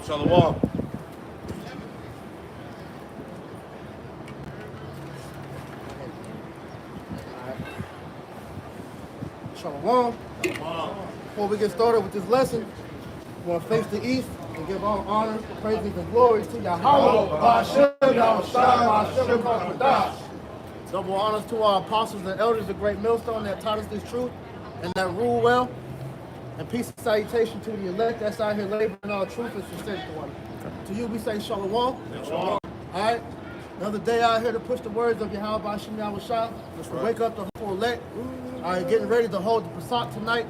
Shalom. Shalom. Before we get started with this lesson, we want to face the east and give all honor, praises, and glory to Yahweh, Ba'ashem, Yahushua, Ba'ashem, Kodesh. Double honors to our apostles and elders, the great millstone that taught us this truth and that rule well. And peace and salutation to the elect that's out here laboring all truth and sincerity. To you we say shalom. All right. Another day out here to push the words of Yahweh Ba'ashem Yahushua. Let's wake up the whole elect. All right, getting ready to hold the Pesach tonight.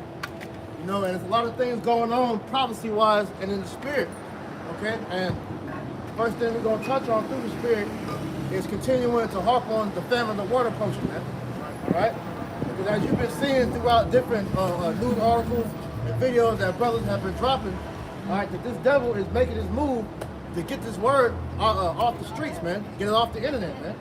You know, and there's a lot of things going on prophecy-wise and in the spirit. Okay? And first thing we're going to touch on through the spirit is continuing to harp on the famine of the water potion, man. All right? Because as you've been seeing throughout different news articles and videos that brothers have been dropping, all right, that this devil is making his move to get this word off the streets, man. Get it off the internet, man.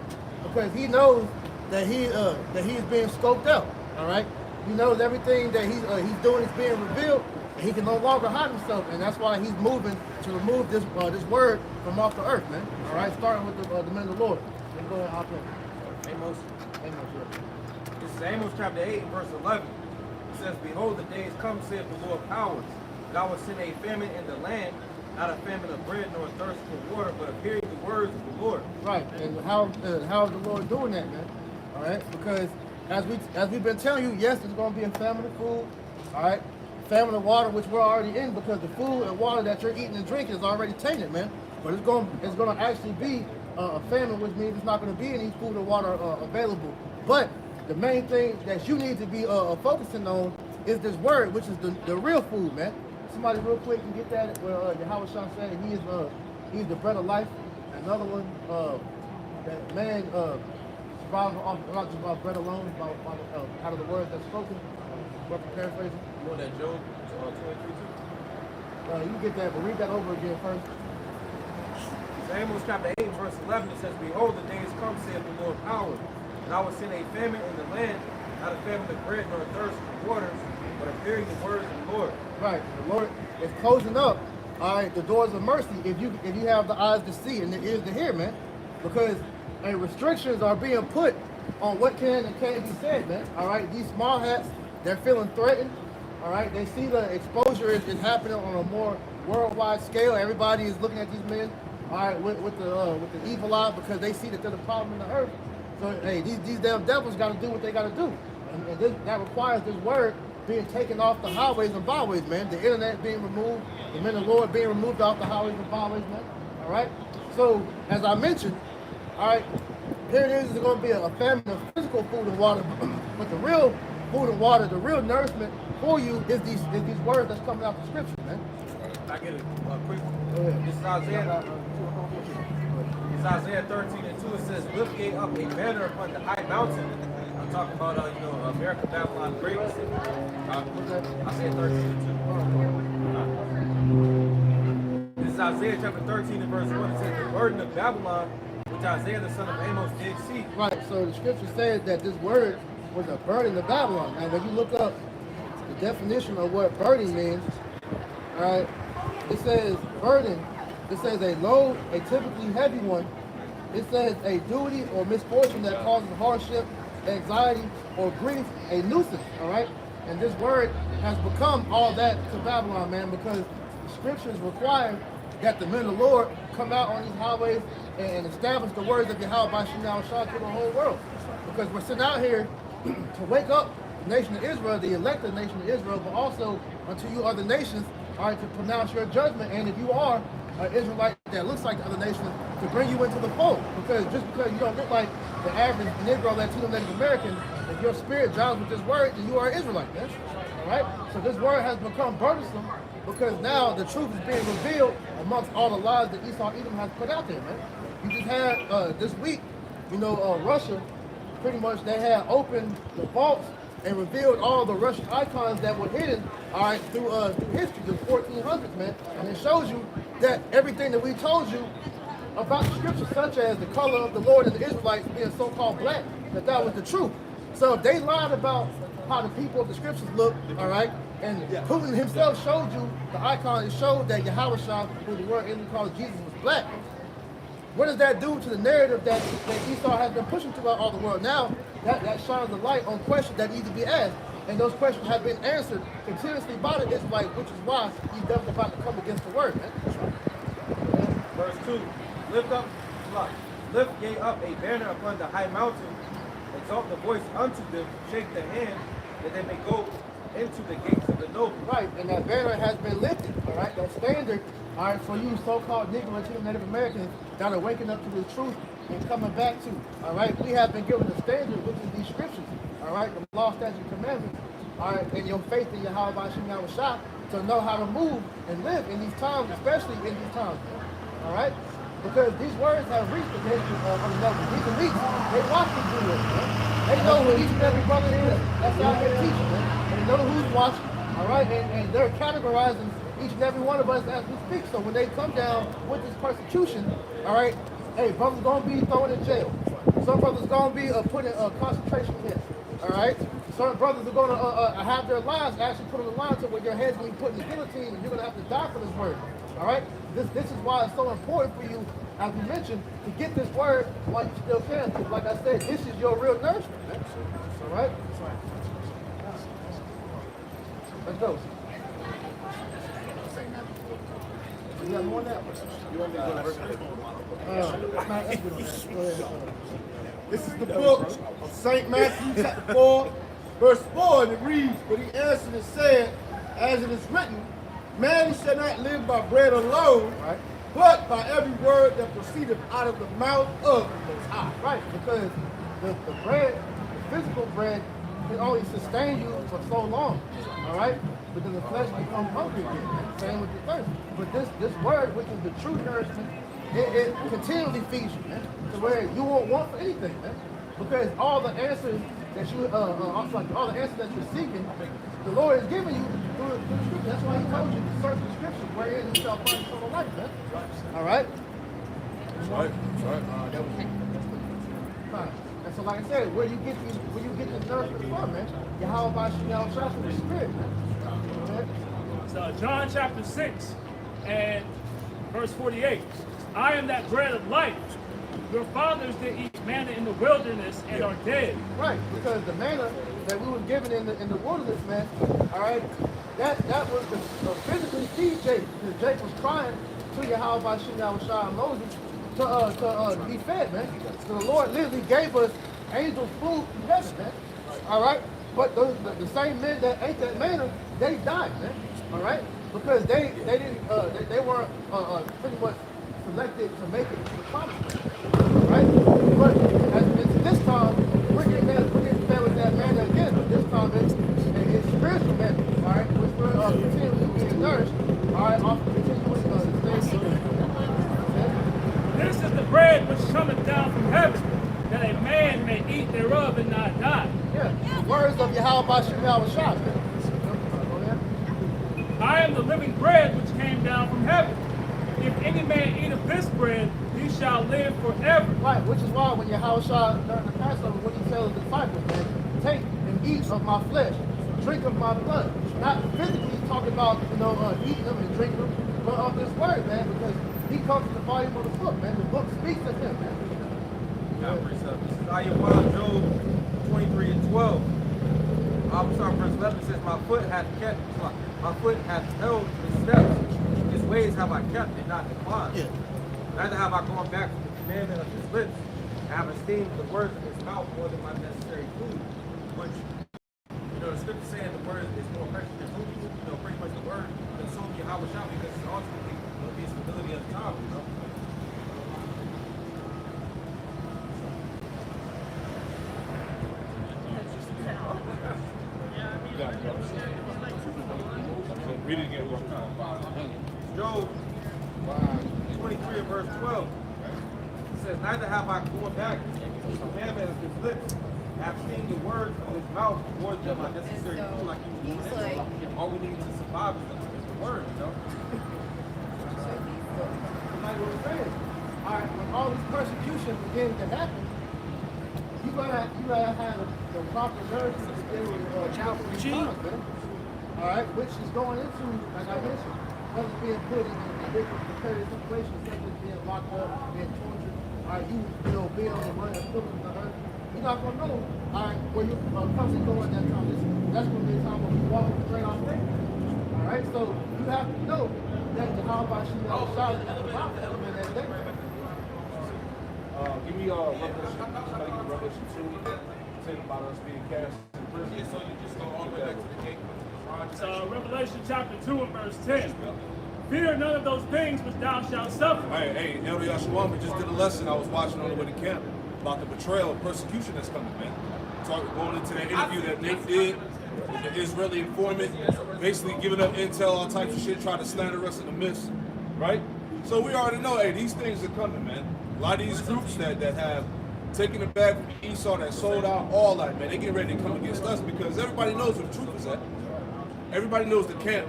Because he knows that he is being scoped out. All right, he knows everything that he's doing is being revealed, and he can no longer hide himself, and that's why he's moving to remove this word from off the earth, man. All right, starting with the men of the Lord. Then go ahead, hop in. Amos. Yeah. This is Amos chapter 8 and verse 11. It says, "Behold, the days come, saith the Lord powers, that I will send a famine in the land, not a famine of bread nor a thirst for water, but of hearing the words of the Lord." Right, and how is the Lord doing that, man? All right, because as we've been telling you, yes, there's going to be a famine of food, all right, famine of water, which we're already in, because the food and water that you're eating and drinking is already tainted, man. But it's going to actually be a famine, which means it's not going to be any food or water available. But the main thing that you need to be focusing on is this word, which is the real food, man. Somebody real quick can get that. Where Yahweh Shah said he's the bread of life. Another one, that man. Survival not just about bread alone, about out of the words that's spoken. Paraphrasing. You want that Job 23:2? You can get that, but read that over again first. It's Amos chapter 8 verse 11. It says, "Behold, the days come, saith the Lord powers, and I will send a famine in the land, not a famine of bread nor a thirst for waters, but of hearing the words of the Lord." Right, the Lord is closing up. All right, the doors of mercy. If you have the eyes to see and the ears to hear, man, because restrictions are being put on what can and can't be said, man. All right, these small hats, they're feeling threatened. All right, they see the exposure is happening on a more worldwide scale. Everybody is looking at these men, all right, with the evil eye, because they see that they're the problem in the earth. So hey, these damn devils got to do what they got to do, and that requires this word being taken off the highways and byways, man. The internet being removed, the men of the Lord being removed off the highways and byways, man. All right. So as I mentioned. All right, here it is. It's going to be a famine of physical food and water, but the real food and water, the real nourishment for you is these words that's coming out of the scripture, man. I get a quick one. This is Isaiah 13:2. It says, "Lift ye up a banner upon the high mountain." I'm talking about America, Babylon, greatness. Isaiah 13:2. This is Isaiah chapter 13 and verse 1. It says, "The burden of Babylon, which Isaiah the son of Amos did see." Right, so the scripture says that this word was a burden of Babylon. Now, when you look up the definition of what burden means, all right, it says burden, it says a load, a typically heavy one. It says a duty or misfortune that causes hardship, anxiety, or grief, a nuisance, all right? And this word has become all that to Babylon, man, because the scriptures require that the men of the Lord come out on these highways and establish the words of Yahweh Ba'ashem Yahushua to the whole world. Because we're sent out here to wake up the nation of Israel, the elected nation of Israel, but also unto you other nations, all right, to pronounce your judgment. And if you are an Israelite that looks like the other nations, to bring you into the fold. Because just because you don't look like the average Negro, Latino, Native American, if your spirit jives with this word, then you are an Israelite, man. All right? So this word has become burdensome because now the truth is being revealed amongst all the lies that Esau Edom has put out there, man. You just had this week, Russia, pretty much they had opened the vaults and revealed all the Russian icons that were hidden, all right, through history, the 1400s, man. And it shows you that everything that we told you about the scriptures, such as the color of the Lord and the Israelites being so-called black, that was the truth. So if they lied about how the people of the scriptures look, all right, And Putin himself showed you the icon. It showed that Yahweh Shah, who the word English calls Jesus, was black. What does that do to the narrative that Esau has been pushing throughout all the world? Now, that shines a light on questions that need to be asked. And those questions have been answered continuously by the Israelites, which is why he's definitely about to come against the word, man. Verse 2. Lift ye up a banner upon the high mountain, exalt the voice unto them, shake the hand, that they may go into the gates of the noble. Right, and that banner has been lifted, all right? That standard, all right, for you so-called Negro Latino Native Americans that are waking up to the truth and coming back to, all right? We have been given a standard, which is these scriptures, all right? The law, statute, commandments, all right? And your faith in Yahweh Bashim Yahweh Shah to know how to move and live in these times, especially in these times, all right? Because these words have reached the nation on the level. These elites, they watch the videos, man. They know who each and every brother is that's out here teaching, man. And they know who's watching, all right? And they're categorizing each and every one of us as we speak. So when they come down with this persecution, all right, hey, brothers gonna be thrown in jail. Some brothers gonna be put in concentration camps, all right? Some brothers are gonna have their lives actually put on the line to where your head's gonna be put in the guillotine and you're gonna have to die for this word, all right? This is why it's so important for you, as we mentioned, to get this word while you still can. Because like I said, this is your real nourishment, man. All right? Let's go. You got more than that? You want me to go first? Go ahead. This is the book of St. Matthew, chapter 4, verse 4, and it reads, "But he answered and said, as it is written, man shall not live by bread alone, Right. but by every word that proceedeth out of the mouth of the Most High." Right, because the bread, the physical bread, can only sustain you for so long, all right? Because the flesh becomes hungry again, man. Same with the thirst. But this word, which is the true nourishment, it continually feeds you, man, to where you won't want for anything, man. Because all the answers that you, all the answers that you're seeking, the Lord is giving you through the scripture. That's why He told you to search the scripture, wherein you shall find eternal life, man. All right. That's right. That was fine. And so, like I said, where you get the nourishment from, man? Yahweh Bashim Yahweh Shah from the Spirit, man. Okay? So John chapter 6 and verse 48. I am that bread of life. Your fathers did eat manna in the wilderness and are dead. Right, because the manna that we were given in the wilderness, man, all right, that was to physically feed Jacob, because Jacob was crying to Yahweh Bashim Yahweh Shah and Moses to be fed, man. So the Lord literally gave us angel food from heaven, man. All right, but the same men that ate that manna, they died, man. All right, because they didn't they weren't pretty much selected to make it to the promised land, right? But as this time, we're getting fed with that manna again, but this time it's spiritual manna, all right, which we're continually being nourished, all right, off the continuous things. This is the bread which cometh down from heaven, that a man may eat thereof and not die. Yeah, the words of Yahweh Bashim Yahweh Shah, man. I am the living bread which came down from heaven. If any man eat of this bread, he shall live forever. Right, which is why when Yahweh Shah during the Passover, when he tells the disciples, man, take and eat of my flesh, drink of my blood. Not physically talking about, eating them and drinking them, but of this word, man, because he comes in the volume of the book, man. The book speaks of him, man. Now, precept. This is Ayah Job 23 and 12. I'm sorry, verse 11 says, my foot hath held his steps. His ways have I kept and not declined. Yeah. Neither have I gone back from the commandment of his lips. I have esteemed the words of his mouth more than my necessary food. Which, the scripture saying the word is more precious than food. Pretty much the word than so Yahweh Shah, because it's ultimately going to be stability of the time, Read it again. Job 23 and verse 12. It says, neither have I gone back from the commandment of his lips. I have seen the words of his mouth more than my necessary food, like he was doing. All we need to survive is the word, Like what we're saying. All right, when all this persecution begins to happen, you gotta have the proper nourishment to deal with childhood times, man. all right, which is going into, like I mentioned, brothers being put in different precarious situations, such as being locked up, being tortured, all right, you know, being on the run and still in the earth. You're not going to know, all right, where you're constantly going that time. That's going to be a time when you walk straight off faith. All right, so you have to know that the Habashim Shah is about to element that day. Give me Revelation. Somebody give me Revelation 2, 10 about us being cast in prison. Yeah, so you just go all the way back to the gate. So Revelation chapter 2 and verse 10. Fear none of those things which thou shalt suffer. Hey, Elder Yashua just did a lesson I was watching on the way to camp about the betrayal and persecution that's coming, man. Going into that interview that Nick did with the Israeli informant, basically giving up intel, all types of shit, trying to slander us in the midst, right? So we already know, hey, these things are coming, man. A lot of these groups that have taken it back from Esau, that sold out, all that, man, they get ready to come against us because everybody knows where the truth is at. Everybody knows the camp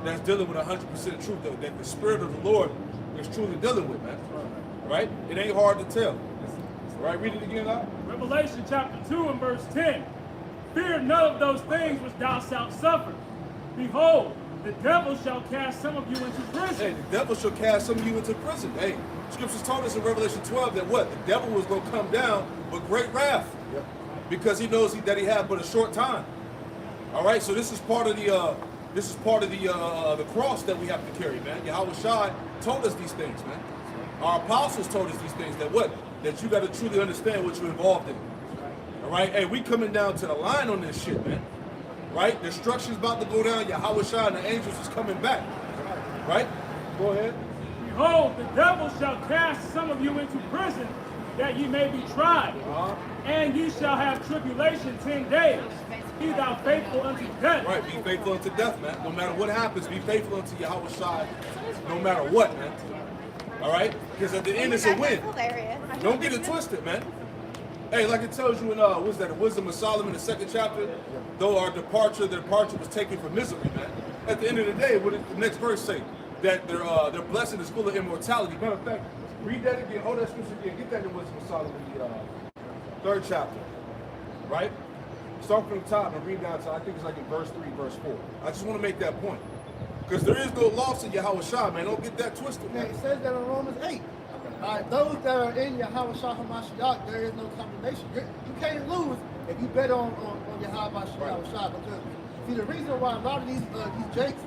that's dealing with 100% truth, that the Spirit of the Lord is truly dealing with, man. Right? It ain't hard to tell. Right? Read it again, now. Revelation chapter 2 and verse 10. Fear none of those things which thou shalt suffer. Behold, the devil shall cast some of you into prison. Hey, the devil shall cast some of you into prison. Hey, scriptures told us in Revelation 12 that what? The devil was going to come down with great wrath. Yep. Because he knows that he had but a short time. All right, so this is part of the cross that we have to carry, man. Yahweh Shai told us these things, man. Our apostles told us these things, that what? That you got to truly understand what you're involved in. All right, hey, we coming down to the line on this shit, man. Right? Destruction's about to go down. Yahweh Shai and the angels is coming back. Right? Go ahead. Behold, the devil shall cast some of you into prison, that ye may be tried. And ye shall have tribulation 10 days. Be thou faithful unto death. Right, be faithful unto death, man. No matter what happens, be faithful unto Yahweh Shai, no matter what, man. All right? Because at the end, it's a win. Don't get it twisted, man. Hey, like it tells you in, what's that, the Wisdom of Solomon, the 2nd chapter, though the departure was taken from misery, man. At the end of the day, what did the next verse say? That their blessing is full of immortality. Matter of fact, read that again. Hold that scripture again. Get that in Wisdom of Solomon, the 3rd chapter. Right? Start from the top and read down to, I think it's like in verse 3, verse 4. I just want to make that point. Because there is no loss in Yahweh Shai, man. Don't get that twisted, man. It says that in Romans 8. All right, those that are in Yahweh Shai HaMashiach, there is no condemnation. You can't lose if you bet on Yahweh Shai. Because, see, the reason why a lot of these jakes,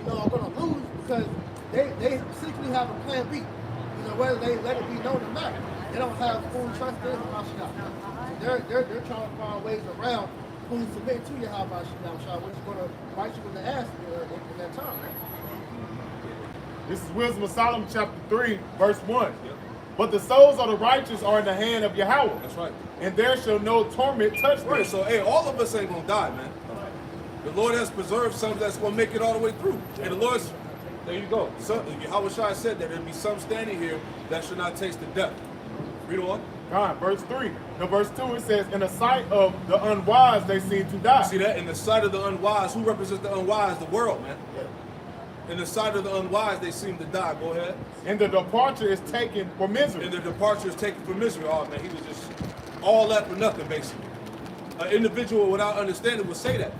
are going to lose because they secretly have a plan B. Whether they let it be known or not. They don't have full trust in HaMashiach. They're trying to find ways around who submit to Yahweh Shai, which is going to bite you in the ass in that time. This is Wisdom of Solomon chapter 3, verse 1. But the souls of the righteous are in the hand of Yahweh. That's right. And there shall no torment touch them. Right, so hey, all of us ain't gonna die, man. The Lord has preserved some that's gonna make it all the way through. And the Lord's, there you go. So, Yahweh Shai said that there'll be some standing here that should not taste the death. Read on. God, verse 3. No, verse 2, it says, in the sight of the unwise, they seem to die. See that? In the sight of the unwise, who represents the unwise? The world, man. In the sight of the unwise, they seem to die. Go ahead. And the departure is taken for misery. And the departure is taken for misery. Oh, man, he was just all that for nothing, basically. An individual without understanding would say that.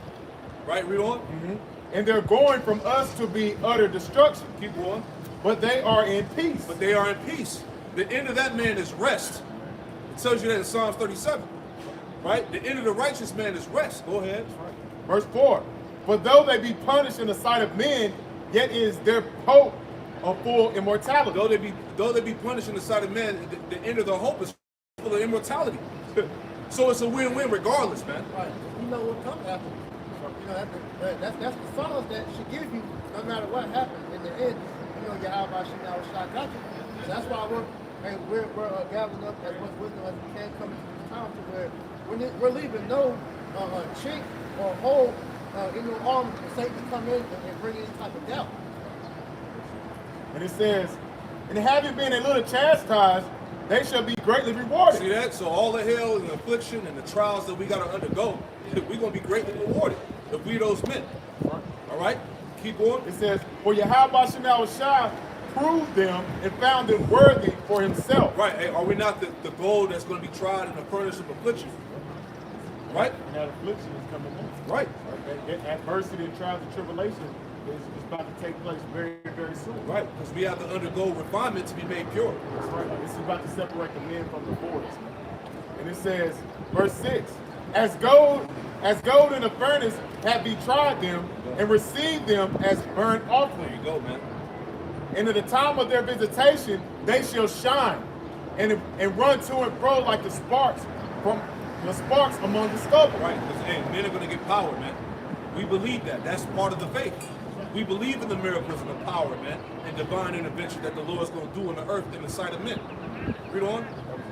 Right? Read on. Mm-hmm. And they're going from us to be utter destruction. Keep going. But they are in peace. But they are in peace. The end of that man is rest. It tells you that in Psalms 37. Right? The end of the righteous man is rest. Go ahead. Verse 4. For though they be punished in the sight of men, yet is their hope of full immortality. Though they be punished in the sight of men, the end of their hope is full of immortality. So it's a win-win regardless, man. Right. You know what comes after. That's the solace that should give you no matter what happens. In the end, Yahweh Shai got you. So that's why we're gathering up as much wisdom as we can coming to this time to where we're leaving no chink or hole in your arm for Satan to come in and bring any type of doubt. And it says, and having been a little chastised, they shall be greatly rewarded. See that? So all the hell and the affliction and the trials that we got to undergo, we're going to be greatly rewarded if we those men. All right? Keep going. It says, for Yahweh Shai proved them and found them worthy for himself. Right. Hey, are we not the gold that's going to be tried in the furnace of affliction? Right? And that affliction is coming in. Right. adversity and trials and tribulation is about to take place very, very soon. Right, because we have to undergo refinement to be made pure. That's right. This is about to separate the men from the boys. And it says, verse 6, as gold in the furnace have ye tried them, and received them as burnt offering. There you go, man. And in the time of their visitation, they shall shine, and run to and fro like the sparks among the stubble. Right, because hey, men are going to get power, man. We believe that. That's part of the faith. We believe in the miracles and the power, man, and divine intervention that the Lord is going to do on the earth in the sight of men. Read on.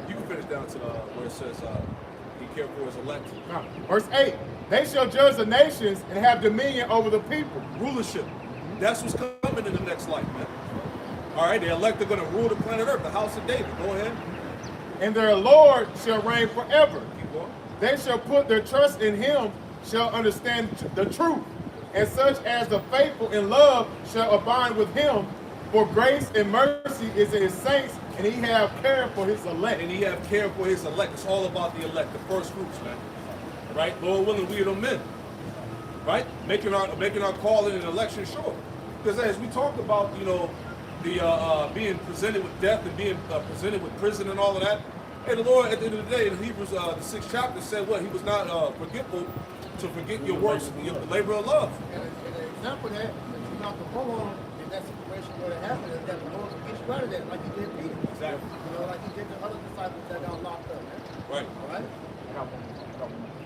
You can finish down to where it says, "He cared for his elect." Verse 8, they shall judge the nations and have dominion over the people. Rulership. That's what's coming in the next life, man. All right, the elect are going to rule the planet Earth, the house of David. Go ahead. And their Lord shall reign forever. Keep going. They shall put their trust in him, shall understand the truth, and such as the faithful in love shall abide with him. For grace and mercy is in his saints, and he have care for his elect. And he have care for his elect. It's all about the elect, the first fruits, man. Right? Lord willing, we are the men. Right? Making our calling and election sure. Because as we talked about, you know, the being presented with death and being presented with prison and all of that. Hey, the Lord, at the end of the day, in Hebrews, the 6th chapter, said what? He was not forgetful to forget your works, your labor of love. And an example of that, you not to hold on in that situation where it happened, is that the Lord will get you out of that, like he did Peter. Exactly. You know, like he did the other disciples that got locked up, man. Right. All right?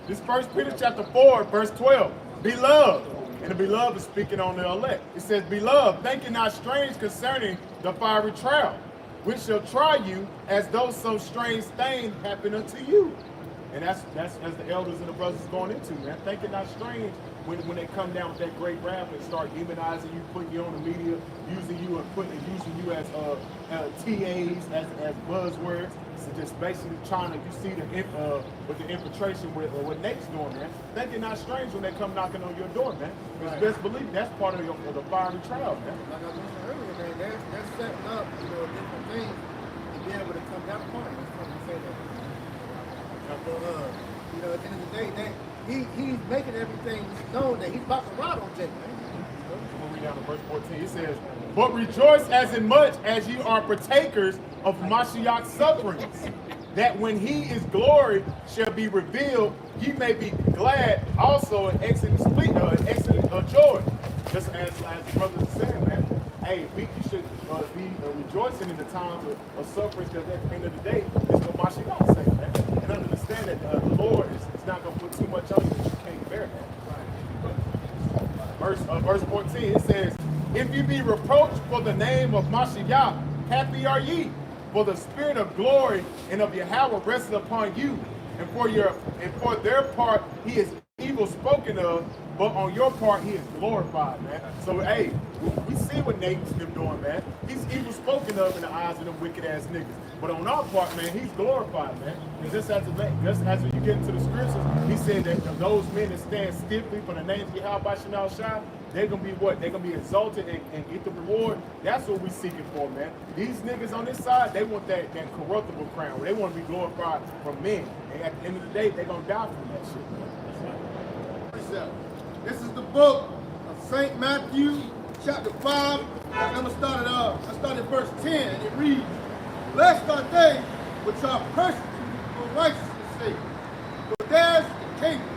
This 1 Peter chapter 4, verse 12. Beloved, and the beloved is speaking on the elect. It says, beloved, think it not strange concerning the fiery trial, which shall try you as though some strange thing happened unto you. And that's as the elders and the brothers going into, man. Think it not strange when they come down with that great wrath and start demonizing you, putting you on the media, using you as TAs, as buzzwords. So just basically trying to, you see with the infiltration with what Nate's doing, man. Think it not strange when they come knocking on your door, man. Because best believe that's part of the fiery trial, man. Like I mentioned earlier, man, they're setting up, you know, different things to be able to come down upon it. That's what I'm saying. You know, at the end of the day, he's making everything known that he's about to ride on Jake, man. We'll read down to verse 14. It says, but rejoice as in much as you are partakers of Mashiach's sufferings, that when he is glory shall be revealed, ye may be glad also in excellent joy. Just as the brothers are saying, man. Hey, we should be rejoicing in the times of sufferings, because at the end of the day, it's what Mashiach say, man. And understand that the Lord is not going to put too much on you that you can't bear that. Verse 14, it says, if you be reproached for the name of Mashiach, happy are ye, for the spirit of glory and of Yahweh rested upon you, and for their part he is evil spoken of, but on your part he is glorified, man. So hey, we see what Nate's them doing, man. He's evil spoken of in the eyes of them wicked ass niggas. But on our part, man, he's glorified, man. And just as you get into the scriptures, he said that those men that stand stiffly for the name of Yahweh Shanal Shah, they're gonna be what? They're gonna be exalted and get the reward. That's what we're seeking for, man. These niggas on this side, they want that corruptible crown. They want to be glorified from men. And at the end of the day, they're gonna die from that shit, man. This is the book of St. Matthew, chapter 5. I'm gonna start at verse 10, and it reads, blessed are they which are persecuted for righteousness' sake, for theirs is the kingdom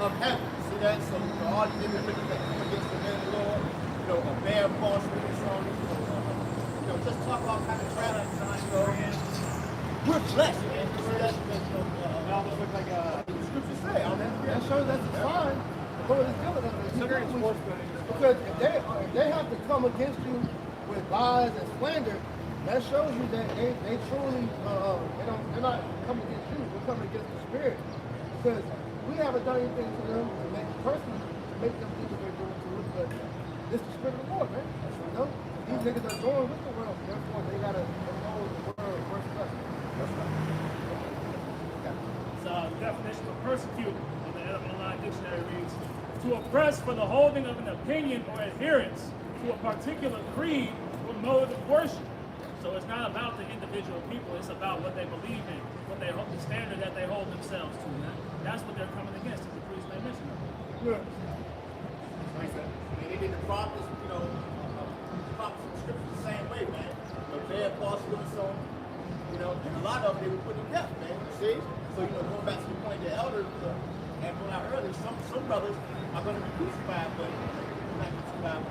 of heaven. See that? So all these individuals that come against the name of the Lord, you know, a bear false witness on you, you know, just talk all kind of crap, you know, and we're blessed, man. That's what the scriptures say on that. That shows that's a sign the Lord is dealing with it. Because if they have to come against you with lies and slander, that shows you that they truly they're not coming against you, they're coming against the spirit. Because we haven't done anything to them to make personally to make them think that they're doing to us, but it's the spirit of the Lord, man. You know? These niggas are going with the world, therefore they gotta know the word versus us. That's right. The definition of persecute in the Online Dictionary reads, to oppress for the holding of an opinion or adherence to a particular creed or mode of worship. So it's not about the individual people, it's about what they believe in, what they hold, the standard that they hold themselves to. That's what they're coming against, as the priest may mention. Like I said, I mean, they did the prophets, prophets and scriptures the same way, man. Their false witness on, and a lot of them they were put to death, man. You see? So, going back to the point the elders had brought out earlier, some brothers are going to be crucified, but not crucified,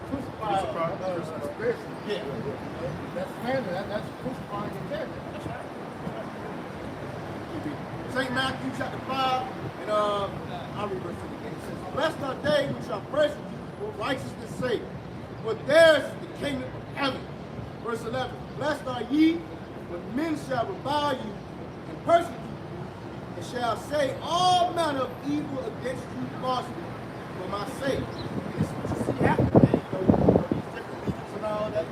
Crucified. yeah. That's slander. That's crucifying your character. That's right. St. Matthew chapter 5, and I'll read verse 2 again. It says, blessed are they which are persecuted for righteousness' sake, for theirs is the kingdom of heaven. Verse 11, blessed are ye when men shall revile you and persecute you, and shall say all manner of evil against you falsely for my sake. And this is what you see happening, man. These different leaders and all that,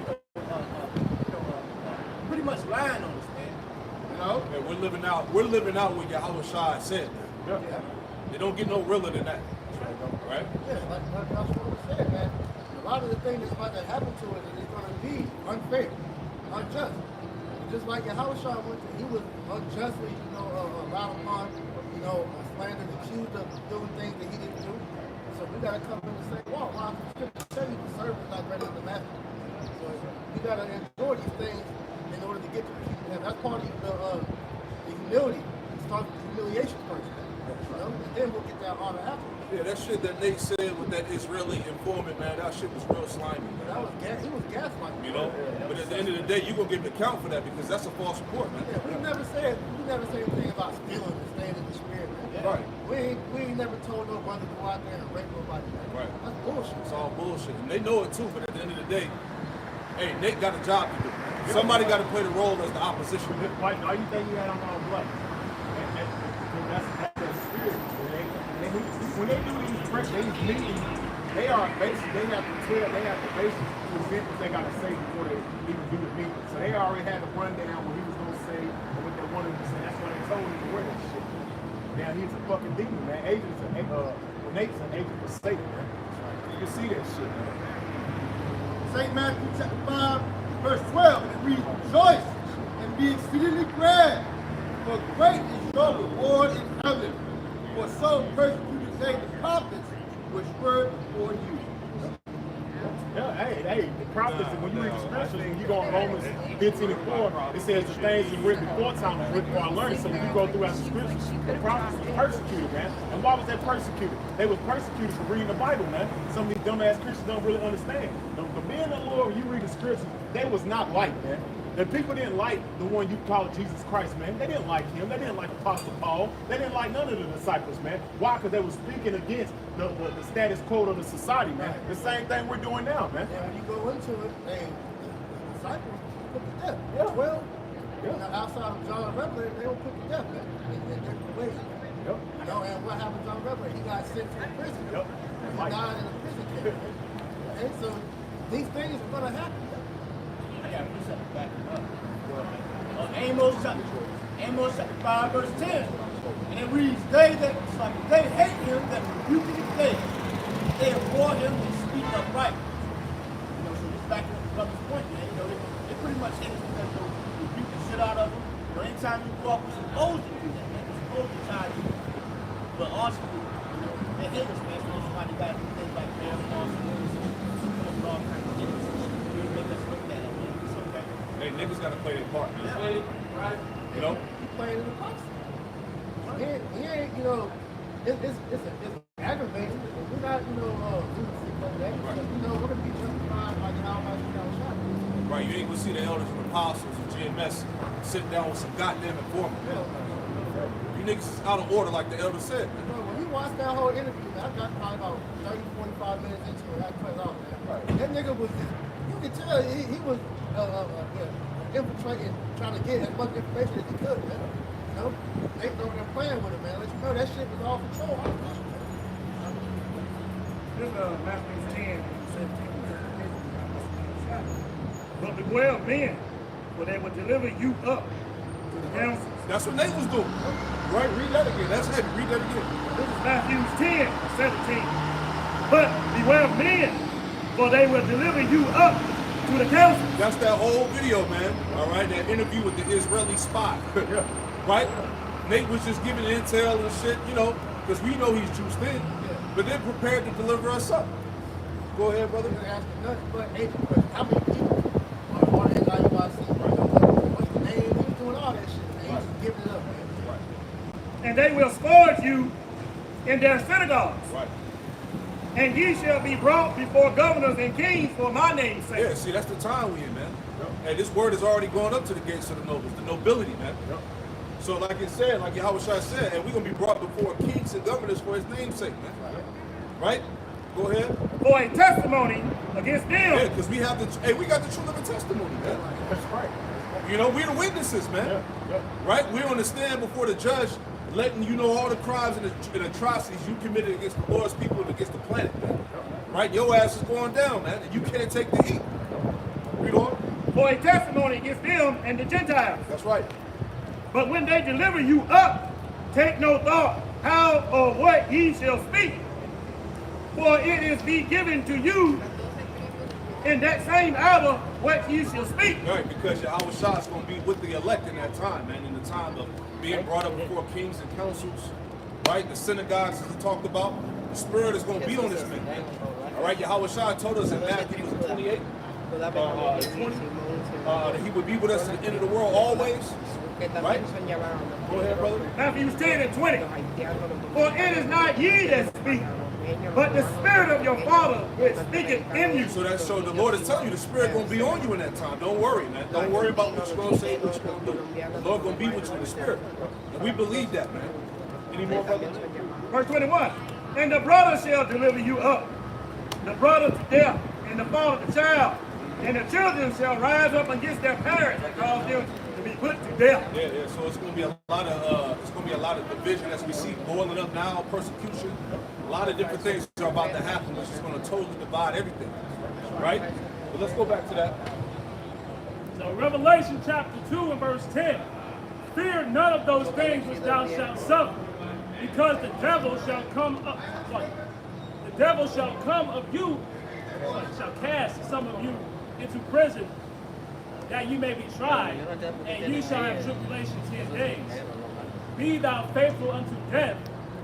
pretty much lying on us, man. Yeah, we're living out what Yahweh Shai said. Yeah. It don't get no realer than that. Right? Yeah, like that's what I said, man. A lot of the things that's about to happen to us is going to be unfair, unjust. Just like Yahushua he was unjustly, allowed upon, slandered, accused of doing things that he didn't do. So we got to come in and say, well, why the scripture say the servant is not greater than the master. So we got to endure these things in order to get to the kingdom of heaven. That's part of the humility. It starts with the humiliation first. And then we'll get that honor after. Yeah, that shit that Nate said with that Israeli informant, man, that shit was real slimy, man. He was gaslighting. But at the end of the day, you're gonna give an account for that because that's a false report, man. Yeah, we never said anything about stealing and staying in the spirit, man. Right. We ain't never told nobody to go out there and rape nobody, man. Right. That's bullshit. It's all bullshit. And they know it too, but at the end of the day, hey, Nate got a job to do. Somebody got to play the role as the opposition. Like, all you think you had on blood. That's their spirit. When they do these meetings, they have to basically present what they got to say before they even do the meeting. So they already had the rundown what he was going to say and what they wanted to say. That's why they told him to wear that shit. Now he's a fucking demon, man. Nate's an agent for Satan, man. You can see that shit, man. St. Matthew chapter 5, verse 12, and it reads, rejoice and be exceedingly glad, for great is your reward in heaven. For so persecuted they the prophets which were before you. Yeah, hey, the prophets, when you read the scriptures, when you go in Romans 15 and 4, it says the things that written before time was written for our learning. So when you go throughout the scriptures, the prophets were persecuted, man. And why was they persecuted? They were persecuted for reading the Bible, man. Some of these dumbass Christians don't really understand. The men of the Lord, when you read the scriptures, they was not like, man. The people didn't like the one you call Jesus Christ, man. They didn't like him. They didn't like Apostle Paul. They didn't like none of the disciples, man. Why? Because they were speaking against the status quo of the society, man. The same thing we're doing now, man. And when you go into it, the disciples put to death. Yeah. Well, outside of John Revelator, they were put to death, man. In different ways. Yep. And what happened to John Revelator? He got sent to the prison. Yep. He died in a prison camp. Okay, so these things are going to happen. I got to do something back it up. Amos chapter 5, verse 10. And it reads, they hate him that rebuke him in faith. They abhor him and speak upright. So this back to the brother's point, man. They pretty much hate us because they rebuke the shit out of them. But anytime you go up, we're supposed to do that, man. We're supposed to try to do it. But also, they hate us, man. So somebody got to do things like bear false witness, all kinds of things. They make us look at it, man. It's okay. Hey, niggas got to play their part, man. Yeah. Right. You know? He playing in the box. He ain't, it's aggravating. We're not, doing things like that. Because, we're going to be justified by the Almighty shot. Right, you ain't gonna see the elders and apostles and GMS sitting down with some goddamn informant. You niggas is out of order like the elder said, man. When we watched that whole interview, man, I got probably about 30, 45 minutes into it. I cut it off, man. Right. That nigga was, you could tell he was infiltrating, trying to get as much information as he could, man. They over there playing with it, man. Let you know that shit was all control. This Matthew 10, 17. But beware of men, for they will deliver you up to the council. That's what Nate was doing. Right, read that again. That's heavy. Read that again. This is Matthew 10, 17. But beware of men, for they will deliver you up to the council. That's that whole video, man. All right, that interview with the Israeli spy. Right? Nate was just giving intel and shit, because we know he's juiced in. but they're prepared to deliver us up. Go ahead, brother. You're asking nothing but Asian questions. How many people are in IUIC? What's the name? Who's doing all that shit? And he's just giving it up, man. And they will scourge you in their synagogues. Right. And ye shall be brought before governors and kings for my name's sake. Yeah, see, that's the time we in, man. And this word is already going up to the gates of the nobles, the nobility, man. So like it said, like Yahweh Shai said, and we're going to be brought before kings and governors for his name's sake, man. Right? Go ahead. For a testimony against them. Yeah, because we have we got the true living testimony, man. That's right. You know, we're the witnesses, man. Right? We're on the stand before the judge, letting you know all the crimes and atrocities you committed against the Lord's people and against the planet, man. Right? Your ass is going down, man, and you can't take the heat. Read on. For a testimony against them and the Gentiles. That's right. But when they deliver you up, take no thought how or what ye shall speak. For it is be given to you in that same hour what ye shall speak. Right, because Yahweh Shah is going to be with the elect in that time, man, in the time of being brought up before kings and councils, right? The synagogues, as he talked about, the Spirit is going to be on this man. All right, Yahweh Shah told us in Matthew 28, 20, that he would be with us at the end of the world always. Right? Go ahead, brother. Matthew 10 and 20. For it is not ye that speak, but the Spirit of your Father which speaketh in you. So that the Lord is telling you the Spirit going to be on you in that time. Don't worry, man. Don't worry about what you're going to say, what you're going to do. The Lord going to be with you in the Spirit. And we believe that, man. Any more, brother? Verse 21. And the brother shall deliver you up, the brother to death, and the father the child. And the children shall rise up against their parents and cause them to be put to death. Yeah. So it's going to be a lot of division as we see boiling up now, persecution. A lot of different things are about to happen, which is going to totally divide everything. Right? But let's go back to that. So Revelation chapter 2 and verse 10. Fear none of those things which thou shalt suffer, because the devil shall come up. The devil shall come of you, shall cast some of you into prison, that you may be tried, and you shall have tribulation 10 days. Be thou faithful unto death,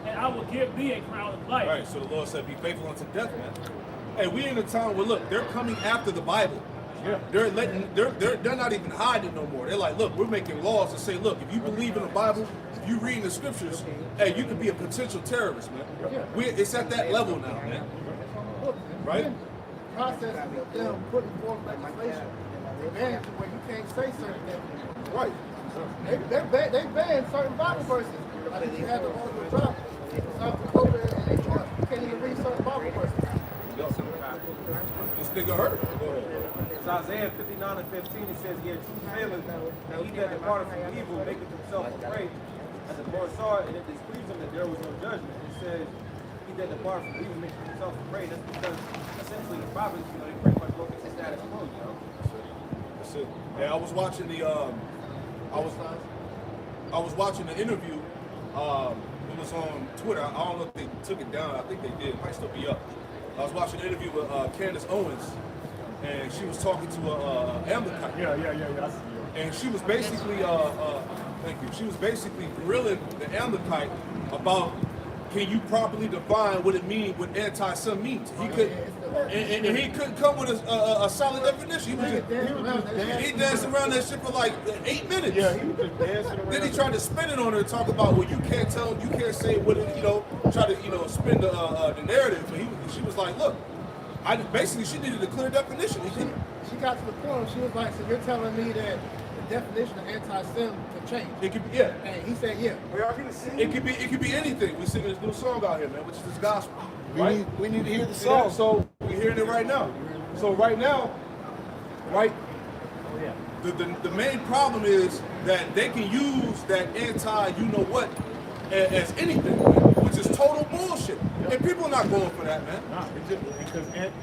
and I will give thee a crown of life. Right, so the Lord said, be faithful unto death, man. Hey, we in a time where, look, they're coming after the Bible. Yeah. They're not even hiding no more. They're like, look, we're making laws to say, look, if you believe in the Bible, if you read the scriptures, hey, you could be a potential terrorist, man. It's at that level now, man. Right? Process of them putting forth legislation. They banned to where you can't say certain things. Right. They banned certain Bible verses. Like if you had the Lord of Trump, South Dakota, and they Georgia, you can't even read certain Bible verses. This nigga hurt. It's Isaiah 59 and 15. It says, yet truth faileth, and he that departed from evil maketh himself afraid. And the Lord saw it, and it displeased him that there was no judgment. It says, he that departed from evil maketh himself afraid. That's because essentially the prophets, they pretty much look at the status quo, you know? That's it. Yeah, I was watching the I was watching the interview. It was on Twitter. I don't know if they took it down. I think they did. It might still be up. I was watching an interview with Candace Owens, and she was talking to Amalekite. Yeah. And she was basically, thank you. She was basically grilling the Amalekite about, can you properly define what it means, what anti-Sem means? He could, and he couldn't come with a solid definition. He danced around that shit for like 8 minutes. Yeah, he was just dancing around. Then he tried to spin it on her and talk about, well, you can't tell, you can't say what it, try to, spin the narrative. But she was like, look, basically she needed a clear definition. She got to the point where she was like, so you're telling me that the definition of anti-Sem can change? It could be, yeah. And he said, yeah. It could be anything. We singing this new song out here, man, which is this gospel. Right? We need to hear the So, song. so we're hearing it right now. So right now, right, the main problem is that they can use that anti-you-know-what as anything, man, which is total bullshit. And people are not going for that, man. Nah, it's just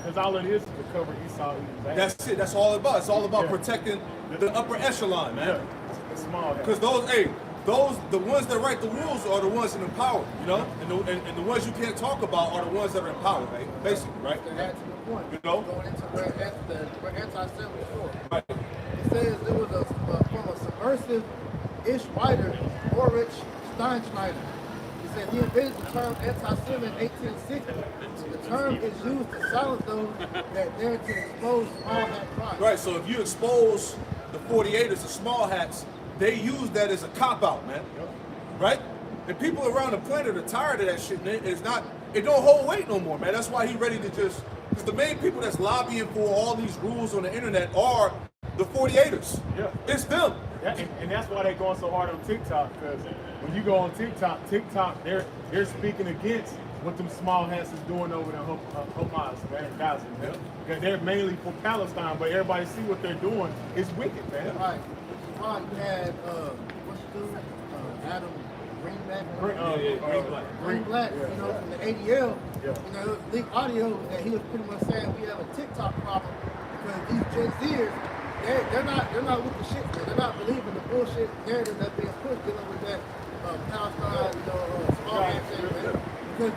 because all it is to cover Esau. That's it. That's all it's about. It's all about protecting the upper echelon, man. Yeah, it's small. Because the ones that write the rules are the ones that empower, and the ones you can't talk about are the ones that are empowered, right? Basically, right? To add to the point, Going into where anti-Sem was for. Right. It says there was from a subversive-ish writer, Ulrich Steinschneider. He said he invented the term anti-Semitic in 1860. The term is used to silence those that dare to expose small hat crime. Right, so if you expose the 48ers, the small hats, they use that as a cop-out, man. Right? And people around the planet are tired of that shit, man. It don't hold weight no more, man. That's why he ready to just, because the main people that's lobbying for all these rules on the internet are the 48ers. Yeah. It's them. Yeah, and that's why they're going so hard on TikTok, because when you go on TikTok, they're speaking against what them small hats is doing over there, Hamas, man, Gaza, man. Because they're mainly for Palestine, but everybody see what they're doing. It's wicked, man. Right. Ron, you had, what's the dude? Adam Greenback? Greenblatt, you know, from the ADL. Yeah. You know, it was leaked audio that he was pretty much saying we have a TikTok problem because these Gen Zers, they're not with the shit, man. They're not believing the bullshit narrative that's being pushed dealing with that Palestine, you know, small hat thing, man. Because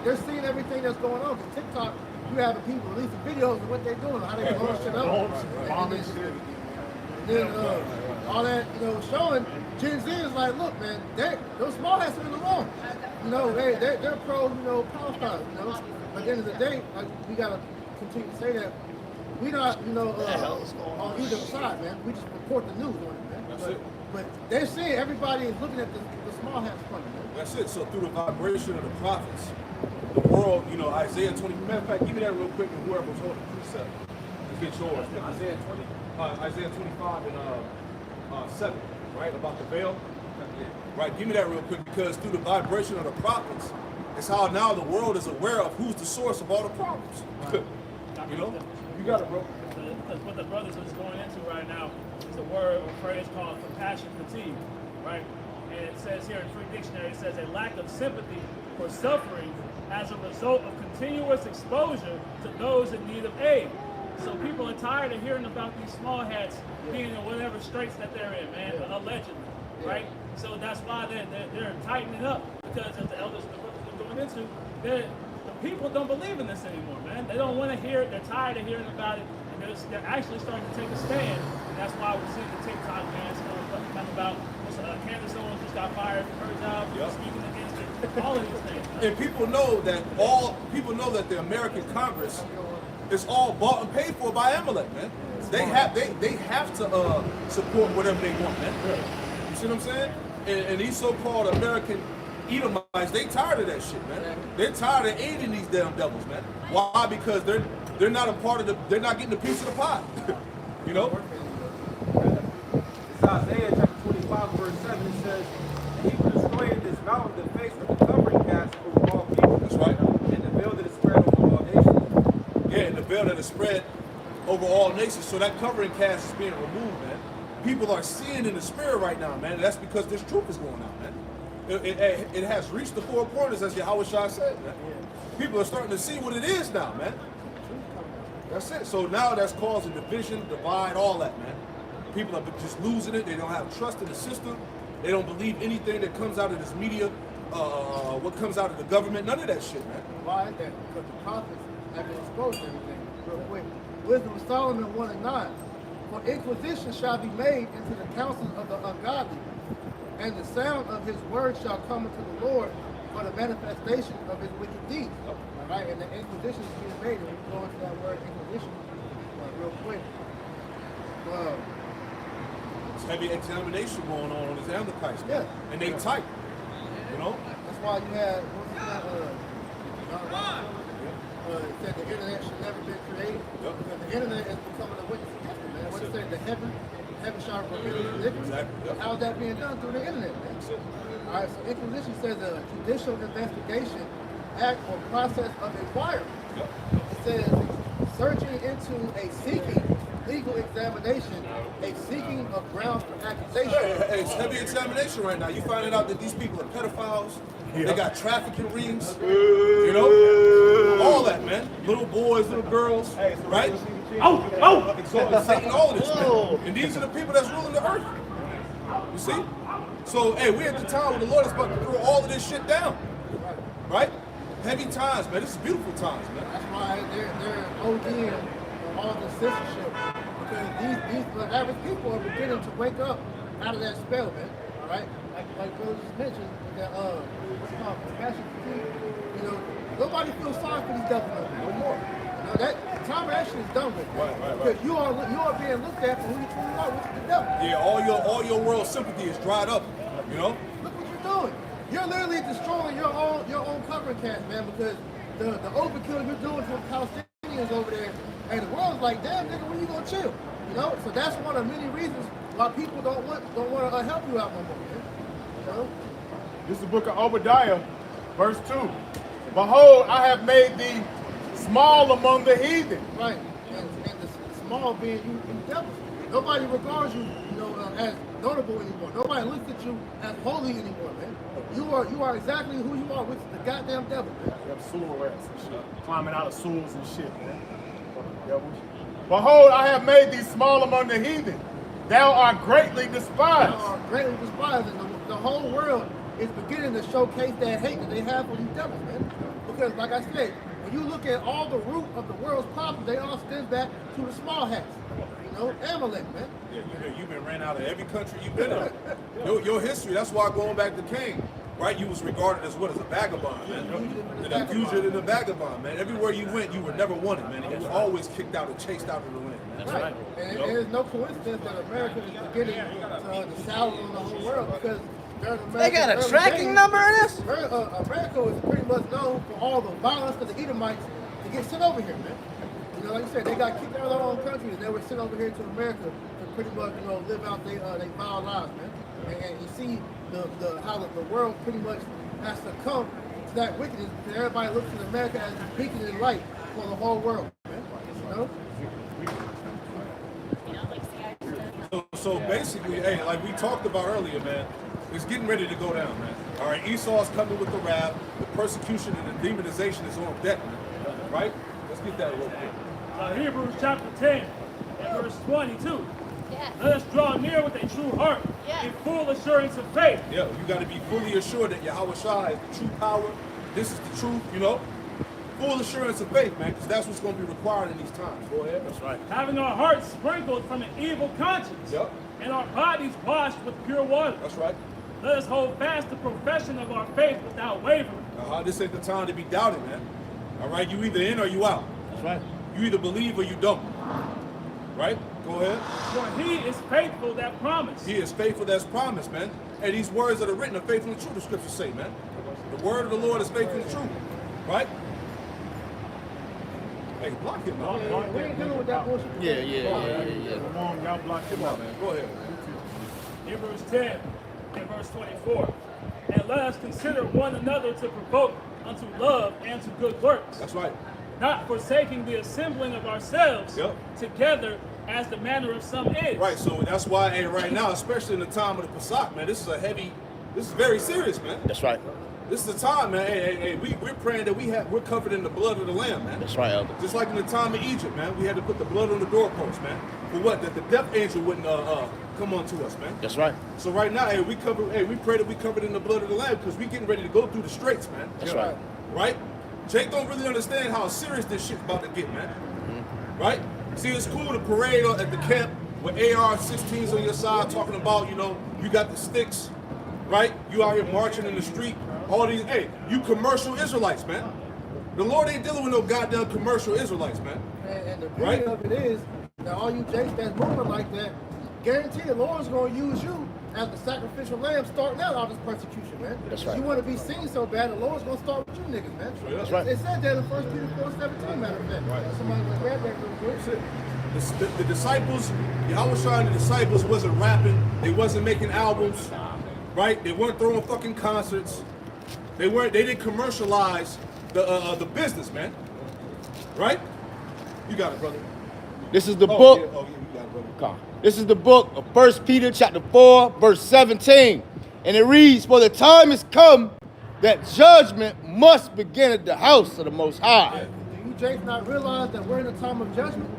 they're seeing everything that's going on. Because TikTok, you having people releasing videos of what they're doing, how they blowing shit up. Bombing shit. And then all that, you know, showing Gen Z is like, look, man, those small hats are in the wrong. You know, they're pro, you know, Palestine, you know. But at the end of the day, like, we gotta continue to say that we not, you know, on either side, man. We just report the news on it, man. That's it. But they're saying everybody is looking at the small hats funny, man. That's it. So through the vibration of the prophets, the world, you know, Isaiah 20. Matter of fact, give me that real quick, and whoever's holding the precept, get yours. Isaiah 25 and 7, right, about the veil. Right, give me that real quick, because through the vibration of the prophets, it's how now the world is aware of who's the source of all the problems. You know, you got it, bro. Because what the brothers is going into right now is a word or phrase called compassion fatigue, right? And it says here in Free Dictionary, it says a lack of sympathy for suffering as a result of continuous exposure to those in need of aid. So people are tired of hearing about these small hats being in whatever straits that they're in, man, allegedly, right? So that's why they're tightening up, because as the elders and the brothers are going into, the people don't believe in this anymore, man. They don't want to hear it. They're tired of hearing about it, and they're actually starting to take a stand. And that's why we're seeing the TikTok bans come about. Candace Owens just got fired from her job, speaking against it. All of these things. And people know that the American Congress is all bought and paid for by Amalek, man. They have to support whatever they want, man. You see what I'm saying? And these so-called American Edomites, they tired of that shit, man. They're tired of aiding these damn devils, man. Why? Because they're not a part of they're not getting a piece of the pie. You know? It's Isaiah chapter 25, verse 7. It says, he will destroy in this mountain the face of the covering cast over all people. That's right. And the veil that is spread over all nations. Yeah, and the veil that is spread over all nations. So that covering cast is being removed, man. People are seeing in the spirit right now, man. That's because this truth is going out, man. It has reached the four corners, as Yahweh Shai said, man. People are starting to see what it is now, man. That's it. So now that's causing division, divide, all that, man. People are just losing it. They don't have trust in the system. They don't believe anything that comes out of this media, what comes out of the government, none of that shit, man. Why is that? Because the prophets have been exposed to everything. Real quick. Wisdom of Solomon 1 and 9. For inquisition shall be made into the counsels of the ungodly, and the sound of his word shall come unto the Lord for the manifestation of his wicked deeds. All right, and the inquisition is being made, and we go into that word inquisition real quick. It's heavy examination going on his Amalekites, man. Yeah. And they tight, you know? That's why you had, it said the internet should never be created. Because the internet is becoming a witness of history, man. What it said, the heaven shall reveal his iniquity. Exactly. How's that being done? Through the internet, man. All right, so inquisition says a judicial investigation, act, or process of inquiry. It says searching into a seeking legal examination, a seeking of grounds for accusation. Hey, it's heavy examination right now. You finding out that these people are pedophiles. They got trafficking rings. You know? All that, man. Little boys, little girls, right? Exalting Satan, all of this, man. And these are the people that's ruling the earth. You see? So, hey, we're at the time where the Lord is about to throw all of this shit down. Right? Heavy times, man. This is beautiful times, man. That's why they're ODing on all the censorship. Because these average people are beginning to wake up out of that spell, man. All right? like Bill just mentioned, that what's it called compassion fatigue. You know, nobody feels sorry for these devils no more. You know, that time of action is done with. Right. Because you are being looked at for who you truly are, which is the devil. Yeah, all your world sympathy is dried up. You know. Look what you're doing. You're literally destroying your own covering cast, man, because the overkill you're doing to the Palestinians over there, and the world's like, damn nigga, when you gonna chill? You know? So that's one of many reasons why people don't want to help you out no more, man. You know? This is the book of Obadiah, verse 2. Behold, I have made thee small among the heathen. Right. And the small being you devils. Nobody regards you, as notable anymore. Nobody looks at you as holy anymore, man. You are exactly who you are, which is the goddamn devil, man. You have sewer rats and shit. Climbing out of sewers and shit, man. Devils. Behold, I have made thee small among the heathen. Thou art greatly despised. Thou art greatly despised. And the whole world is beginning to showcase that hate that they have for these devils, man. Because, like I said, when you look at all the root of the world's problems, they all stem back to the small hats. You know, Amalek, man. Yeah, you've been ran out of every country you've been in. Your history, that's why going back to Cain, right? You was regarded as what? As a vagabond, man. A fugitive and a vagabond, man. Everywhere you went, you were never wanted, man. You was always kicked out and chased out of the land. That's right. And there's no coincidence that America is beginning to salve on the whole world because they got a tracking number in this? America is pretty much known for all the violence of the Edomites to get sent over here, man. You know, like you said, they got kicked out of their own country and they were sent over here to America to pretty much, live out their vile lives, man. And you see how the world pretty much has to come to that wickedness because everybody looks at America as a beacon and light for the whole world, man. You know? So basically, hey, like we talked about earlier, man, it's getting ready to go down, man. All right, Esau's coming with the wrath. The persecution and the demonization is on deck, man. Right? Let's get that real quick. Hebrews chapter 10 and verse 22. Yes. Let us draw near with a true heart, in full assurance of faith. Yeah, you got to be fully assured that Yahweh Shai is the true power. This is the truth, Full assurance of faith, man, because that's what's going to be required in these times. Go ahead. That's right. Having our hearts sprinkled from an evil conscience, Yep. and our bodies washed with pure water. That's right. Let us hold fast the profession of our faith without wavering. This ain't the time to be doubting, man. All right, you either in or you out. That's right. You either believe or you don't. Right? Go ahead. For he is faithful that promised. He is faithful that's promised, man. And these words that are written are faithful and true, the scriptures say, man. The word of the Lord is faithful and true. Right? Hey, block him out. We ain't dealing with that bullshit. Yeah. Come on, y'all block him out, man. Go ahead. Hebrews 10 and verse 24. And let us consider one another to provoke unto love and to good works. That's right. Not forsaking the assembling of ourselves together as the manner of some is. Right, so that's why, hey, right now, especially in the time of the Pesach, man, this is very serious, man. That's right. This is the time, man. Hey, we're praying that we're covered in the blood of the Lamb, man. That's right, Elder. Just like in the time of Egypt, man, we had to put the blood on the doorpost, man. For what? That the death angel wouldn't come onto us, man. That's right. So right now, we pray that we covered in the blood of the Lamb because we getting ready to go through the straits, man. That's right. Right? Jake don't really understand how serious this shit's about to get, man. Right? See, it's cool to parade at the camp with AR-16s on your side, talking about, you got the sticks, right? You out here marching in the street. All these, you commercial Israelites, man. The Lord ain't dealing with no goddamn commercial Israelites, man. And the beauty of it is that all you jakes that's moving like that, guarantee the Lord's going to use you as the sacrificial lamb starting out all this persecution, man. That's right. You want to be seen so bad, the Lord's going to start with you niggas, man. That's right. It said that in 1 Peter 4:17, matter of fact. Right. Somebody will grab that real quick. The disciples, Yahweh Shai and the disciples wasn't rapping. They wasn't making albums, right? They weren't throwing fucking concerts. They didn't commercialize the business, man. Right? You got it, brother. This is the book. Yeah. Oh, yeah, you got it, brother. This is the book of 1 Peter chapter 4, verse 17. And it reads, for the time has come that judgment must begin at the house of the Most High. Do you jakes not realize that we're in a time of judgment?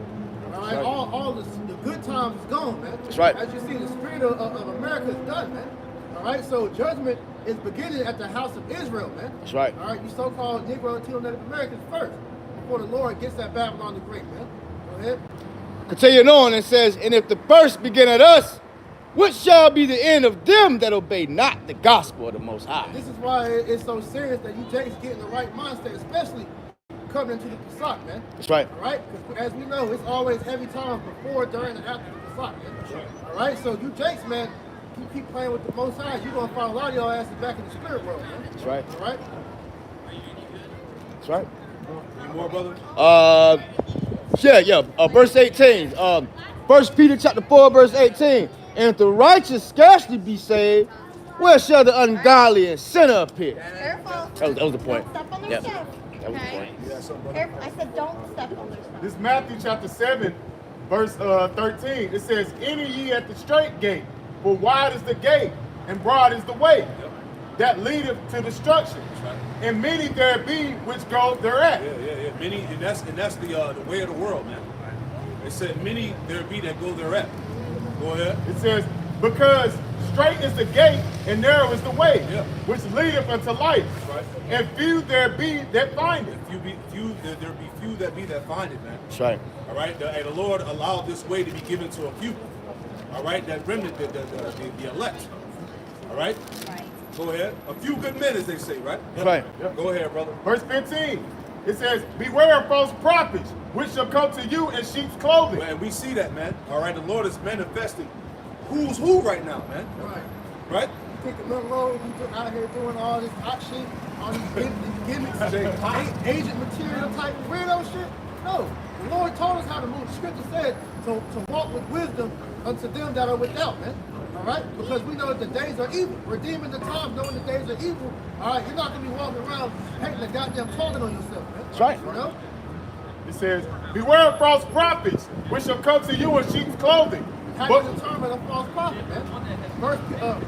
All right, all the good times is gone, man. That's right. As you see, the spirit of America is done, man. All right, so judgment is beginning at the house of Israel, man. That's right. All right, you so-called Negro and Latino Native Americans first, before the Lord gets that Babylon the Great, man. Go ahead. Continuing on, it says, and if the first begin at us, What shall be the end of them that obey not the gospel of the Most High? This is why it's so serious that you Jakes get in the right mindset, especially coming into the Pesach, man. That's right. All right? Because as we know, it's always heavy times before, during, and after the Pesach, man. All right? So you Jakes, man, you keep playing with the Most High, you're going to find a lot of y'all asses back in the spirit world, man. That's right. All right? That's right. Any more, brother? Verse 18. 1 Peter chapter 4, verse 18. And if the righteous scarcely be saved, where shall the ungodly and sinner appear? Careful. That was the point. Don't step on their Yep. toes. That was the Okay? point. Careful. I said don't step on their toes. This is Matthew chapter 7, verse 13. It says, enter ye at the straight gate, for wide is the gate, and broad is the way that leadeth to destruction. And many there be which go thereat. Yeah. Many, and that's the way of the world, man. It said many there be that go thereat. Go ahead. It says, because straight is the gate and narrow is the way, Yeah. which leadeth unto life. Right. And few there be that find it. There be few that be that find it, man. That's right. All right. The Lord allowed this way to be given to a few. All right. That remnant, the elect. All right. Right. Go ahead. A few good men, as they say, right? That's right. Go ahead, brother. Verse 15, it says, beware of false prophets, which shall come to you in sheep's clothing. And we see that, man. All right. The Lord is manifesting who's who right now, man. Right. Right? You take the little road, you out here doing all this hot shit, all these gimmicks, agent material type weirdo shit. No. The Lord told us how to move. The scripture said to walk with wisdom unto them that are without, man. All right? Because we know that the days are evil. Redeeming the times, knowing the days are evil. All right? You're not going to be walking around painting a goddamn target on yourself, man. That's right. You know? It says, beware of false prophets, which shall come to you in sheep's clothing. How But, you determine a false prophet, man? First John, 1,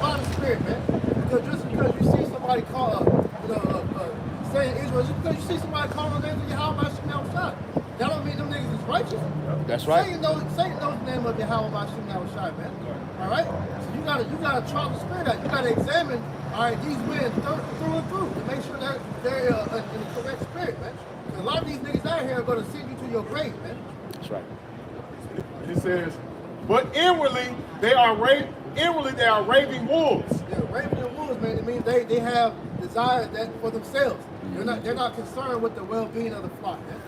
try the spirit, man. Because just because you see somebody saying Israel, just because you see somebody calling the name of Yahweh Shem Shai, that don't mean them niggas is righteous. That's right. Satan knows the name of Yahweh Shem Shai, man. All right? So you gotta try the spirit out. You gotta examine, all right, these men through and through to make sure they're in the correct spirit, man. A lot of these niggas out here are going to send you to your grave, man. That's right. it says, but inwardly they are raving wolves. Yeah, raving and wolves, man. It means they have desires that for themselves. They're not concerned with the well-being of the flock, man.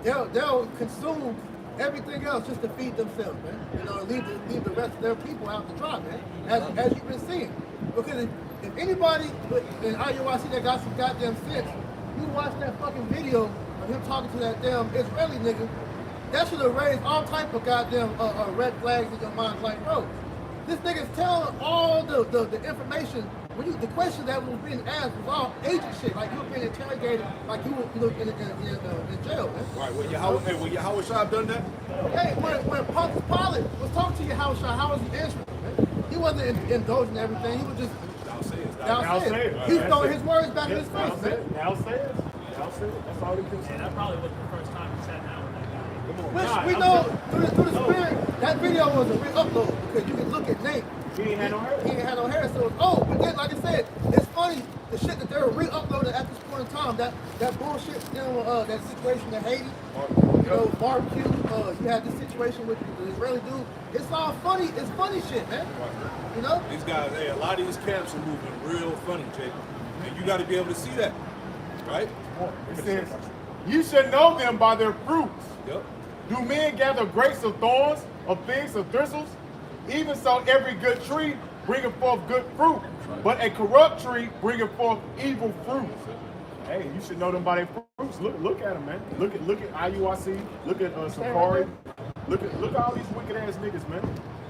You know, they'll consume everything else just to feed themselves, man. You know, leave the rest of their people out to dry, man. As you've been seeing, because if anybody in IUIC that got some goddamn sense, you watch that fucking video of him talking to that damn Israeli nigga, that should have raised all type of goddamn red flags in your mind. Like, bro, this nigga's telling all the information. The question that was being asked was all agent shit. Like you were being interrogated, like you were in jail, man. Right. Well, Yahweh Shai done that? Hey, when Pontius Pilate was talking to Yahweh Shai, how was he answering, man? He wasn't indulging everything. He was just Thou sayest. He's throwing his words back in his face, man. Thou sayest. That's all he can say. And that probably wasn't the first time he sat down with that guy. Which we know through the spirit, that video was a re-upload because you can look at Nate. He ain't had no hair. He ain't had no hair, so it's old. But then, like I said, it's funny the shit that they were re-uploading at this point in time. That bullshit, that situation in Haiti, barbecue. You had this situation with the Israeli dude. It's all funny. It's funny shit, man. You know? These guys, a lot of these camps are moving real funny, Jake. And you got to be able to see that, right? It says, you should know them by their fruits. Yep. Do men gather grapes of thorns, of figs of thistles? Even so, every good tree bringeth forth good fruit, but a corrupt tree bringeth forth evil fruit. Hey, you should know them by their fruits. Look at them, man. Look at IUIC. Look at Sakari. Look at all these wicked ass niggas, man.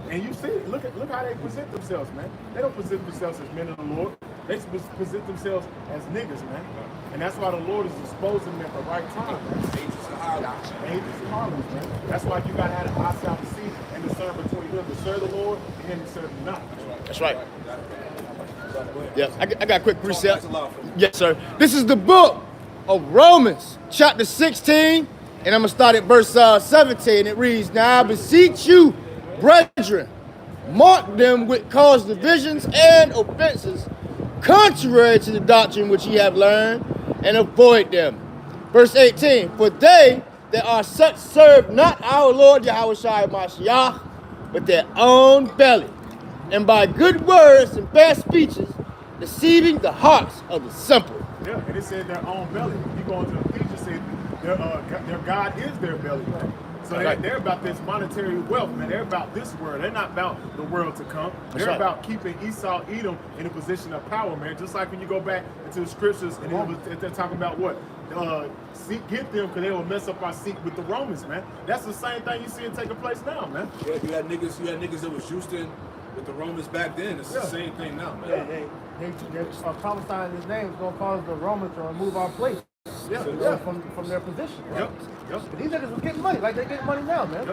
And you see, look how they present themselves, man. They don't present themselves as men of the Lord. They present themselves as niggas, man. And that's why the Lord is exposing them at the right time. Angels and harlots. Angels and harlots, man. That's why you gotta have the eyes out to see and discern between them to serve the Lord and him to serve him not. That's right. Yeah, I got a quick precept. That's a lot for me. Yes, sir. This is the book of Romans, chapter 16, and I'm going to start at verse 17. It reads, now I beseech you, brethren, mark them which cause divisions and offenses, contrary to the doctrine which ye have learned, and avoid them. Verse 18, for they that are such serve not our Lord Yahushua Mashiach, but their own belly, and by good words and fair speeches, deceiving the hearts of the simple. Yeah, and it said their own belly. You go into the Ephesians, said their God is their belly, man. So Right. they're about this monetary wealth, man. They're about this world. They're not about the world to come. They're right. about keeping Esau, Edom in a position of power, man. Just like when you go back into the scriptures and they're talking about what? Get them because they will mess up our seat with the Romans, man. That's the same thing you see taking place now, man. Yeah, you had niggas that was juicing with the Romans back then. It's the same thing now, man. Palestine, his name is going to cause the Romans to remove our place from their position. Right? Yep. But these niggas was getting money, like they getting money now, man.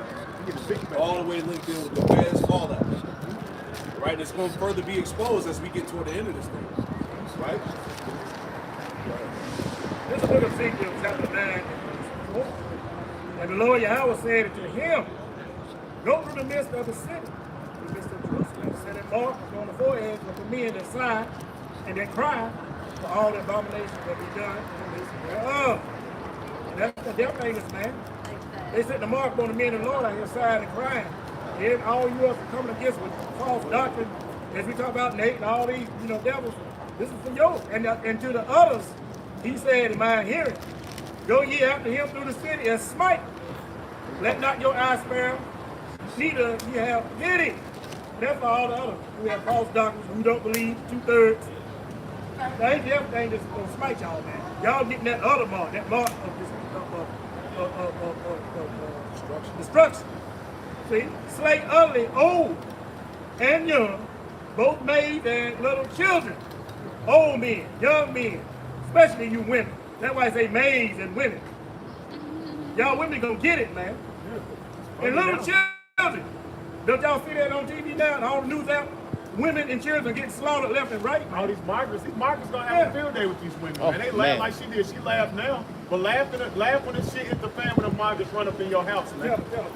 All the way linked in with the feds, all that. Right? And it's going to further be exposed as we get toward the end of this thing. Right? This is the book of Ezekiel, chapter 9, and verse 4. And the Lord Yahweh said to him, go through the midst of the city, the midst of Jerusalem, set a mark on the foreheads of the men that sigh and that cry for all the abominations that be done in the midst thereof. And that's the death angels, man. They set the mark on the men of the Lord out here sighing and crying. And all you are coming against with false doctrine, as we talk about Nate and all these, devils, this is for yours. And to the others, he said in my hearing, go ye after him through the city and smite. Let not your eye spare, neither ye have pity. That's for all the others who have false doctrines, who don't believe, 2/3. There ain't everything that's going to smite y'all, man. Y'all getting that other mark, that mark of destruction. See, slay utterly old and young, both maids and little children, old men, young men, especially you women. That's why I say maids and women. Y'all women gonna get it, man. And little children. Don't y'all see that on TV now and all the news out? Women and children getting slaughtered left and right, man. All these migrants gonna have a field day with these women, man. They laugh like she did. She laughed now, but laugh when the shit hit the fan when the migrants run up in your house, man. Tell them,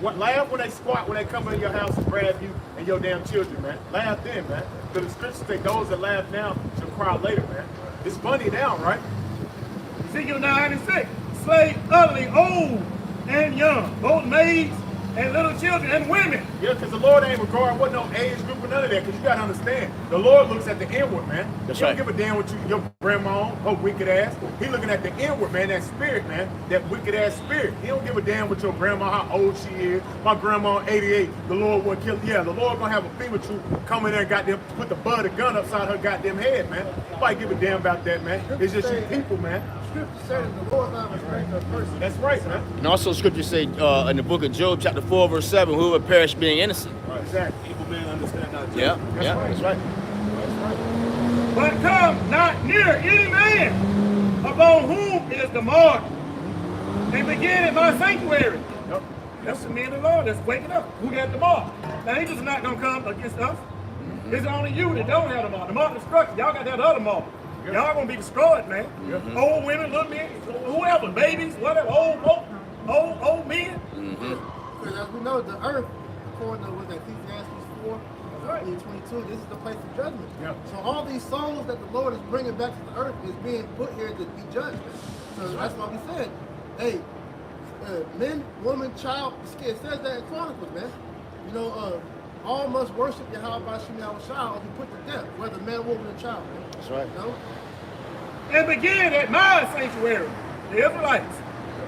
bro. Laugh when they squat, when they come in your house and grab you and your damn children, man. Laugh then, man. Because the scriptures say those that laugh now shall cry later, man. It's funny now, right? Ezekiel 9:6. Slay utterly old and young, both maids and little children and women. Yeah, because the Lord ain't regarding what no age group or none of that. Because you got to understand, the Lord looks at the inward, man. That's He right. don't give a damn what your grandma, her wicked ass. He looking at the inward, man, that spirit, man, that wicked ass spirit. He don't give a damn what your grandma, how old she is. My grandma, 88, the Lord would kill. Yeah, the Lord gonna have a FEMA troop come in there and goddamn put the butt of the gun upside her goddamn head, man. Nobody give a damn about that, man. It's just you people, man. Scripture says the Lord not respect a person. That's right, man. And also scripture say in the book of Job, chapter 4, verse 7, who would perish being innocent. Exactly. Evil men understand not Yeah, judgment. that's right. But come not near any man upon whom is the mark, and begin at my sanctuary. Yep. That's the men of the Lord that's waking up. Who got the mark? Now, angels are not going to come against us. It's only you that don't have the mark. The mark of destruction. Y'all got that other mark. Y'all going to be destroyed, man. Old women, little men, whoever, babies, whatever, old men. Because as we know, the earth, according to what that Ecclesiastes 4, Right. 22, this is the place of judgment. Yeah. So all these souls that the Lord is bringing back to the earth is being put here to be judged. So that's why we said, hey, men, woman, child, it says that in Chronicles, man. All must worship Yahweh by Shem Yahushua or be put to death, whether man, woman, or child. Man. That's right. And begin at my sanctuary, the Israelites,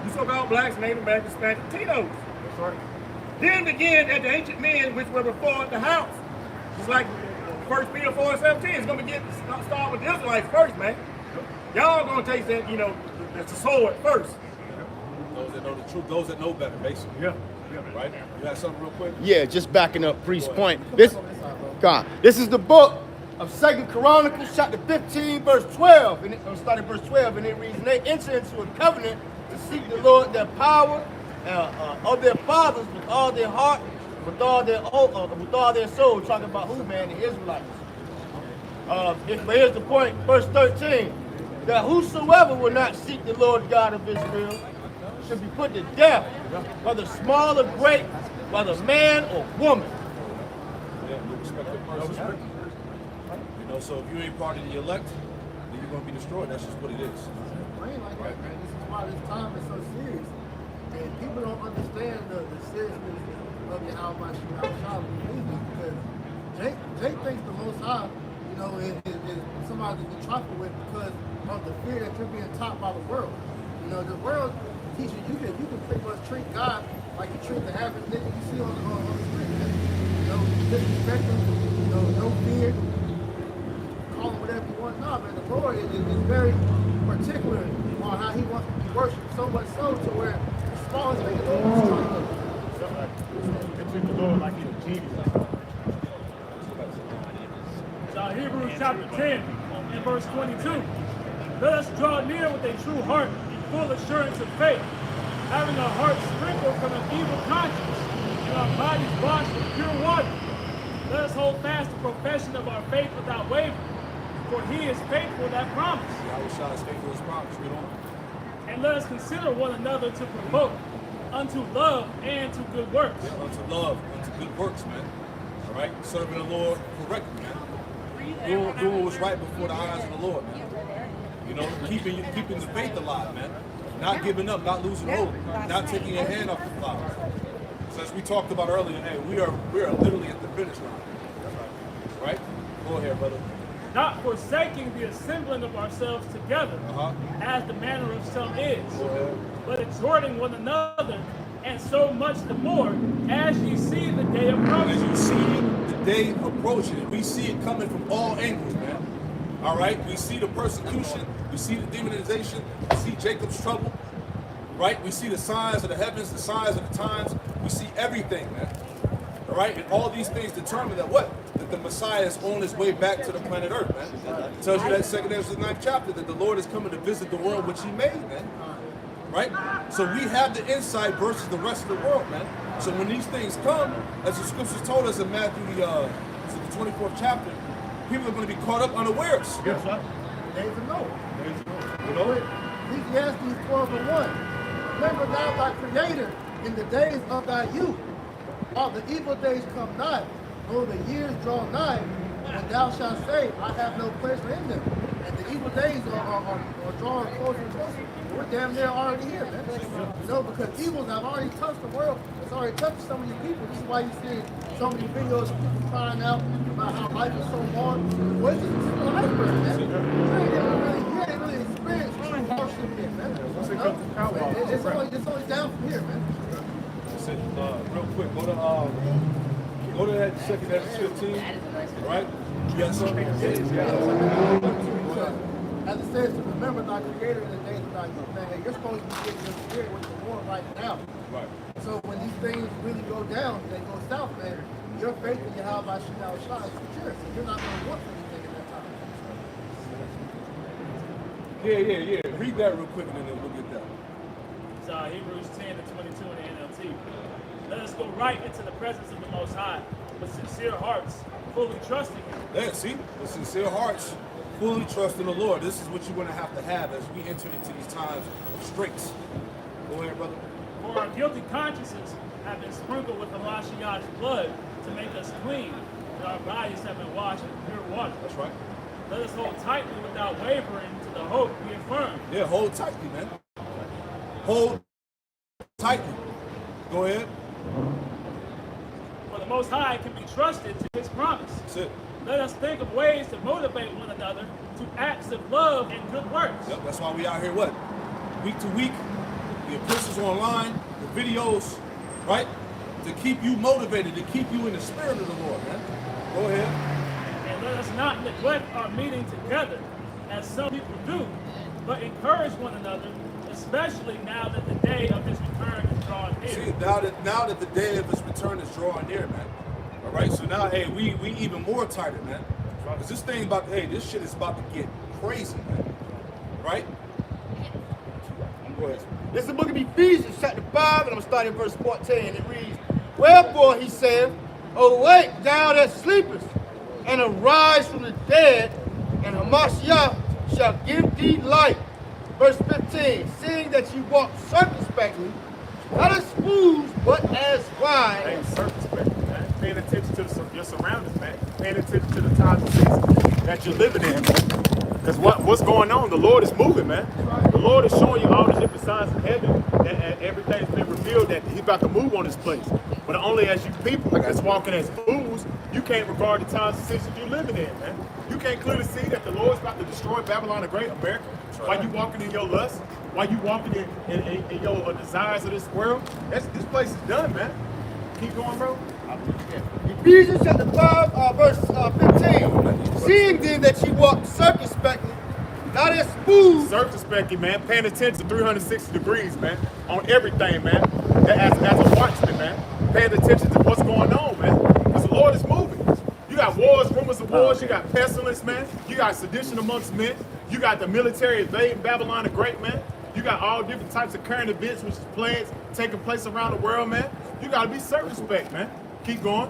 you so-called blacks, Native Americans, Spanish, Latinos. That's right. Then begin at the ancient men which were before the house. It's like 1 Peter 4:17. It's going to start with the Israelites first, man. Y'all going to taste that, that's the sword first. Those that know the truth, those that know better, basically. Yeah. Right? You got something real quick? Yeah, just backing up Priest's point. This is the book of 2 Chronicles, chapter 15, verse 12. And I'm starting verse 12, and it reads, and they enter into a covenant to seek the Lord, their power of their fathers with all their heart, with all their soul. Talking about who, man? The Israelites. But here's the point, verse 13, that whosoever will not seek the Lord God of Israel should be put to death, whether small or great, whether man or woman. Yeah, we respect the person. So if you ain't part of the elect, then you're going to be destroyed. That's just what it is. I ain't like that, man. This is why this time is so serious. And people don't understand the seriousness of your Yahweh because Jake thinks the Most High, you know, is somebody to be trifled with because of the fear that you're being taught by the world. You know, the world teaches you can pretty much treat God like you treat the average nigga you see on the street. You know, disrespect him, you know, no fear, call him whatever you want. No, man, the Lord is very particular on how he wants to be worshipped, so much so to where the smallest thing is always They treat the Lord like he's a genius. Hebrews chapter 10 and verse 22. Let us draw near with a true heart in full assurance of faith, having our hearts sprinkled from an evil conscience and our bodies washed with pure water. Let us hold fast the profession of our faith without wavering, for he is faithful that promise. Yahweh is faithful his promise. Read on. And let us consider one another to provoke unto love and to good works. Yeah, unto love, unto good works, man. All right? Serving the Lord correctly, man. Doing what's right before the eyes of the Lord, man. You know, keeping the faith alive, man. Not giving up, not losing hope, not taking your hand off the plow. So as we talked about earlier, hey, we are literally at the finish line. Right? Go ahead, brother. Not forsaking the assembling of ourselves together, as the manner of some is, but exhorting one another, and so much the more as ye see the day approaching. As you see the day approaching, we see it coming from all angles, man. All right? We see the persecution, we see the demonization, we see Jacob's trouble, right? We see the signs of the heavens, the signs of the times, we see everything, man. All right? And all these things determine that what? That the Messiah is on his way back to the planet Earth, man. It tells you that 2 Ezra 9th chapter that the Lord is coming to visit the world which he made, man. Right? So we have the insight versus the rest of the world, man. So when these things come, as the scriptures told us in Matthew, the 24th chapter, people are going to be caught up unawares. Days of Noah. You know it? Ecclesiastes 12:1. Remember thou thy creator in the days of thy youth. All the evil days come nigh, though the years draw nigh, and thou shalt say, I have no pleasure in them. And the evil days are drawing closer and closer. We're damn near already here, man. You know, because evils have already touched the world. It's already touched so many people. This is why you see so many videos of people crying out about how life is so hard. What's the tip of the iceberg, man? You ain't really experienced true hardship here, man. It's only down from here, man. Listen, real quick, go to that 2 Ezra 15, right? You got something? As it says, to remember thy creator in the days of thy youth, man. You're supposed to be getting your spirit with the Lord right now. Right. So when these things really go down, they go south, man, your faith in Yahweh shall shine secure. So you're not going to want anything in that time. Yeah. Read that real quick and then we'll get that. It's Hebrews 10 and 22 in the NLT. Let us go right into the presence of the Most High with sincere hearts, fully trusting him. Yeah, see? With sincere hearts, fully trust in the Lord. This is what you're going to have as we enter into these times of straits. Go ahead, brother. For our guilty consciences have been sprinkled with the Mashiach's blood to make us clean, and our bodies have been washed in pure water. That's right. Let us hold tightly without wavering to the hope we affirm. Yeah, hold tightly, man. Hold tightly. Go ahead. For the Most High can be trusted to his promise. That's it. Let us think of ways to motivate one another to acts of love and good works. Yep, that's why we out here, what? Week to week, the epistles online, the videos, right? To keep you motivated, to keep you in the spirit of the Lord, man. Go ahead. And let us not neglect our meeting together, as some people do, but encourage one another, especially now that the day of his return is drawing near. See, now that the day of his return is drawing near, man. All right, so now, hey, we even more tighter, man. Because this thing this shit is about to get crazy, man. Right? Go ahead. This is the book of Ephesians, chapter 5, and I'm going to start in verse 14. And it reads, Wherefore he saith, Awake, thou that sleepest, and arise from the dead, and Hamashiach shall give thee light. Verse 15, seeing that you walk circumspectly, not as fools, but as wise. Hey, circumspect, man. Paying attention to your surroundings, man. Paying attention to the times and seasons that you're living in, man. Because what's going on? The Lord is moving, man. The Lord is showing you all the different signs in heaven, and everything's been revealed that He's about to move on this place. But only as you people that's walking as fools, you can't regard the times and seasons you're living in, man. You can't clearly see that the Lord's about to destroy Babylon the Great, America. While you walking in your lust, while you walking in your desires of this world, this place is done, man. Keep going, bro. Ephesians chapter 5, verse 15. Seeing then that ye walk circumspectly, not as fools. Circumspectly, man. Paying attention 360 degrees, man. On everything, man. As a watchman, man. Paying attention to what's going on, man. Because the Lord is moving. You got wars, rumors of wars. You got pestilence, man. You got sedition amongst men. You got the military invading Babylon the Great, man. You got all different types of current events, which is plagues taking place around the world, man. You got to be circumspect, man. Keep going.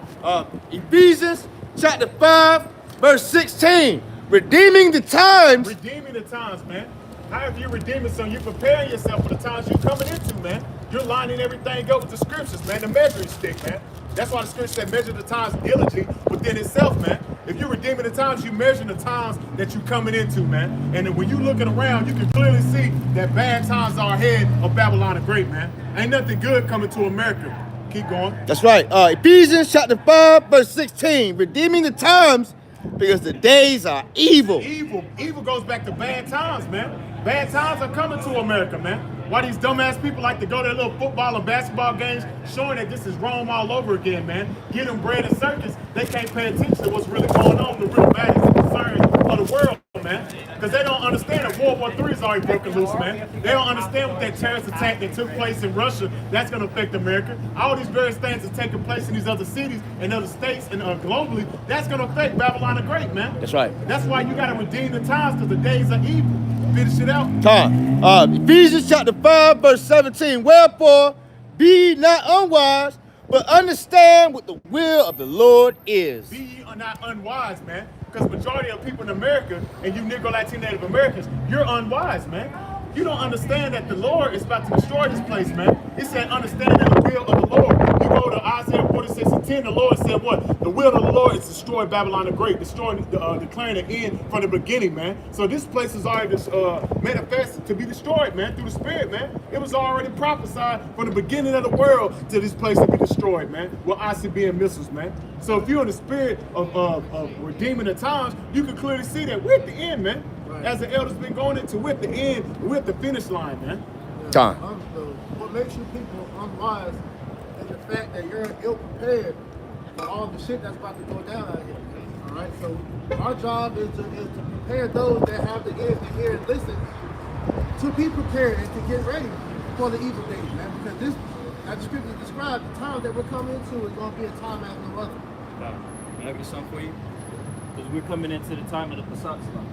Ephesians chapter 5, verse 16. Redeeming the times. Redeeming the times, man. How are you redeeming something? You're preparing yourself for the times you're coming into, man. You're lining everything up with the scriptures, man. The measuring stick, man. That's why the scripture said measure the times diligently within itself, man. If you're redeeming the times, you measure the times that you're coming into, man. And then when you're looking around, you can clearly see that bad times are ahead of Babylon the Great, man. Ain't nothing good coming to America. Keep going. That's right. Ephesians chapter 5, verse 16. Redeeming the times because the days are evil. Evil goes back to bad times, man. Bad times are coming to America, man. Why these dumbass people like to go to their little football and basketball games showing that this is Rome all over again, man. Get them bread and circus. They can't pay attention to what's really going on, the real matters and concerns of the world, man. Because they don't understand that World War III is already broken loose, man. They don't understand what that terrorist attack that took place in Russia, that's going to affect America. All these various things that's taking place in these other cities and other states and globally, that's going to affect Babylon the Great, man. That's right. That's why you got to redeem the times because the days are evil. Finish it out. Time. Ephesians chapter 5, verse 17. Wherefore, be ye not unwise, but understand what the will of the Lord is. Be ye not unwise, man. Because majority of people in America, and you Negro, Latino, Native Americans, you're unwise, man. You don't understand that the Lord is about to destroy this place, man. It said understanding the will of the Lord. You go to Isaiah 46:10, the Lord said what? The will of the Lord is to destroy Babylon the Great, declaring the end from the beginning, man. So this place is already manifested to be destroyed, man, through the Spirit, man. It was already prophesied from the beginning of the world to this place to be destroyed, man, with ICBM missiles, man. So if you're in the spirit of redeeming the times, you can clearly see that we're at the end, man. As the elders been going into, we're at the end, we're at the finish line, man. Time. What makes you people unwise is the fact that you're ill prepared for all the shit that's about to go down out here. All right, so our job is to prepare those that have the ears to hear and listen to be prepared and to get ready for the evil days, man. Because this, as the scripture describes, the time that we're coming into is going to be a time as no other. Can I get something for you? Because we're coming into the time of the Pesach slot.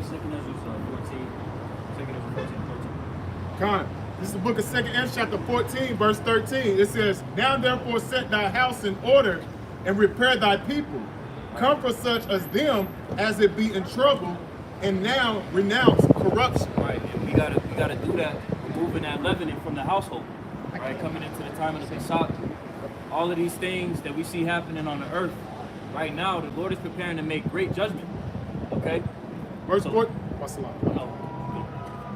Second Ezra 14. Second Ezra 14. Con. This is the book of 2 Ezra chapter 14, verse 13. It says, now therefore set thy house in order and repair thy people. Comfort such as them as it be in trouble, and now renounce corruption. Right, and we gotta do that, removing that leavening from the household. Right, coming into the time of the Pesach. All of these things that we see happening on the earth right now, the Lord is preparing to make great judgment. Okay? Verse 14.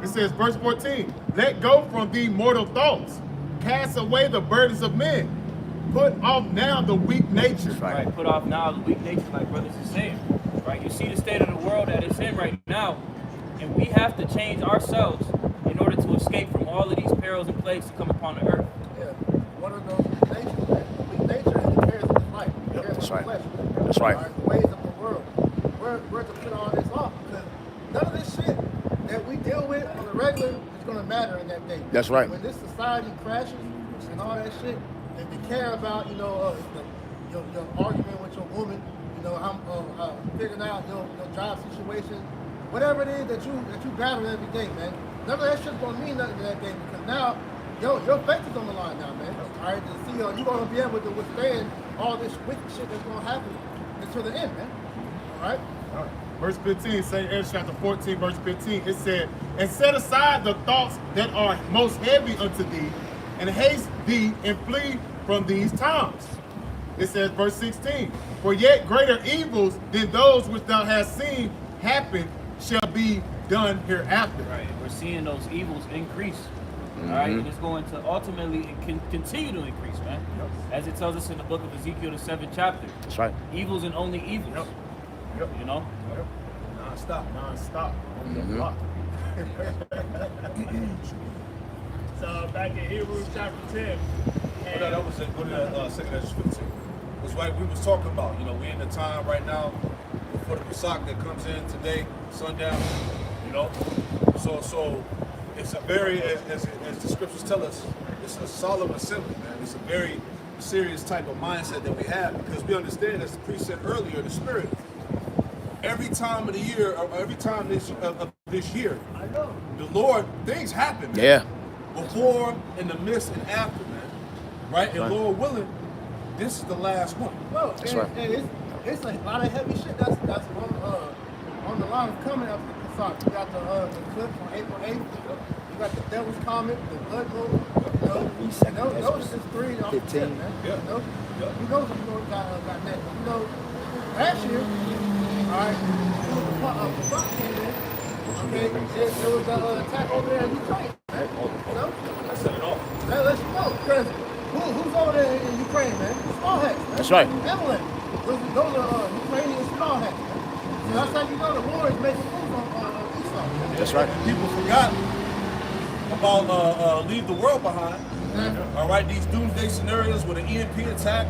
It says, verse 14, let go from thee mortal thoughts. Cast away the burdens of men. Put off now the weak nature. Right, put off now the weak nature, like brothers are saying. Right, you see the state of the world that it's in right now, and we have to change ourselves in order to escape from all of these perils and plagues to come upon the earth. Yeah, one of those natures, man. The weak nature is the cares of this life. The cares of the flesh. That's right. All right. The ways of the world. We're to put all this off because none of this shit that we deal with on the regular is going to matter in that day. That's right. When this society crashes and all that shit, if you care about, your argument with your woman, I'm figuring out your job situation, whatever it is that you battle every day, man. None of that shit's going to mean nothing to that day because now your faith is on the line now, man. All right, to see you're going to be able to withstand all this wicked shit that's going to happen until the end, man. All right. Verse 15, St. Ezra chapter 14, verse 15, it said, and set aside the thoughts that are most heavy unto thee, and haste thee and flee from these times. It says, verse 16, for yet greater evils than those which thou hast seen happen shall be done hereafter. Right. We're seeing those evils increase. All right, and it's going to ultimately continue to increase, man. Yep. As it tells us in the book of Ezekiel, the 7th chapter. That's right. Evils and only evils. Yep. Yep. You know? Yep. Non-stop. On the block. So back in Hebrews chapter 10. But that was it. Go to that 2nd Ezra 15. It's like we was talking about. You know, we're in the time right now before the Pesach that comes in today, sundown. You know, so it's a very, as the scriptures tell us, it's a solemn assembly, man. It's a very serious type of mindset that we have because we understand, as the priest said earlier, the spirit. Every time of the year, or every time of this year, the Lord, things happen, man. Yeah. Before, in the midst, and after, man. Right? And Lord willing, this is the last one. Well, That's and, right. and it's a lot of heavy shit that's on the line of coming up to the Pesach. You got the clip on April 8th. You got the Devil's Comet, the Blood Moon. You know, those are just 3 off the tip, man. Yeah. You know? Yeah. Who knows if you know got that? You know, last year, all right, Pesach came in. Okay, there was an attack over there in Ukraine. Man. You know? I set it off. That lets you know, because who's over there in Ukraine, man? Small hats, man. That's right. Evelyn. Those are Ukrainian small hats, man. So that's how you know the war is making moves on Esau. Man. That's right. People forgot about leave the world behind. All right, these doomsday scenarios with an EMP attack,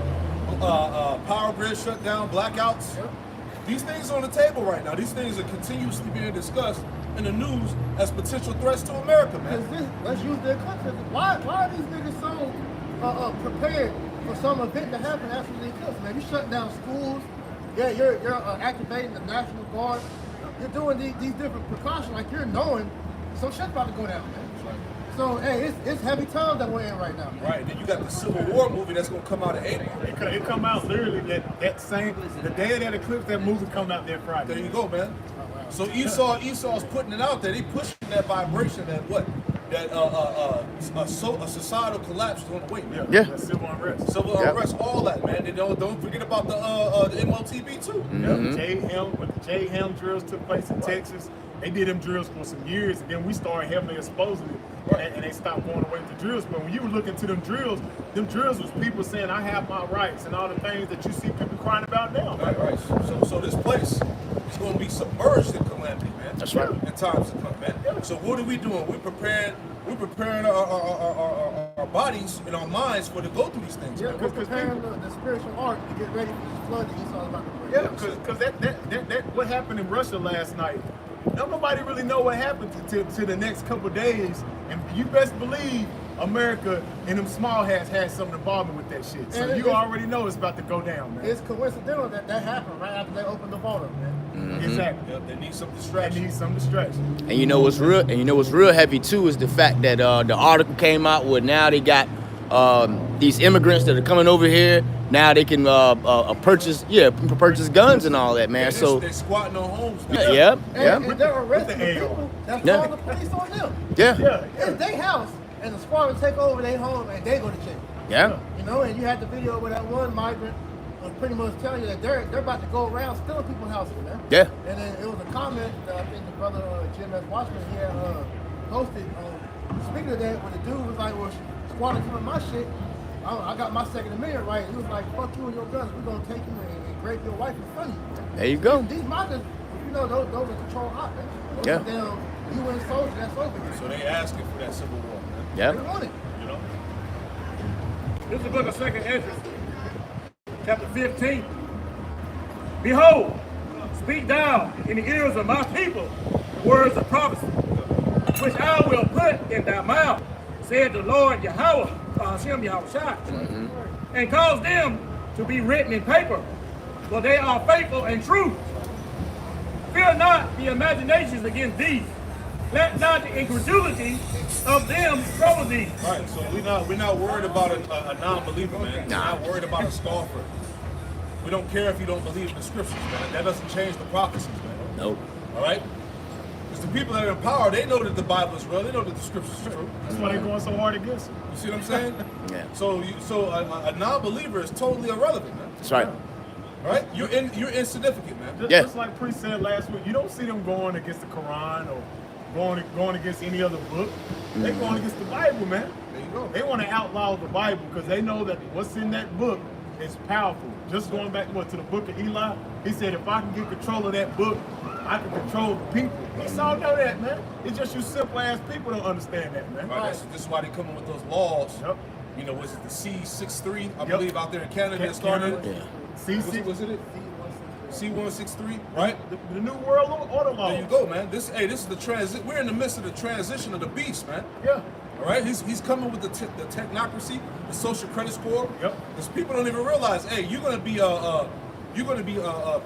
power grid shutdown, blackouts. These things are on the table right now. These things are continuously being discussed in the news as potential threats to America, man. Let's use their concept. Why are these niggas so prepared for some event to happen after the eclipse, man? You shutting down schools. Yeah, you're activating the National Guard. You're doing these different precautions like you're knowing some shit's about to go down, man. So, hey, it's heavy times that we're in right now, man. Right, then you got the Civil War movie that's going to come out in April. It come out literally that same, the day of that eclipse, that movie come out there Friday. There you go, man. So Esau's putting it out there. He pushing that vibration that what? That a societal collapse is on the way, man. Yeah. That civil unrest. Civil unrest, all that, man. And don't forget about the MOTB too. When the J Helm drills took place in Texas, they did them drills for some years, and then we started heavily exposing it, and they stopped going away with the drills. But when you look into them drills was people saying, I have my rights, and all the things that you see people crying about now. Right. So this place is going to be submerged in calamity, man. That's right. In times to come, man. So what are we doing? We're preparing our bodies and our minds for to go through these things. Yeah, man. we're preparing the spiritual ark to get ready for this flood that Esau's about to bring. Yeah, because that what happened in Russia last night, nobody really know what happened to the next couple of days, and you best believe America and them small hats had some involvement with that shit. So you already know it's about to go down, man. It's coincidental that happened right after they opened the vault up, man. Exactly. Yep, they need some They distraction. need some distraction. And you know what's real heavy too is the fact that the article came out where now they got these immigrants that are coming over here. Now they can purchase guns and all that, man. Yeah, So they're squatting on homes, man. yeah. And they're arresting the people that's Yeah. calling the police on them. Yeah. It's their house, and the squad will take over their home, and they go to jail. Yeah. You know, and you had the video where that one migrant was pretty much telling you that they're about to go around stealing people's houses, man. Yeah. And then it was a comment that I think the brother Jim S. Watchman here posted. Speaking of that, when the dude was like, "Well, squatting some of my shit, I got my Second Amendment right." He was like, "Fuck you and your guns. We're gonna take you and rape your wife in front of you." There you go. These migrants, you know, those are control ops. Those Yeah. are damn UN soldiers that's over here. So they asking for that civil war, man. Yeah. They want it. You know? This is the book of 2nd Ezra, chapter 15. Behold, speak thou in the ears of my people words of prophecy, which I will put in thy mouth, said the Lord Yahweh, Hashem Yahushua, and cause them to be written in paper, for they are faithful and true. Fear not the imaginations against thee. Let not the incredulity of them trouble thee. Right, so we're not worried about a non-believer, man. We're not worried about a scoffer. We don't care if you don't believe in the scriptures, man. That doesn't change the prophecies, man. Nope. All right? Because the people that are in power, they know that the Bible is real. They know that the scripture is true. That's why they're going so hard against it. You see what I'm saying? Yeah. So a non-believer is totally irrelevant, man. That's right. All right? You're insignificant, man. Yeah. Just like Priest said last week, you don't see them going against the Quran or going against any other book. They're going against the Bible, man. There you go. They want to outlaw the Bible because they know that what's in that book is powerful. Just going back to the book of Eli, he said, if I can get control of that book, I can control the people. We all know that, man. It's just you simple ass people don't understand that, man. Right, this is why they come in with those laws. Yep. You know, was it the C63? I Yep. believe out there in Canada it started. Canada. Yeah. C6, Was it C163? Right? the New World Order law. There you go, man. This is the transit. We're in the midst of the transition of the beast, man. Yeah. All right, he's coming with the technocracy, the social credit score. Yep. Because people don't even realize, hey, you're gonna be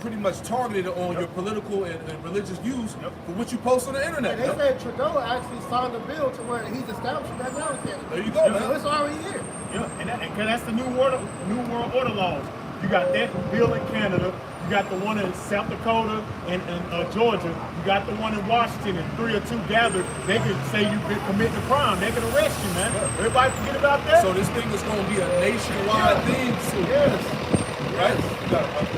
pretty much targeted on your political and religious views for what you post on the internet. They said Trudeau actually signed a bill to where he's establishing that now in Canada. There you go, man. So it's already here. Yeah, and that's the New World Order laws. You got that bill in Canada. You got the one in South Dakota and Georgia. You got the one in Washington. And 3 or 2 gathered, they could say you could commit the crime. They could arrest you, man. Everybody forget about that. So this thing is going to be a nationwide thing soon. Yes. Right? You got it, man.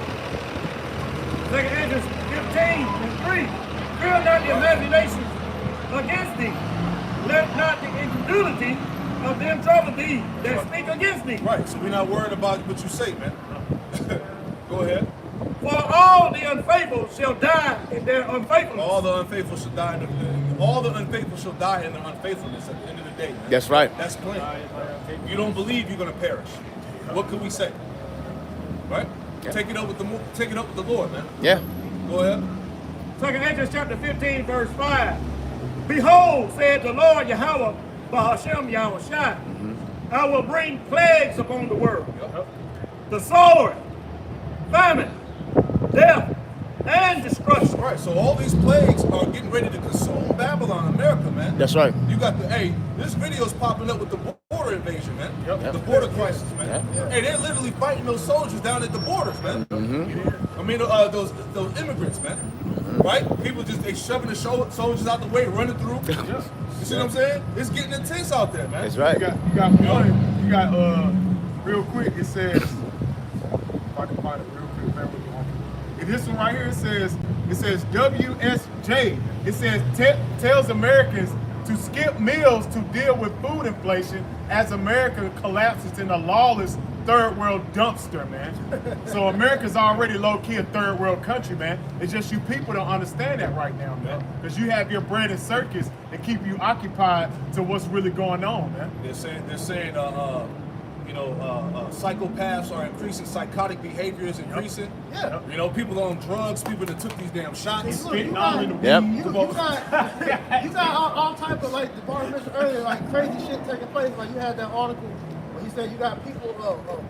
2 Andrews 15 and 3. Fear not the imaginations against thee. Let not the incredulity of them trouble thee that speak against thee. Right, so we're not worried about what you say, man. Go ahead. For all the unfaithful shall die in their unfaithfulness. All the unfaithful shall die in their unfaithfulness at the end of the day, man. That's right. That's plain. If you don't believe, you're going to perish. What can we say? Right? Yeah. Take it up with the Lord, man. Yeah. Go ahead. 2 Andrews chapter 15, verse 5. Behold, said the Lord Yahweh, Bahashem Yahweh Shai, I will bring plagues upon the world. The sword, famine, death, and destruction. Right, so all these plagues are getting ready to consume Babylon, America, man. That's right. You got this video's popping up with the border invasion, man. Yep. The border crisis, man. Yep. Hey, they're literally fighting those soldiers down at the borders, man. I mean, those immigrants, man. Right? People they shoving the soldiers out the way, running through. You see what I'm saying? It's getting intense out there, man. That's right. You got one. You got real quick. It says, if I can find it real quick, bear with me. And this one right here, it says WSJ. It says tells Americans to skip meals to deal with food inflation as America collapses in a lawless third world dumpster, man. So America's already low-key a third world country, man. It's just you people don't understand that right now, man. Because you have your bread and circus that keep you occupied to what's really going on, man. They're saying psychopaths are increasing, psychotic behavior is increasing. Yeah. You know, people on drugs, people that took these damn shots. Look, you all in the got, Yep. you got all type of, like DeBar mentioned earlier, like crazy shit taking place. Like you had that article where he said you got people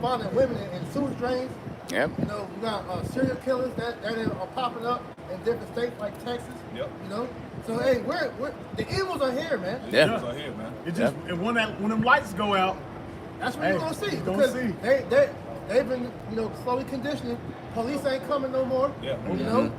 finding women in sewage drains. Yep. You know, you got serial killers that are popping up in different states like Texas. Yep. You know, so hey, we're the evils are here, man. Yeah. These are here, man. It just, and when them lights go out, That's what you're gonna see. you're gonna Because see. they've been, you know, slowly conditioning. Police ain't coming no more. Yeah. You know?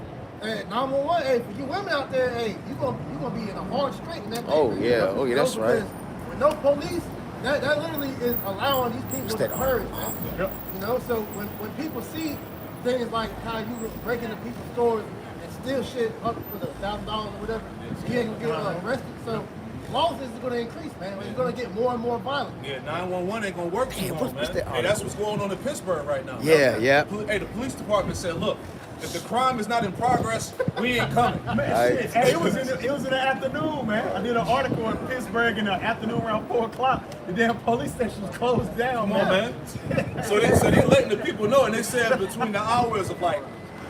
Hey, 911, hey, for you women out there, hey, you gonna be in a hard strait in that Oh, thing, yeah. man. Oh, yeah, You know, that's right. because with no police, that literally is allowing these people to Stay purge, man. Yep. You know, so when people see things like how you were breaking into people's stores and steal shit up for the $1,000 or whatever, you ain't gonna get arrested. So lawlessness is gonna increase, man. It's gonna get more and more violent. Yeah, 911 ain't gonna work too long, what's man. that Hey, that's what's going on in Pittsburgh right now. Yeah, yeah. Hey, the police department said, look, if the crime is not in progress, we ain't coming. Right. Hey, it was in the afternoon, man. I did an article in Pittsburgh in the afternoon around 4 o'clock. The damn police station was closed down, Come on, man. So they're letting the people know, and they said between the hours of like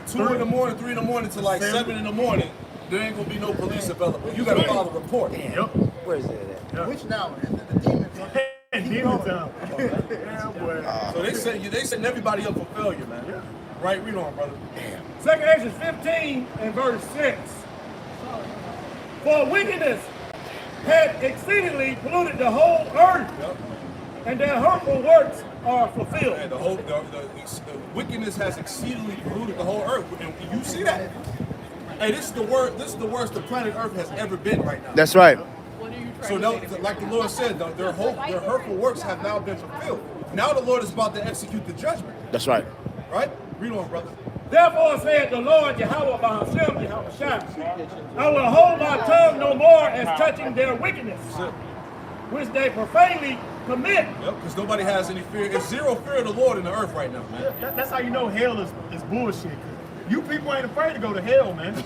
2 in the morning, 3 in the morning to like 7 in the morning, there ain't gonna be no police available. You gotta file a report. Yep. Where is it at? Which now, man? The demons. Demon time. Yeah, boy. So they setting everybody up for failure, man. Right, read on, brother. 2 Ezra 15 and verse 6. For wickedness had exceedingly polluted the whole earth, Yep. and their hurtful works are fulfilled. And the wickedness has exceedingly polluted the whole earth, and you see that. Hey, this is the worst the planet Earth has ever been right now. That's right. So like the Lord said, their hurtful works have now been fulfilled. Now the Lord is about to execute the judgment. That's right. Right? Read on, brother. Therefore said the Lord Yahweh Bahashem Yahushua, I will hold my tongue no more as touching their wickedness, which they profanely commit. Yep, because nobody has any fear. It's zero fear of the Lord in the earth right now, man. That's how you know hell is bullshit. You people ain't afraid to go to hell, man.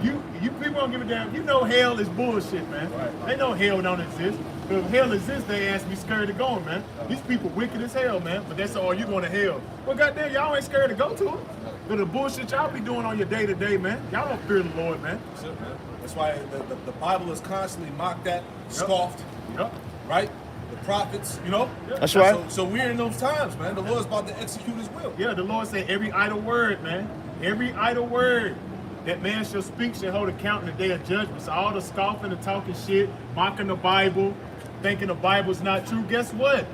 You people don't give a damn. You know hell is bullshit, man. Right. They know hell don't exist. If hell exists, they ass be scared to go, man. These people wicked as hell, man. But that's all you going to hell. Well, goddamn, y'all ain't scared to go to it. But the bullshit y'all be doing on your day to day, man. Y'all don't fear the Lord, man. That's it, man. That's why the Bible is constantly mocked at, scoffed. Yep. Right? The prophets, you know? That's right. So we're in those times, man. The Lord's about to execute his will. Yeah, the Lord said every idle word, man. Every idle word that man shall speak shall hold account in the day of judgment. So all the scoffing, the talking shit, mocking the Bible, thinking the Bible's not true. Guess what?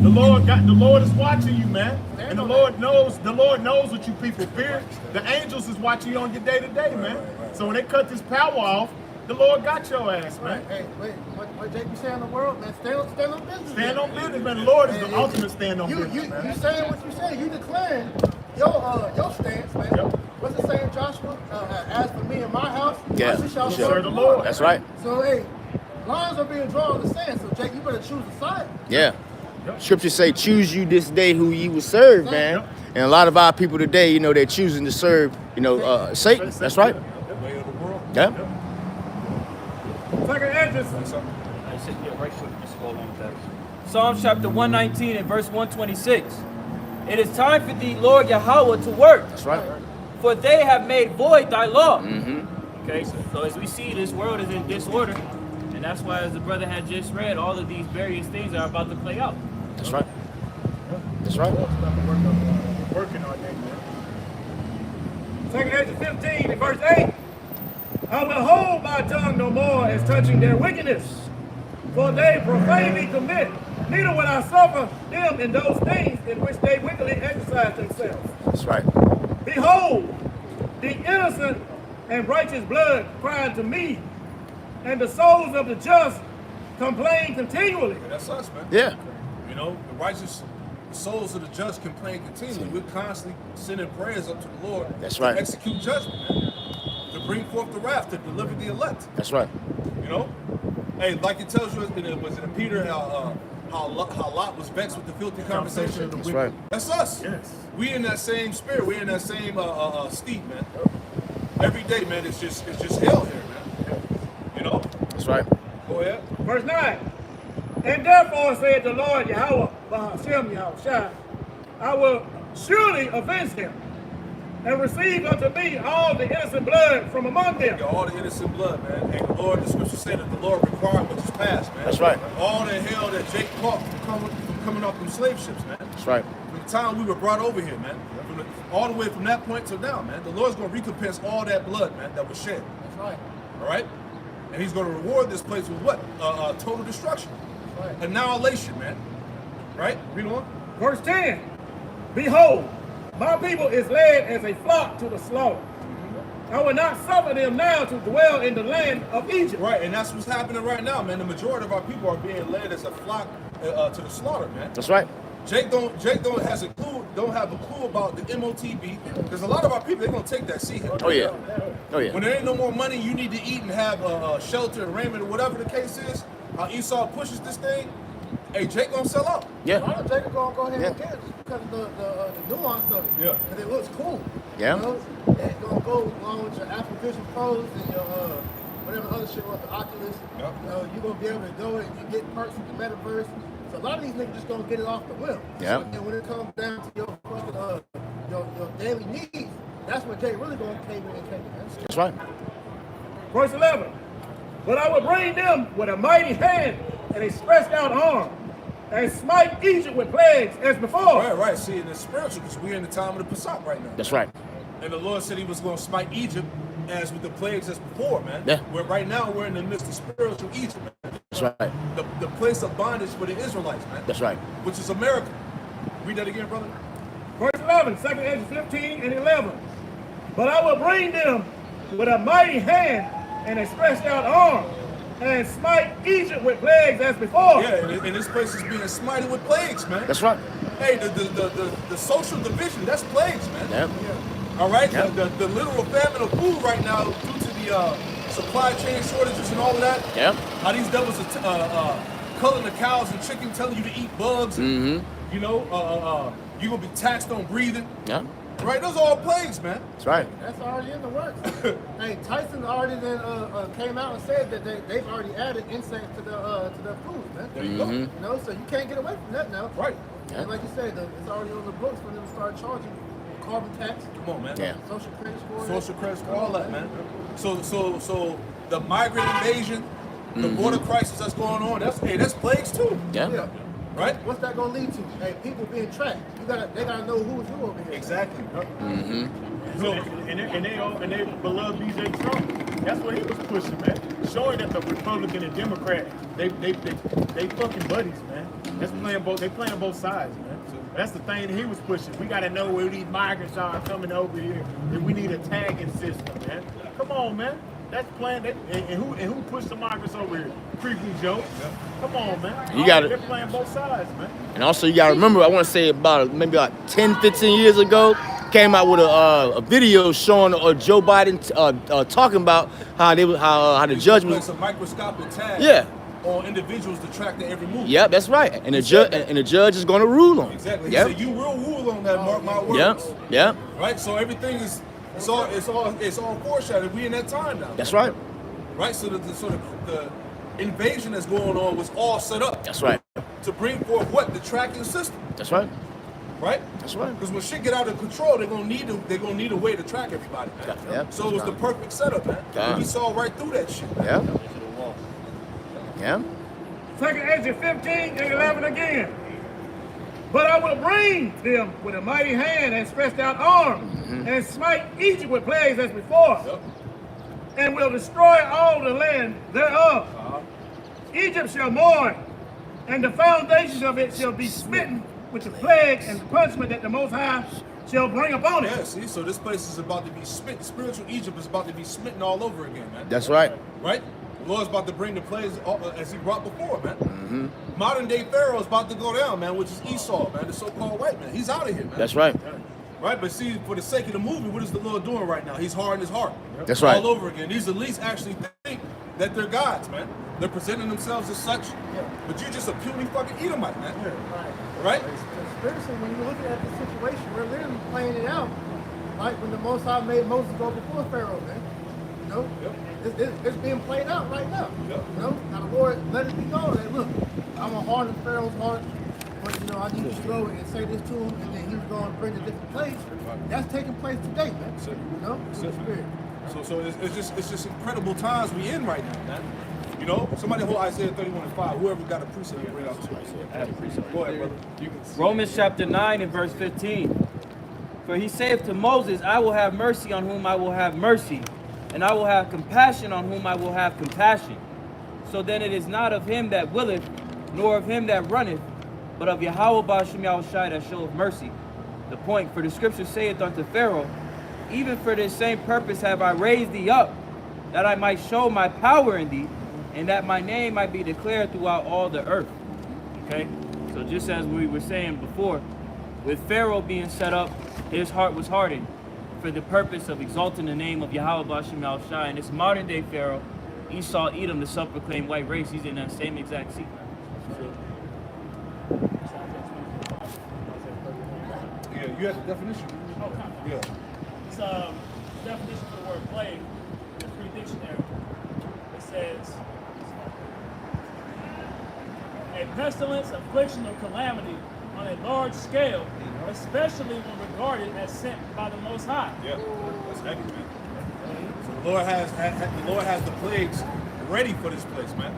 The Lord is watching you, man. And the Lord knows what you people fear. The angels is watching you on your day to day, man. So when they cut this power off, the Lord got your ass, man. Hey, wait, what Jake you saying in the world, man? Stand on business. Stand on business, man. The Lord is the ultimate stand on business, man. You saying what you say. You declaring your stance, man. Yep. What's it saying, Joshua? As for me and my house, Yeah. we shall Serve serve the the Lord. Lord. That's right. So, hey, lines are being drawn in the sand. So, Jake, you better choose a side. Yeah. Scriptures say, choose you this day who you will serve, man. Yep. And a lot of our people today, you know, they're choosing to serve, Satan. That's right. The way of the world. Yeah. Second Esdras, I said, yeah, right quick, just go along with that. Psalms chapter 119 and verse 126. It is time for thee, Lord Yahweh, to work, That's right. for they have made void thy law. Mm-hmm. Okay, so as we see, this world is in disorder, and that's why, as the brother had just read, all of these various things are about to play out. That's right. That's right. Working all day, man. Second Esdras 15 and verse 8. I will hold my tongue no more as touching their wickedness, for they profanely commit. Neither will I suffer them in those things in which they wickedly exercise themselves. That's right. Behold, the innocent and righteous blood cry to me, and the souls of the just complain continually. Yeah, that's us, man. Yeah. You know, the righteous souls of the just complain continually. We're constantly sending prayers up to the Lord. That's right. To execute judgment, man. To bring forth the wrath, to deliver the elect. That's right. You know? Hey, like it tells you, was it in Peter, how Lot was vexed with the filthy conversation of the That's wicked. right. That's us. Yes. We in that same spirit. We in that same steep, man. Every day, man, it's just hell here, man. You know? That's right. Go ahead. Verse 9. And therefore said the Lord Yahweh, Bahashem Yahushua, I will surely avenge them, and receive unto me all the innocent blood from among them. Yeah, all the innocent blood, man. Hey, the scripture said that the Lord required what is past, man. That's right. All the hell that Jake caught from coming off them slave ships, man. That's right. From the time we were brought over here, man. All the way from that point till now, man. The Lord's going to recompense all that blood, man, that was shed. That's right. All right? And he's going to reward this place with what? Total destruction. Right. Annihilation, man. Right? Read on. Verse 10. Behold, my people is led as a flock to the slaughter. I will not suffer them now to dwell in the land of Egypt. Right, and that's what's happening right now, man. The majority of our people are being led as a flock to the slaughter, man. That's right. Jake don't have a clue about the MOTB, because a lot of our people, they're gonna take that seat. Oh yeah. Oh yeah. When there ain't no more money, you need to eat and have shelter and raiment or whatever the case is. How Esau pushes this thing, hey, Jake gonna sell out. A Yeah. lot of Jacob gonna go ahead and Yeah. get it because of the nuance of it. Yeah. Because it looks cool. Yeah. You know? It's gonna go along with your Apple Vision Pros and your whatever other shit was, the Oculus. Yep. You're gonna be able to go and you get perks with the metaverse. So a lot of these niggas just gonna get it off the whim. Yeah. And when it comes down to your fucking your daily needs, that's when Jay really gonna cave in and take it. That's right. Verse 11. But I will bring them with a mighty hand and a stretched out arm, and smite Egypt with plagues as before. Right. See, in the spiritual, because we're in the time of the Pesach right now. That's right. And the Lord said he was gonna smite Egypt as with the plagues as before, man. Yeah. Where right now we're in the midst of spiritual Egypt, man. That's right. The place of bondage for the Israelites, man. That's right. Which is America. Read that again, brother. Verse 11, 2 Esdras 15 and 11. But I will bring them with a mighty hand and a stretched out arm, and smite Egypt with plagues as before. Yeah, and this place is being smited with plagues, man. That's right. Hey, the social division, that's plagues, man. Yep. All right? Yep. The literal famine of food right now due to the supply chain shortages and all of that. Yep. How these devils are culling the cows and chicken, telling you to eat bugs. And, you know, you're going to be taxed on breathing. Yep. Right? Those are all plagues, man. That's right. That's already in the works. Hey, Tyson already then came out and said that they've already added insects to the food, man. There you go. You know, so you can't get away from that now. Right. And like you said, it's already on the books for them to start charging carbon tax, Come on, man. Yeah. social credit score. Social credit score, all that, man. So the migrant invasion, the border crisis that's going on, that's plagues too. Yeah. Yeah. Right? What's that gonna lead to? Hey, people being tracked. They gotta know who's who over here. Exactly. So, and they beloved BJ Trump. That's what he was pushing, man. Showing that the Republican and Democrat, they fucking buddies, man. They playing both sides, man. That's the thing that he was pushing. We gotta know where these migrants are coming over here. And we need a tagging system, man. Come on, man. That's playing. And who pushed the migrants over here? Creepy Joe. Come on, man. You got it. They're playing both sides, man. And also, you gotta remember, I want to say maybe about 10, 15 years ago, came out with a video showing Joe Biden talking about how the judge was. It's a microscopic tag. Yeah. On individuals to track their every move. Yep, that's right. And the judge is going to rule on it. Exactly. He Yep. said, "You will rule on that. Mark my words." Yep. Yep. Right. So everything is it's all foreshadowed. We in that time now. That's right. Right. So the invasion that's going on was all set up. That's right. To bring forth what? The tracking system. That's right. Right. That's right. Because when shit get out of control, they're gonna need a way to track everybody. Man. Yep. So it was the perfect setup, man. Yeah. We saw right through that shit. Man. Yeah. Yeah. 2nd Ezra 15 and 11 again. But I will bring them with a mighty hand and stretched out arm, and smite Egypt with plagues as before, and will destroy all the land thereof. Egypt shall mourn, and the foundations of it shall be smitten with the plague and the punishment that the Most High shall bring upon it. Yeah, see, so this place is about to be smitten. Spiritual Egypt is about to be smitten all over again, man. That's right. Right? The Lord's about to bring the plagues as he brought before, man. Modern day Pharaoh is about to go down, man, which is Esau, man, the so-called white man. He's out of here, man. That's right. Right? But see, for the sake of the movie, what is the Lord doing right now? He's hardening his heart. That's right. All over again. These elites actually think that they're gods, man. They're presenting themselves as such. But you're just a puny fucking Edomite, man. Right? Spiritually, when you're looking at the situation, we're literally playing it out like when the Most High made Moses go before Pharaoh, man. You know? It's being played out right now. You know? Now the Lord let it be known that, look, I'm going to harden Pharaoh's heart, but, you know, I need you to go and say this to him, and then he's going to bring a different place. That's taking place today, man. You know? Through the Spirit. So it's just incredible times we in right now, man. You know, somebody hold Isaiah 31:5. Whoever got a precept, bring it out to us. I have a precept. Go ahead, brother. Romans chapter 9 and verse 15. For he saith to Moses, I will have mercy on whom I will have mercy, and I will have compassion on whom I will have compassion. So then it is not of him that willeth, nor of him that runneth, but of Yahweh Ba'ashem Yahushai that showeth mercy. The point, for the scripture saith unto Pharaoh, even for this same purpose have I raised thee up, that I might show my power in thee, and that my name might be declared throughout all the earth. Okay? So just as we were saying before, with Pharaoh being set up, his heart was hardened for the purpose of exalting the name of Yahweh Ba'ashem Yahushai. And this modern day Pharaoh, Esau, Edom, the self-proclaimed white race, he's in that same exact seat. Yeah, you have the definition. Yeah. It's definition for the word plague, the Free Dictionary. It says, a pestilence, affliction, or calamity on a large scale, especially when regarded as sent by the Most High. Yeah, that's heavy, man. So the Lord has the plagues ready for this place, man.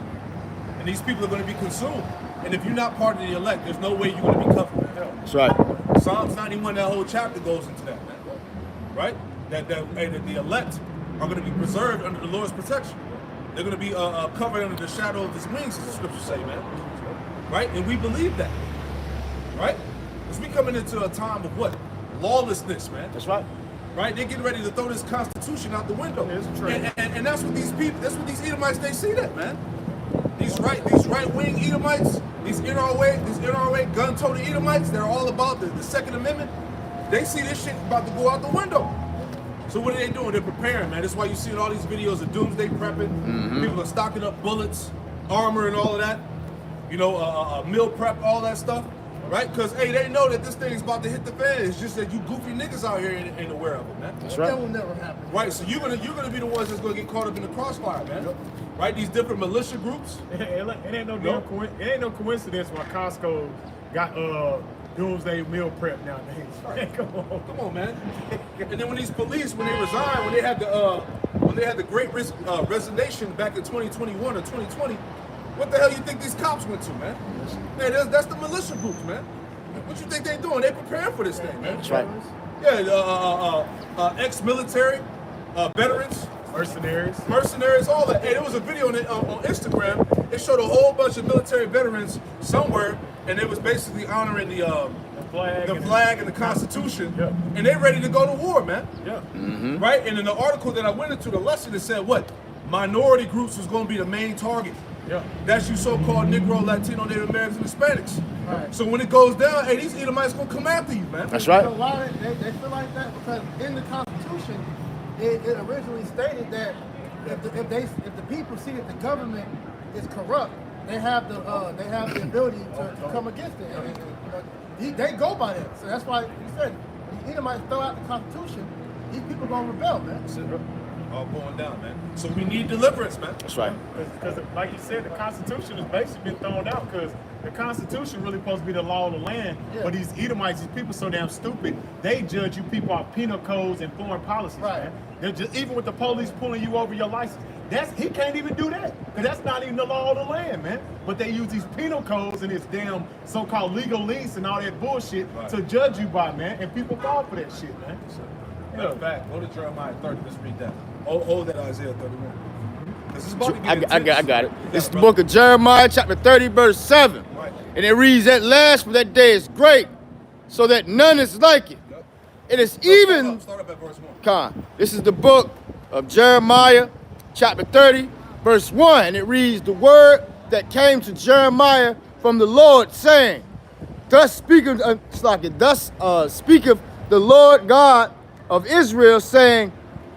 And these people are going to be consumed. And if you're not part of the elect, there's no way you're going to be covered. That's right. Psalms 91, that whole chapter goes into that, man. Right? That the elect are going to be preserved under the Lord's protection. They're going to be covered under the shadow of his wings, as the scriptures say, man. Right? And we believe that. Right? Because we coming into a time of what? Lawlessness, man. That's right. right? They're getting ready to throw this Constitution out the window. It's true. And that's what these people, that's what these Edomites, they see that, man. These right-wing Edomites, these NRA gun-toting Edomites, they're all about the Second Amendment. They see this shit about to go out the window. So what are they doing? They're preparing, man. That's why you see all these videos of doomsday prepping. People are stocking up bullets, armor, and all of that. You know, meal prep, all that stuff, right? Because, hey, they know that this thing's about to hit the fan. It's just that you goofy niggas out here ain't aware of it, man. That's right. That will never happen. Right, so you're gonna be the ones that's gonna get caught up in the crossfire, man. Right? These different militia groups. It ain't no coincidence why Costco got doomsday meal prep nowadays. Right. Come on, man. And then when these police, when they resigned, when they had the Great Resignation back in 2021 or 2020, what the hell you think these cops went to, man? Man, that's the militia groups, man. What you think they doing? They preparing for this thing, man. That's right. Yeah, ex-military, veterans, mercenaries, all that. Hey, there was a video on Instagram. It showed a whole bunch of military veterans somewhere, and it was basically honoring the flag and the Constitution, and they're ready to go to war, man. Yeah. Right? And in the article that I went into, the lesson, it said what? Minority groups was going to be the main target. Yeah. That's you so-called Negro, Latino, Native Americans, and Hispanics. Right. So when it goes down, hey, these Edomites gonna come after you, man. That's right. So why they feel like that? Because in the Constitution, it originally stated that if the people see that the government is corrupt, they have the ability to come against it. And, you know, they go by that. So that's why he said, when the Edomites throw out the Constitution, these people gonna rebel, man. All going down, man. So we need deliverance, man. That's right. Because, like you said, the Constitution has basically been thrown out because the Constitution really supposed to be the law of the land. Yeah. But these Edomites, these people so damn stupid, they judge you people off penal codes and foreign policies, Right. man. They're just, even with the police pulling you over your license, he can't even do that. Because that's not even the law of the land, man. But they use these penal codes and this damn so-called legal lease and all that bullshit to judge you by, man. And people fall for that shit, man. Matter of fact, go to Jeremiah 30. Let's read that. Hold that Isaiah 31. This is about to get I got it. This is the book of Jeremiah, chapter 30, verse 7. Right. And it reads, "At last, for that day is great, so that none is like it. It is even..." Start up at verse 1. This is the book of Jeremiah, chapter 30, verse 1. And it reads, "The word that came to Jeremiah from the Lord, saying, Thus speaketh the Lord God of Israel, saying,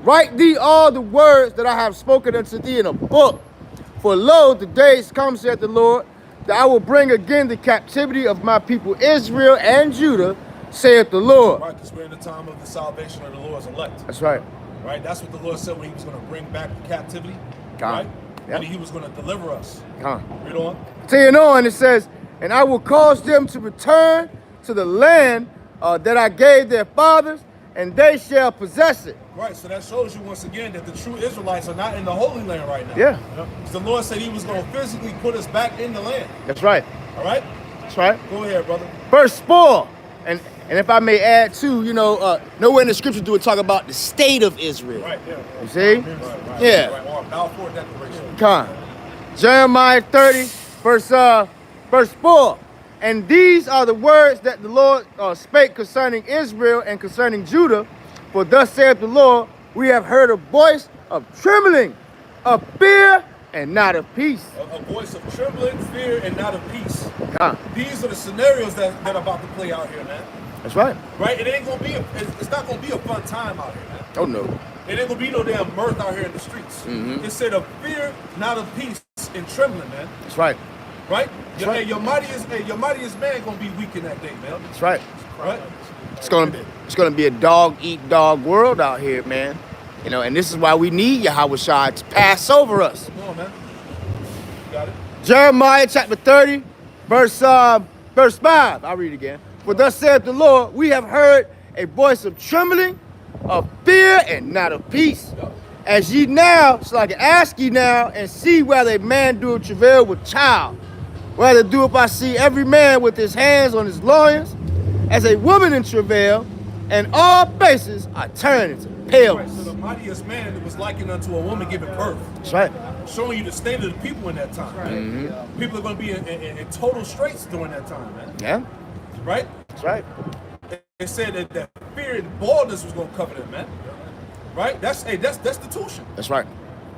Write thee all the words that I have spoken unto thee in a book. For lo, the days come, saith the Lord, that I will bring again the captivity of my people Israel and Judah, saith the Lord." Right, because we're in the time of the salvation of the Lord's elect. That's right. Right? That's what the Lord said when he was going to bring back the captivity. Right? Yep. And he was going to deliver us. Read on. Continuing on, it says, "And I will cause them to return to the land that I gave their fathers, and they shall possess it." Right, so that shows you once again that the true Israelites are not in the Holy Land right now. Yeah. Because the Lord said he was going to physically put us back in the land. That's right. All right? That's right. Go ahead, brother. Verse 4. And if I may add too, nowhere in the scripture do it talk about the state of Israel. Right, yeah. You see? Right. Yeah. Right, or Balfour Declaration. Jeremiah 30, verse 4. "And these are the words that the Lord spake concerning Israel and concerning Judah. For thus saith the Lord, we have heard a voice of trembling, of fear, and not of peace." A voice of trembling, fear, and not of peace. These are the scenarios that are about to play out here, man. That's right. Right? It's not going to be a fun time out here, man. Oh, no. It ain't going to be no damn mirth out here in the streets. It said of fear, not of peace, and trembling, man. That's right. Right? Right. Your mightiest man going to be weak in that day, man. That's right. Right? It's gonna be a dog-eat-dog world out here, man. And this is why we need Yahweh Shai to pass over us. Come on, man. You got it? Jeremiah chapter 30, verse 5. I'll read it again. "For thus saith the Lord, we have heard a voice of trembling, of fear, and not of peace. As ye now, so I can ask ye now, and see whether a man doeth travail with child. Whether doeth I see every man with his hands on his loins, as a woman in travail, and all faces are turned into paleness." Right, so the mightiest man was likened unto a woman giving birth. That's right. Showing you the state of the people in that time. People are going to be in total straits during that time, man. Yeah. Right? That's right. It said that fear and baldness was gonna cover them, man. Right? That's destitution. That's right.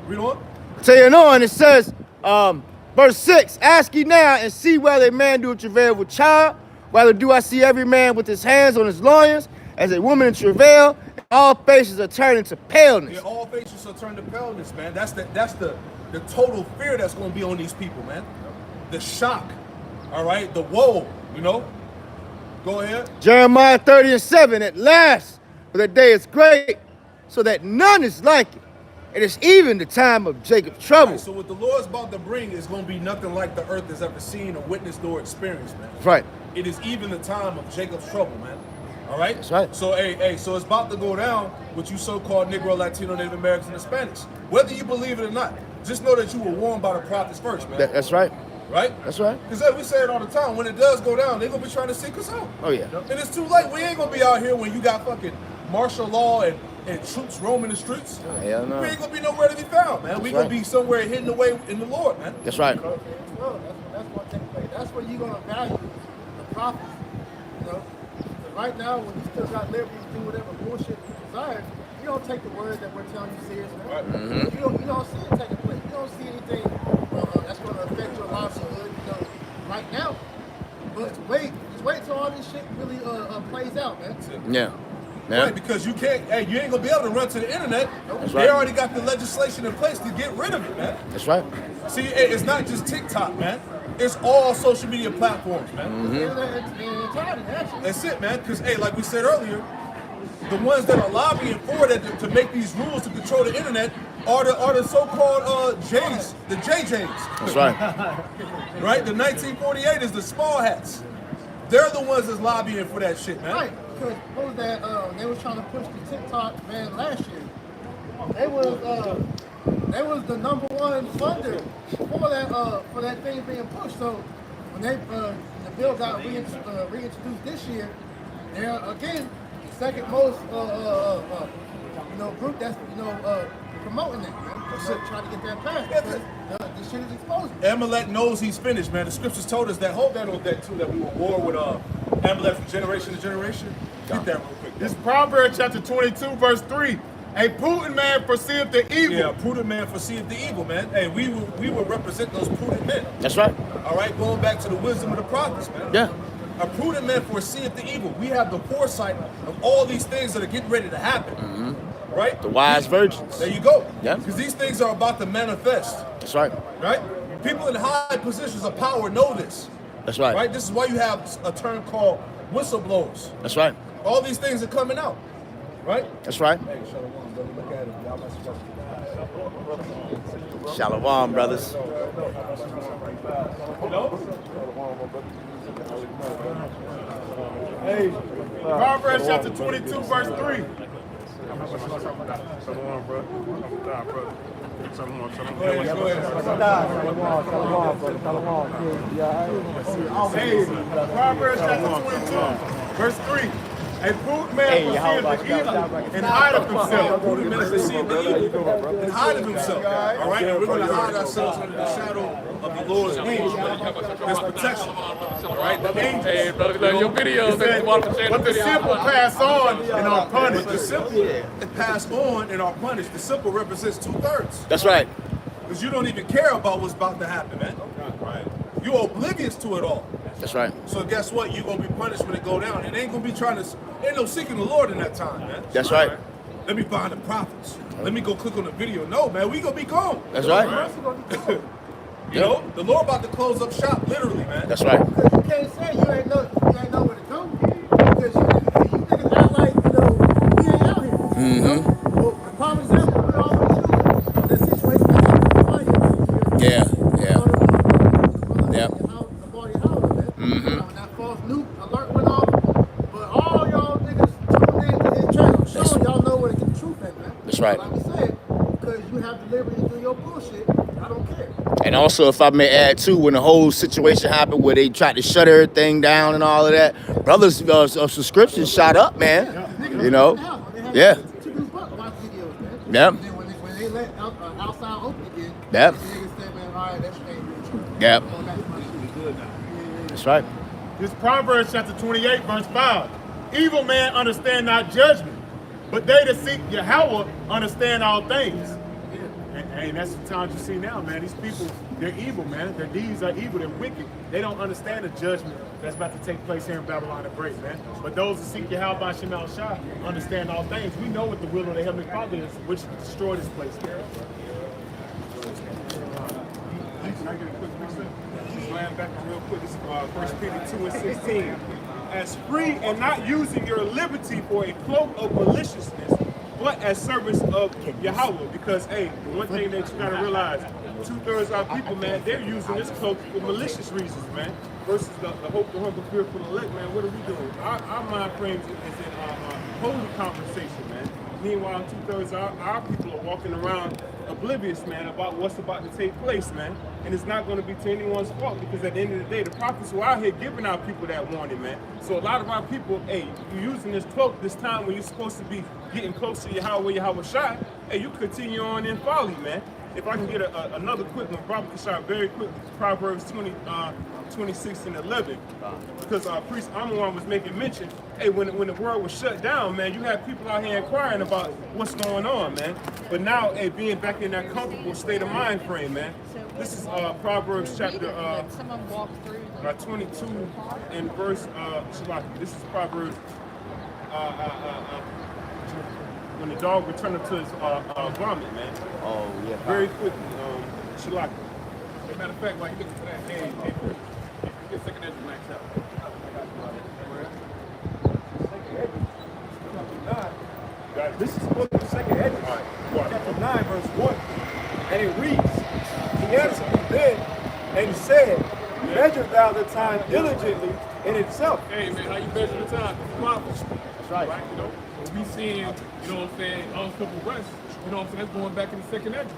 Read on. Continuing on, it says, verse 6, ask ye now and see whether a man do travail with child, whether do I see every man with his hands on his loins, as a woman in travail, and all faces are turning to paleness. Yeah, all faces are turned to paleness, man. That's the total fear that's gonna be on these people, man. The shock, all right, the woe, you know. Go ahead. Jeremiah 30:7, at last, for the day is great, so that none is like it. It is even the time of Jacob's trouble. Right, so what the Lord's about to bring is going to be nothing like the earth has ever seen or witnessed or experienced, man. Right. It is even the time of Jacob's trouble, man. All right? That's right. So, so it's about to go down with you so-called Negro, Latino, Native Americans, and Hispanics. Whether you believe it or not, just know that you were warned by the prophets first, man. That's right. Right? That's right. Because we say it all the time, when it does go down, they're going to be trying to seek us out. Oh, yeah. And it's too late. We ain't going to be out here when you got fucking martial law and troops roaming the streets. Hell no. We ain't gonna be nowhere to be found, man. We gonna be somewhere hidden away in the Lord, man. That's right. Well, that's what takes place. That's where you're gonna value the prophets. You know, but right now when you still got liberty to do whatever bullshit you desire, you don't take the words that we're telling you serious, man. Right. You don't see it taking place. You don't see anything that's gonna affect your livelihood. You know, right now. But just wait till all this shit really plays out, man. Yeah. Right, because you can't, you ain't gonna be able to run to the internet. That's They right. already got the legislation in place to get rid of it, man. That's right. See, it's not just TikTok, man. It's all social media platforms, man. That's it, man. Because, like we said earlier, the ones that are lobbying for that to make these rules to control the internet are the so-called J's, the JJs. That's right. Right? The 1948 is the small hats. They're the ones that's lobbying for that shit, man. Right, because what was that? They was trying to push the TikTok ban last year. They was the #1 funder for that thing being pushed. So when the bill got reintroduced this year, they're again the second most group that's promoting that, man. Trying to get that passed because the shit is exposing. Amalek knows he's finished, man. The scriptures told us that. Hold that on that too, that we were war with Amalek from generation to generation. Get that real quick. This Proverbs chapter 22, verse 3. A prudent man perceiveth the evil. Yeah, a prudent man foreseeth the evil, man. Hey, we will represent those prudent men. That's right. All right, going back to the wisdom of the prophets, man. Yeah. A prudent man foreseeth the evil. We have the foresight of all these things that are getting ready to happen. Right? The wise virgins. There you go. Yeah. Because these things are about to manifest. That's right. Right? People in high positions of power know this. That's right. Right? This is why you have a term called whistleblowers. That's right. All these things are coming out. Right? That's right. Hey, Shalom, brother. Look at it. Y'all must Shalom, brothers. Hey, Proverbs chapter 22, verse 3. Hey, Proverbs chapter 22, verse 3. A prudent man perceiveth the evil and hideth himself. prudent man foreseeth the evil and hideth himself. All right? And we're going to hide ourselves under the shadow of the Lord's wings. There's protection. All right? The angels. Hey, brother, your videos. But the simple pass on and are punished. The simple pass on and are punished. The simple represents 2/3. That's right. Because you don't even care about what's about to happen, man. Right. You're oblivious to it all. That's right. So guess what? You're going to be punished when it go down. It ain't going to be ain't no seeking the Lord in that time, man. That's right. Let me find the prophets. Let me go click on the video. No, man, we going to be gone. That's right. You know, the Lord about to close up shop, literally, man. That's right. Because you can't say you ain't know where to go. Because you niggas act like, we ain't out here. You know? Well, the prime example, we always use the situation that happened in Hawaii. Yeah. When that false nuke alert went off, but all y'all niggas tuned in to his channel, showing y'all know where to get the truth at, man. That's right. Like we said, because you have the liberty to do your bullshit, I don't care. And also, if I may add too, when the whole situation happened where they tried to shut everything down and all of that, brothers' subscriptions shot up, man. You know? Yeah. Yep. When they let outside open again, Yep. the niggas said, man, all right, that shit ain't really true. Yep. That's right. This Proverbs chapter 28, verse 5. Evil man understand not judgment, but they that seek Yahweh understand all things. And that's the times you see now, man. These people, they're evil, man. Their deeds are evil. They're wicked. They don't understand the judgment that's about to take place here in Babylon the Great, man. But those who seek Yahweh by Shemal Shah understand all things. We know what the will of the Heavenly Father is, which destroy this place. Can I get a quick reset? Just land back on real quick. This is 1 Peter 2:16. As free and not using your liberty for a cloak of maliciousness, but as servants of Yahweh. Because, hey, the one thing that you gotta realize, 2/3 of our people, man, they're using this cloak for malicious reasons, man. Versus the hope, the hunger, fear for the elect, man. What are we doing? Our mind frames is in holy conversation, man. Meanwhile, 2/3 of our people are walking around oblivious, man, about what's about to take place, man. And it's not going to be to anyone's fault, because at the end of the day, the prophets were out here giving our people that warning, man. So a lot of our people, hey, you're using this cloak this time when you're supposed to be getting close to Yahweh Shai, hey, you continue on in folly, man. If I can get another quick one, Robert Kashar, very quick, Proverbs 26 and 11, because Priest Amon was making mention, hey, when the world was shut down, man, you had people out here inquiring about what's going on, man. But now, hey, being back in that comfortable state of mind frame, man. This is Proverbs chapter 22 and verse, this is Proverbs, when the dog returned to his vomit, man. Oh, yeah. Very quickly, Shalaka. As a matter of fact, while you looking for that, hey, get second edge max out. This is the book of Second Edges, chapter 9, verse 1. And it reads, He answered me then, and he said, Measure thou the time diligently in itself. Hey, man, how you measure the time? That's right. You know, when we seeing, you know what I'm saying, uncouple rest, you know what I'm saying, that's going back in the second edges.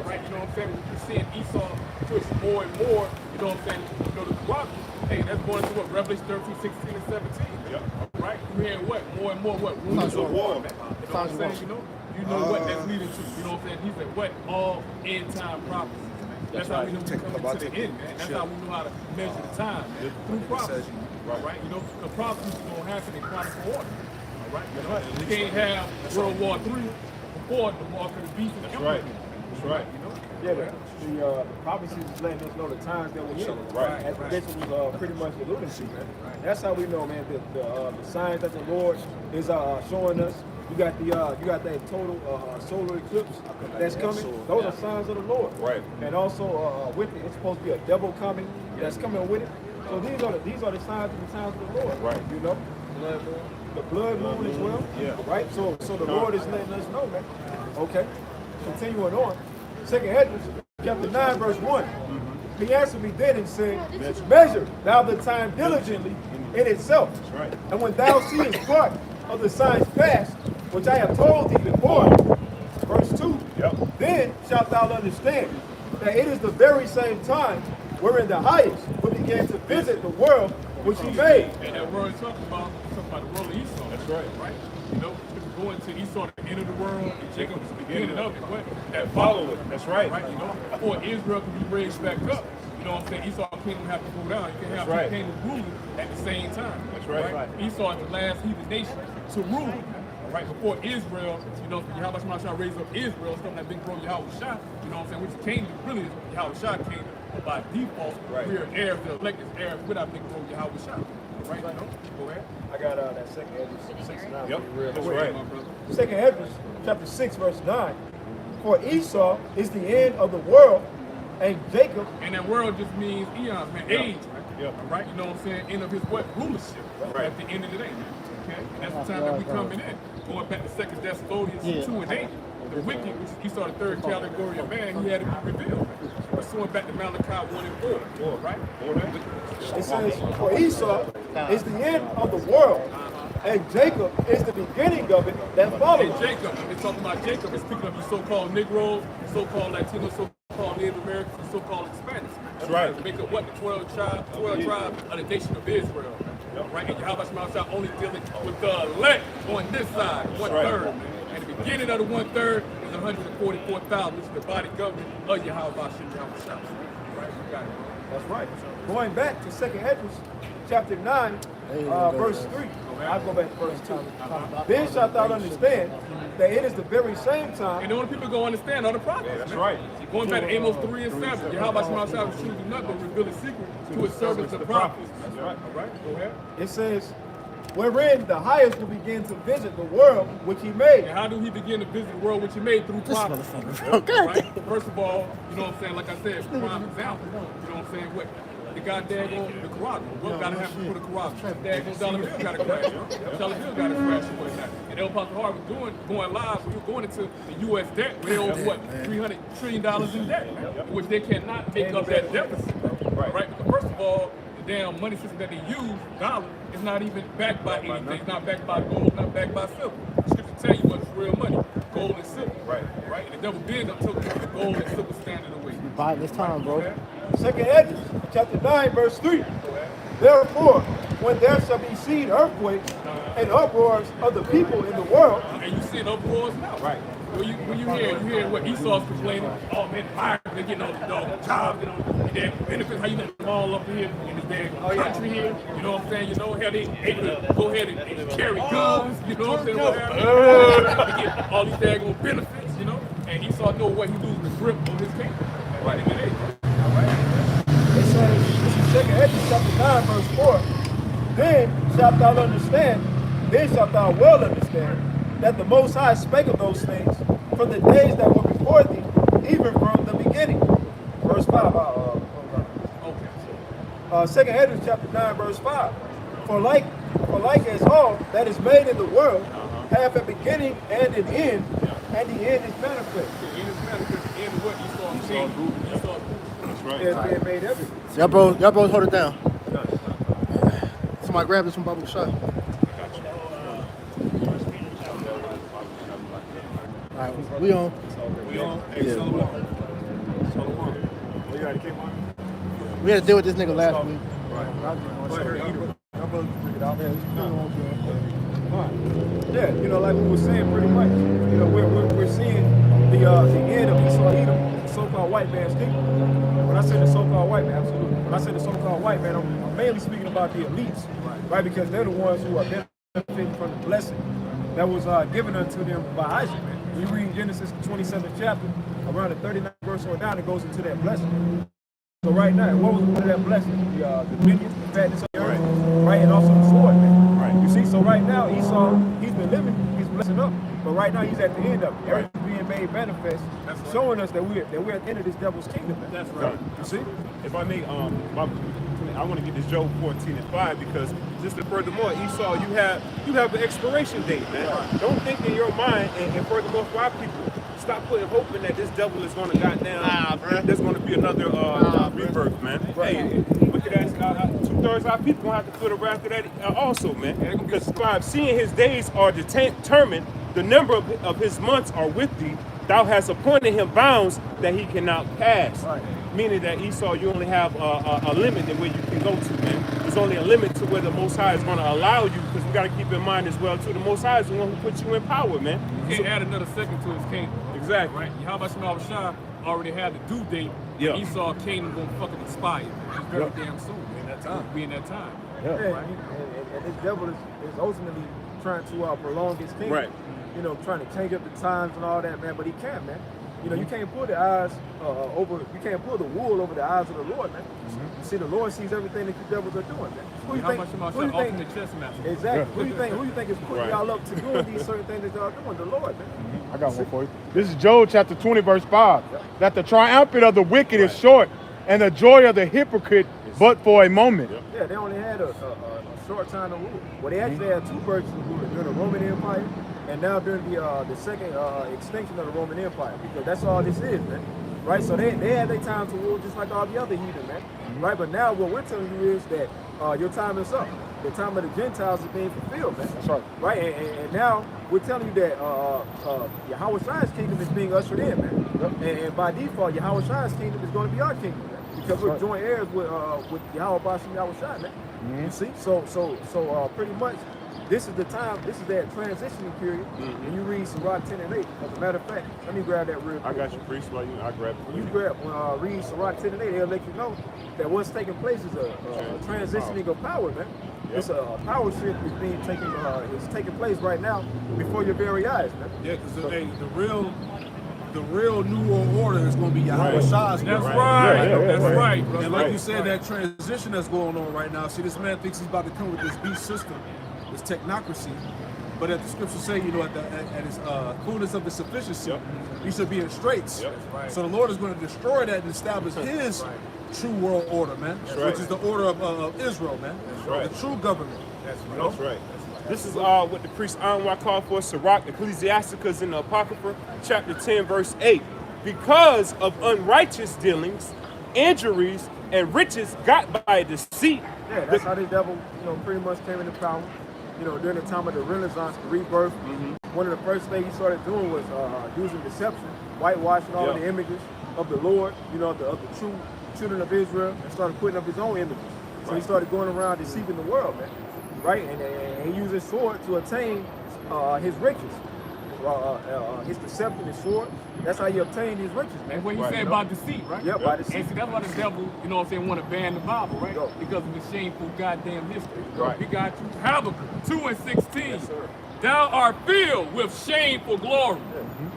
Right, you know what I'm saying? We're seeing Esau push more and more, you know what I'm saying, you know, the Quran. Hey, that's going to what, Revelation 13, 16, and 17. Yep. Right? You're hearing what? More and more what? Rumors of war. You know what I'm saying? You know what that's leading to. You know what I'm saying? He said, what? All end time prophecies. That's how we know we're coming to the end, man. That's how we know how to measure the time, man. Through prophecy. Right? You know, the prophecies are going to happen in chronicle order. All right? You know, you can't have World War III before the mark of the beast and the emperor. That's right. You know? Yeah, the prophecies is letting us know the times that we're in. Right. As Bishop was pretty much alluding to, man. That's how we know, man, the signs that the Lord is showing us. You got that total solar eclipse that's coming. Those are signs of the Lord. Right. And also with it, it's supposed to be a devil coming that's coming with it. So these are the signs of the times of the Lord. Right. You know, the blood moon as well. Yeah. Right. So the Lord is letting us know, man. Okay. Continuing on. Second Edges, chapter 9, verse 1. He answered me then and said, Measure thou the time diligently in itself. That's right. And when thou seest part of the signs past, which I have told thee before, verse 2, then shalt thou understand that it is the very same time wherein the highest will begin to visit the world which he made. And that word talking about the world of Esau. That's right. Right? You know, going to Esau, the end of the world, and Jacob is the beginning of it. What? That follow it. That's right. Right? You know, before Israel can be raised back up, you know what I'm saying? Esau kingdom have to go down. You can have two kingdoms ruling at the same time. That's right. Esau is the last heathen nation to rule. Right before Israel, you know, Yahweh Shah raised up Israel, something that been grown Yahweh Shah, you know what I'm saying, which kingdom really is Yahweh Shah kingdom. By default, we're heirs, the elected heirs without big grown Yahweh Shah. Right? You know? Go ahead. I got that second Edges 6:9. Yep, that's right. Second Edges, chapter 6, verse 9. For Esau is the end of the world, and Jacob. And that world just means eons, man, age, right? Yep. Right? You know what I'm saying? End of his what? Rulership. Right. At the end of the day, man. Okay? And that's the time that we coming in. Going back to 2 Thessalonians 2 and 8. The wicked, which is Esau, the third category of man, he had to be revealed. Pursuing back to Malachi 1 and 4. Right? It says, for Esau is the end of the world, and Jacob is the beginning of it that follows. And Jacob, it's talking about Jacob, it's picking up the so-called Negroes, so-called Latinos, so-called Native Americans, and so-called Hispanics. That's right. To make up what? The 12 tribes of the nation of Israel. Right? And Yahweh Shah only dealing with the elect on this side, 1/3. And the beginning of the 1/3 is 144,000, which is the body government of Yahweh Shah. Right? You got it. That's right. Going back to 2 Edges, chapter 9, verse 3. I'll go back to verse 2. Then shalt thou understand that it is the very same time. And the only people gonna understand are the prophets. That's right. Going back to Amos 3 and 7. Yahweh Shema Shah was choosing nothing but reveal his secret to his servants, the prophets. That's right. All right, go ahead. It says, wherein the highest will begin to visit the world which he made. And how do he begin to visit the world which he made through prophets? Right? First of all, you know what I'm saying? Like I said, prime example. You know what I'm saying? What? The goddamn the Quran. What gotta happen for the Quran? Daggone dollar bill gotta crash. Dollar bill gotta crash and whatnot. And El Pastor Hard was going live. We were going into the U.S. debt. We owe what? $300 trillion in debt, which they cannot make up that deficit. Right? But first of all, the damn money system that they use, dollar, is not even backed by anything. It's not backed by gold, not backed by silver. The scripture tell you what's real money: gold and silver. Right? And the devil bid them took the gold and silver standard away. Buying this time, bro. Second Esdras, chapter 9, verse 3. Therefore, when there shall be seen earthquakes and uproars of the people in the world. And you see uproars now. Right. When you hear what Esau's complaining, oh man, fire, they're getting all the dog jobs, you know, and benefits, how you let them all up here in this damn country here, you know what I'm saying? You know, how they able to go ahead and carry guns, you know what I'm saying? What happened? They get all these daggone benefits, you know, and Esau know what he losing the grip on his kingdom. Right. It says, this is 2 Esdras chapter 9, verse 4. Then shalt thou understand, then shalt thou well understand, that the Most High spake of those things from the days that were before thee, even from the beginning. Verse 5. Second Esdras chapter 9, verse 5. For like as all that is made in the world have a beginning and an end, and the end is manifest. The end is manifest. The end of what Esau seen. That's right. It's being made everything. Y'all bros hold it down. Somebody grab this from Baba Shah. All right, we on. We on? Hey, Solomon. You got to keep on? We had to deal with this nigga last week. Yeah, you know, like we were saying pretty much, you know, we're seeing the end of Esau Edom, the so-called white man's kingdom. When I say the so-called white man, absolutely. When I say the so-called white man, I'm mainly speaking about the elites, right? Because they're the ones who are benefiting from the blessing that was given unto them by Isaac. When you read Genesis 27th chapter, around the 39th verse on down, it goes into that blessing. So right now, what was one of that blessing? The dominion, the fatness of the earth, right? And also the sword, man. Right. You see, so right now, Esau, he's been living, he's blessing up. But right now, he's at the end of it. Everything's being made manifest, showing us that we're at the end of this devil's kingdom, man. That's right. You see? If I may, I want to get this Job 14 and 5 because just furthermore, Esau, you have the expiration date, man. Right. Don't think in your mind, and furthermore, for our people, stop putting hope in that this devil is going to there's going to be another rebirth, man. Right. Hey, look at that. 2/3 of our people going to have to put a wrath to that also, man. Because seeing his days are determined, the number of his months are with thee. Thou hast appointed him bounds that he cannot pass. Right. Meaning that Esau, you only have a limit in where you can go to, man. There's only a limit to where the Most High is going to allow you, because we got to keep in mind as well, too, the Most High is the one who puts you in power, man. He add another second to his kingdom. Exactly. Right? Yahweh Shema Shah already had the due date. Yeah. Esau's kingdom going to fucking expire. It's very damn soon. In that time. We in that time. Yeah. Right? And this devil is ultimately trying to prolong his kingdom. Right. You know, trying to change up the times and all that, man, but he can't, man. You know, you can't pull the eyes you can't pull the wool over the eyes of the Lord, man. You see, the Lord sees everything that you devils are doing, man. Who you think? Exactly. Who you think is putting y'all up to doing these certain things that y'all doing? The Lord, man. I got one for you. This is Job chapter 20, verse 5. That the triumphant of the wicked is short, and the joy of the hypocrite but for a moment. Yeah, they only had a short time to rule. Well, they actually had two versions of rule during the Roman Empire, and now during the second extinction of the Roman Empire, because that's all this is, man. Right? So they had their time to rule just like all the other heathen, man. Right? But now what we're telling you is that your time is up. The time of the Gentiles is being fulfilled, man. That's right. Right? And now we're telling you that Yahweh Shai's kingdom is being ushered in, man. And by default, Yahweh Shai's kingdom is going to be our kingdom, man. Because we're joint heirs with Yahweh Bashim Yahweh Shai, man. You see? So pretty much this is the time, this is that transitioning period. And you read Sirach 10 and 8. As a matter of fact, let me grab that real quick. I got you, priest. While I grab it. When you read Sirach 10 and 8, they'll let you know that what's taking place is a transitioning of power, man. It's a power shift is being taken, it's taking place right now before your very eyes, man. Yeah, because the real new world order is going to be Yahweh Shah's. That's right. That's right. And like you said, that transition that's going on right now. See, this man thinks he's about to come with this beast system, this technocracy. But as the scriptures say, you know, at his fullness of the sufficiency, he should be in straits. So the Lord is going to destroy that and establish his true world order, man, which is the order of Israel, man. The true government. That's right. This is what the priest Anwar called for, Sirach, Ecclesiasticus in the Apocrypha, chapter 10, verse 8. Because of unrighteous dealings, injuries, and riches got by deceit. Yeah, that's how the devil, you know, pretty much came into power. You know, during the time of the Renaissance, the rebirth, one of the first things he started doing was using deception, whitewashing all of the images of the Lord, you know, of the true children of Israel, and started putting up his own images. So he started going around deceiving the world, man. Right? And he used his sword to attain his riches. His deception, his sword. That's how he obtained his riches, man. And what you say about deceit, right? Yeah, by deceit. And see, that's why the devil, you know what I'm saying, want to ban the Bible, right? Because of the shameful goddamn history. Right. We got you. Habakkuk 2 and 16. Yes, sir. Thou art filled with shameful glory.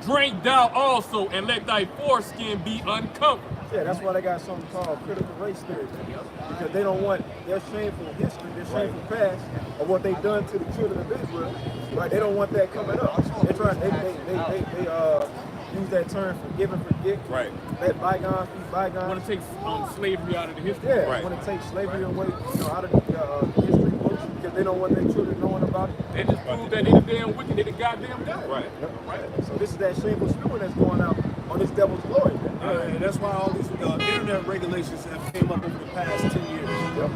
Drink thou also, and let thy foreskin be uncovered. Yeah, that's why they got something called critical race theory. Because they don't want their shameful history, their shameful past of what they've done to the children of Israel. Right? They don't want that coming up. They use that term forgive and forget. Right. Let bygones be bygones. Want to take slavery out of the history. Yeah, Right. want to take slavery away, you know, out of the history books because they don't want their children knowing about it. They just prove that they the damn wicked, they the goddamn devil. Right. So this is that shameful spirit that's going out on this devil's glory. And that's why all these internet regulations have came up over the past 10 years.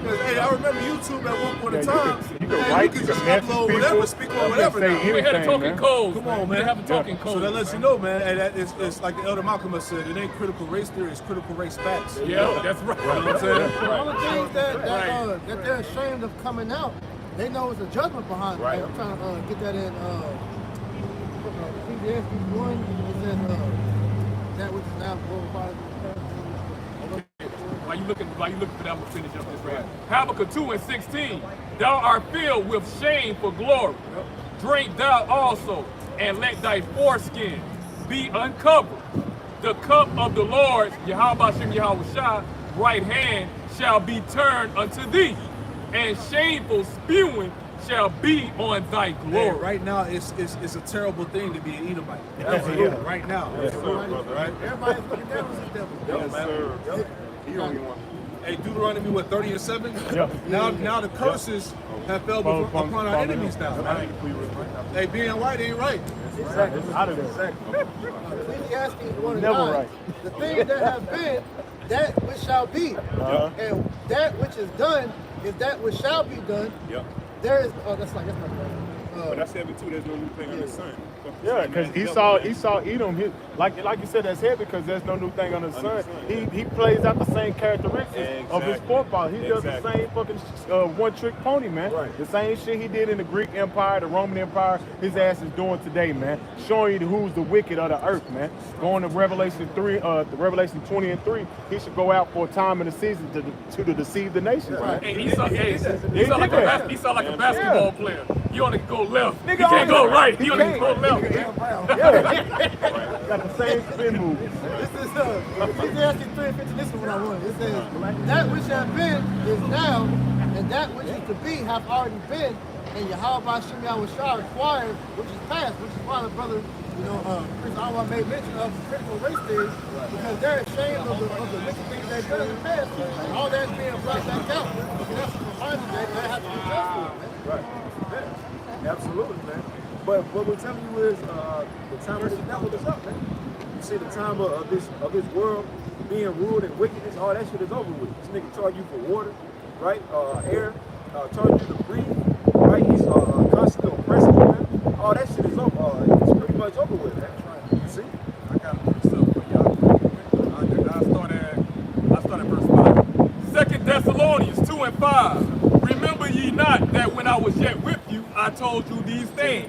Because, hey, I remember YouTube at one point in time. You can write, you you could can just message upload people, whatever, speak on whatever say now. We had a anything, talking man. codes. Come on, We man. have a talking So codes. that lets you know, man, and that it's like the Elder Malcolm has said, it ain't critical race theory, it's critical race facts. Yeah, that's right. You know what I'm saying? All the things that they're ashamed of coming out, they know it's a judgment behind it. Right. I'm trying to get that in Ecclesiastes 1. It says that which is now glorified. While you looking for that, I'm gonna finish up this right. Habakkuk 2 and 16. Thou art filled with shame for glory. Drink thou also, and let thy foreskin be uncovered. The cup of the Lord, Yahweh Shem Yahweh Shah, right hand shall be turned unto thee, and shameful spewing shall be on thy glory. Man, right now, it's a terrible thing to be an Edomite. Absolutely, right now. Yes, sir, brother. Right? Everybody's looking down on this devil. Yes, sir. You don't even want Hey, Deuteronomy, what, 30 and 7? Yeah. Now the curses have fell upon our enemies now. Right? Hey, being white ain't right. Exactly. Ecclesiastes 1 and Never 9. right. The things that have been, that which shall be. And that which is done is that which shall be done. Yep. There is, that's not right. But that's heavy too. There's no new thing on the sun. Yeah, because Esau Edom, like you said, that's heavy because there's no new thing on the sun. He plays out the same characteristics of his forefathers. He does the same fucking one-trick pony, man. Right. The same shit he did in the Greek Empire, the Roman Empire, his ass is doing today, man. Showing you who's the wicked of the earth, man. Going to Revelation 20 and 3, he should go out for a time in the season to deceive the nations, man. Hey, he sound like a basketball player. You only go left. You can't go right. You only go left. Got the same spin move. This is Ecclesiastes 3:15. This is what I want. It says, that which have been is now, and that which is to be have already been, and Yahweh Shem Yahweh Shah required, which is past, which is why the brother, Chris Anwar made mention of critical race theory, because they're ashamed of the wicked things they've done in the past, and all that's being brought back out. And that's the final day they have to be judged for, man. Right. Yeah. Absolutely, man. But what we're telling you is the time of the devil is up, man. You see the time of this world being ruled and wickedness, all that shit is over with. This nigga charge you for water, right? Air, charge you to breathe, right? He's constantly oppressing you, man. All that shit is over. It's pretty much over with, man. You see? I got stuff for y'all. I start at verse 5. 2 Thessalonians 2 and 5. Remember ye not that when I was yet with you, I told you these things.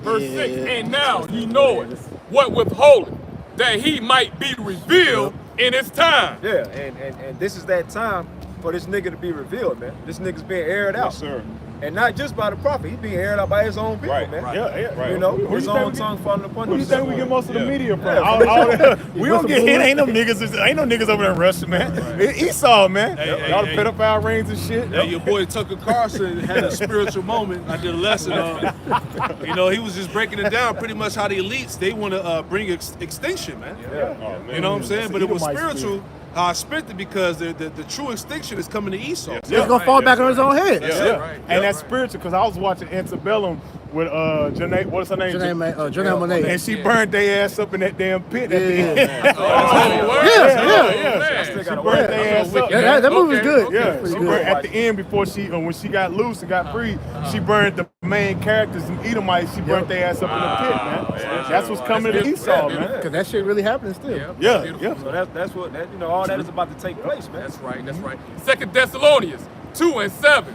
Verse 6, and now he knoweth what withholdeth, that he might be revealed in his time. Yeah, and this is that time for this nigga to be revealed, man. This nigga's being aired out. Yes, sir. And not just by the prophet, he's being aired out by his own people, man. Yeah. You know, Who his you think own we tongue falling upon Who do you himself. think we get most of the media from? Yeah, All that, we don't get hit. Ain't no niggas over there in Russia, man. Esau, man. Y'all the pedophile rings and shit. Hey, your boy Tucker Carlson had a spiritual moment. I did a lesson on. You know, he was just breaking it down pretty much how the elites, they want to bring extinction, man. Oh, man. You know what I'm saying? That's But it was Edomite spiritual. How I spent it because the true extinction is coming to Esau. It's gonna fall back on his own head. And that's spiritual because I was watching Antebellum with Janae, what's her name? Janelle Monáe. And she burned their ass up in that damn pit at the end. Yeah. She burned their ass up. That movie's good. Yeah, It's she good. burned at the end before when she got loose and got free, she burned the main characters in Edomites. She burnt their ass up in the pit, man. That's what's coming to Esau, man. Because that shit really happening still. Yeah. So that's what that, you know, all that is about to take place, man. That's right. 2 Thessalonians 2:7.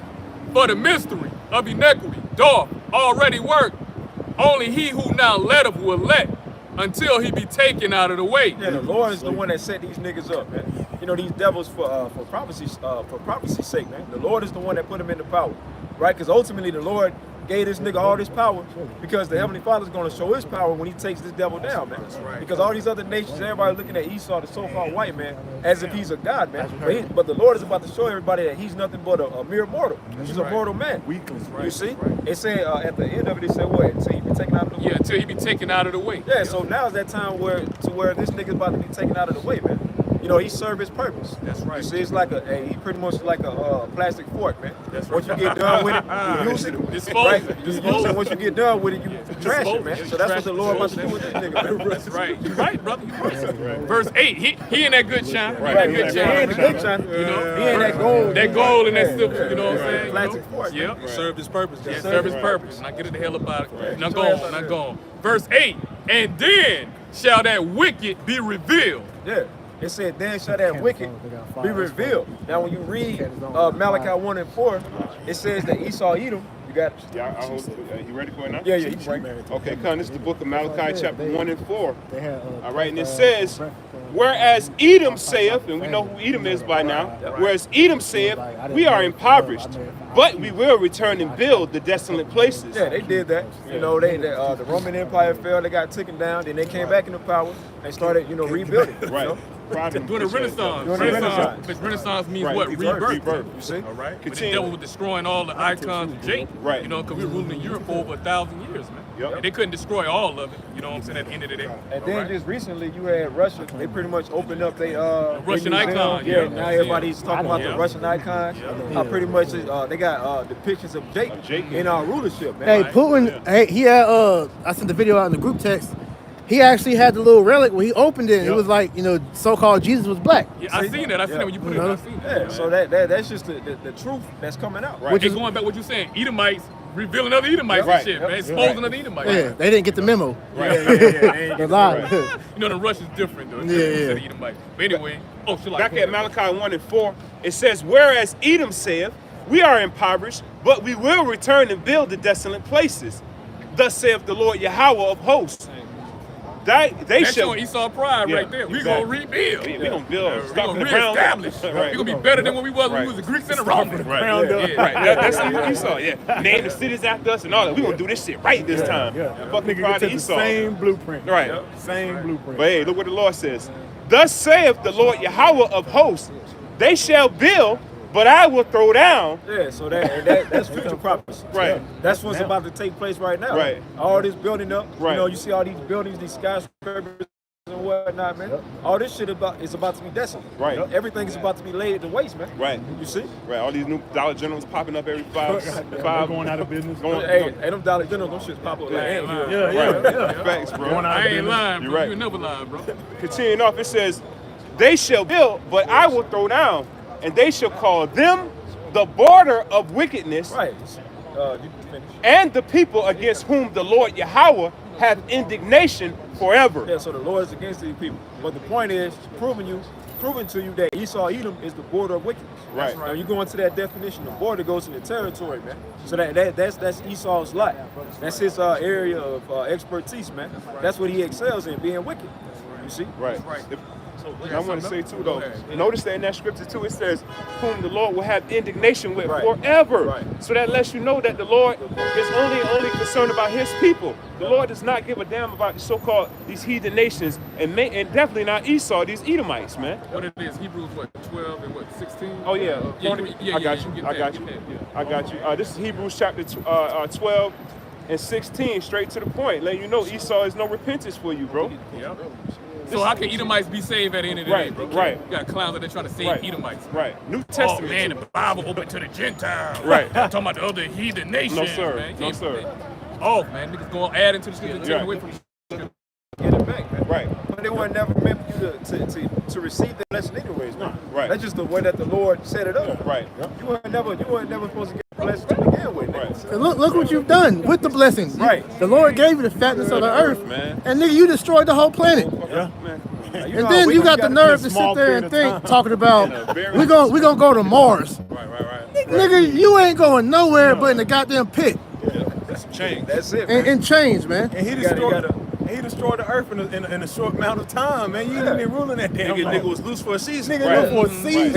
For the mystery of iniquity doth already work. Only he who now letteth will let until he be taken out of the way. Yeah, the Lord is the one that set these niggas up, man. You know, these devils for prophecy's sake, man. The Lord is the one that put them into power, right? Because ultimately the Lord gave this nigga all this power because the Heavenly Father's going to show his power when he takes this devil down, man. That's right. Because all these other nations, everybody looking at Esau, the so-called white man, as if he's a god, man. But the Lord is about to show everybody that he's nothing but a mere mortal. He's a mortal man. You see? It said at the end of it, it said what? Until he be taken out of the way. Yeah, until he be taken out of the way. Yeah, so now is that time where this nigga's about to be taken out of the way, man. You know, he served his purpose. That's right. You see, it's like he pretty much like a plastic fork, man. That's right. Once you get done with it, you use it. Dispose Right? it. You use it. Once you get done with it, you trash it, man. So that's what the Lord wants to do with this nigga, man. That's right. You're right, brother. You're right. Verse 8, he in that good shine. Right. He in the good shine. You know, He in that gold. That gold and that silver, you know what I'm saying? Plastic fork. Yeah. He served his purpose. Yeah, serve his purpose. Now get it the hell about it. Now go on. Verse 8, and then shall that wicked be revealed. Yeah. It said, then shall that wicked be revealed. Now, when you read Malachi 1:4, it says that Esau Edom, you got it? Yeah, I hope. You ready for it now? Yeah, he's right. Okay, come. This is the book of Malachi, chapter 1 and 4. All right, and it says, whereas Edom saith, and we know who Edom is by now, whereas Edom saith, we are impoverished, but we will return and build the desolate places. Yeah, they did that. You know, the Roman Empire fell, they got taken down, then they came back into power and started, rebuilding. Right. You know? During the Renaissance. During the Renaissance. Because Renaissance means Right. what? Rebirth. You see? All right. But the devil was destroying all the icons of Jake. Right. You know, because we were ruling Europe for over 1,000 years, man. Yep. And they couldn't destroy all of it. You know what I'm saying? At the end of the day. And then just recently, you had Russia. They pretty much opened up their Russian museum. icon. Yeah, Yeah. now everybody's talking about the Yeah. Russian icons. Pretty much, they got depictions of Jake in our rulership, man. Hey, Putin, hey, he had, I sent the video out in the group text. He actually had the little relic when he opened it. It was like, so-called Jesus was black. Yeah, I seen that. I seen that when you put it. I seen that. Yeah, so that's just the truth that's coming out. Right. And going back what you're saying, Edomites revealing other Edomites and shit, man. Exposing other Edomites. Yeah, they didn't get the memo. Right. They lied. You know, the Russians different, though. Yeah. Edomites. But anyway, Back at Malachi 1 and 4, it says, whereas Edom saith, we are impoverished, but we will return and build the desolate places. Thus saith the Lord Yahweh of hosts. That's showing Esau pride right there. We're going to rebuild. We're going to build. We're going to reestablish. We're going to be better than what we was when we was the Greeks and the Romans. Right. That's Esau, Name the cities after us and all that. We're going to do this shit right this time. Fucking pride of Esau. Same blueprint. Right. Same blueprint. But hey, look what the Lord says. Thus saith the Lord Yahweh of hosts, they shall build, but I will throw down. Yeah, so that's future prophecy. Right. That's what's about to take place right now. Right. All this building up. Right. You see all these buildings, these skyscrapers and whatnot, man. All this shit is about to be desolate. Right. Everything is about to be laid to waste, man. Right. You see? Right. All these new Dollar Generals popping up every five. Going out of business. Hey, them Dollar Generals, them shits pop up like ant hills. Right. Facts, bro. I ain't lying, bro. You're right. You never lying, bro. Continuing off, it says, they shall build, but I will throw down, and they shall call them the border of wickedness, Right. You can finish. and the people against whom the Lord Yahweh hath indignation forever. Yeah, so the Lord is against these people. But the point is, proving proving to you that Esau Edom is the border of wickedness. Right. Now you go into that definition. The border goes into territory, man. So that's Esau's lot. That's his area of expertise, man. That's what he excels in, being wicked. You see? Right. I want to say too though, notice that in that scripture too, it says, whom the Lord will have indignation with forever. Right. So that lets you know that the Lord is only concerned about his people. The Lord does not give a damn about the so-called these heathen nations, and definitely not Esau, these Edomites, man. What it is, Hebrews, what, 12 and what, 16? Oh yeah, I got you. This is Hebrews chapter 12 and 16, straight to the point, letting you know Esau is no repentance for you, bro. Yeah. So how can Edomites be saved at the end of the day, bro? Right. You got clowns that they're trying to save Edomites. Right. New Oh Testament. man, the Bible open to the Gentiles. Right. Talking about the other heathen nations. No sir. Man. No sir. Oh man, niggas going add into the scripture, taking away from Get it back, man. Right. But they were never meant for you to receive that lesson anyways, man. Right. That's just the way that the Lord set it up. Right. You weren't never supposed to get a blessing to begin with. Right. And look what you've done with the blessings. Right. The Lord gave you the fatness of the earth, man. And nigga, you destroyed the whole planet. Yeah. And then you got the nerve to sit there and think, talking about, we gonna go to Mars. Right. Nigga, you ain't going nowhere but in the goddamn pit. That's change. That's it, man. And change, man. And he destroyed the earth in a short amount of time, man. You ain't been ruling that damn long. Nigga was loose for a season. Nigga loose for a season.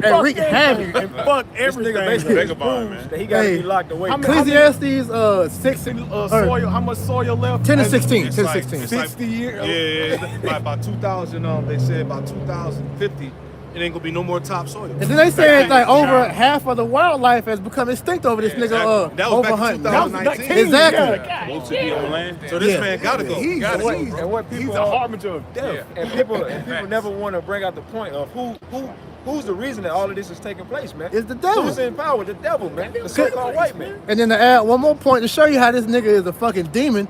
And wreak havoc. And fuck everything. Vagabond, man. That he got to be locked away. Ecclesiastes 6 soil, how much soil left? 10 to 16. It's 10 to like- 16. it's like- 60 years. Yeah, by about 2000, they said about 2050, it ain't gonna be no more topsoil. And then they said like over half of the wildlife has become extinct over this nigga that was back in overhunting. 2019. Exactly. Most to be on land. So this man gotta go. He's And what people a harbinger of death. and people never want to bring out the point of who's the reason that all of this is taking place, man. It's the devil. Who's in power? The devil, man. The so-called white man. And then to add one more point to show you how this nigga is a fucking demon.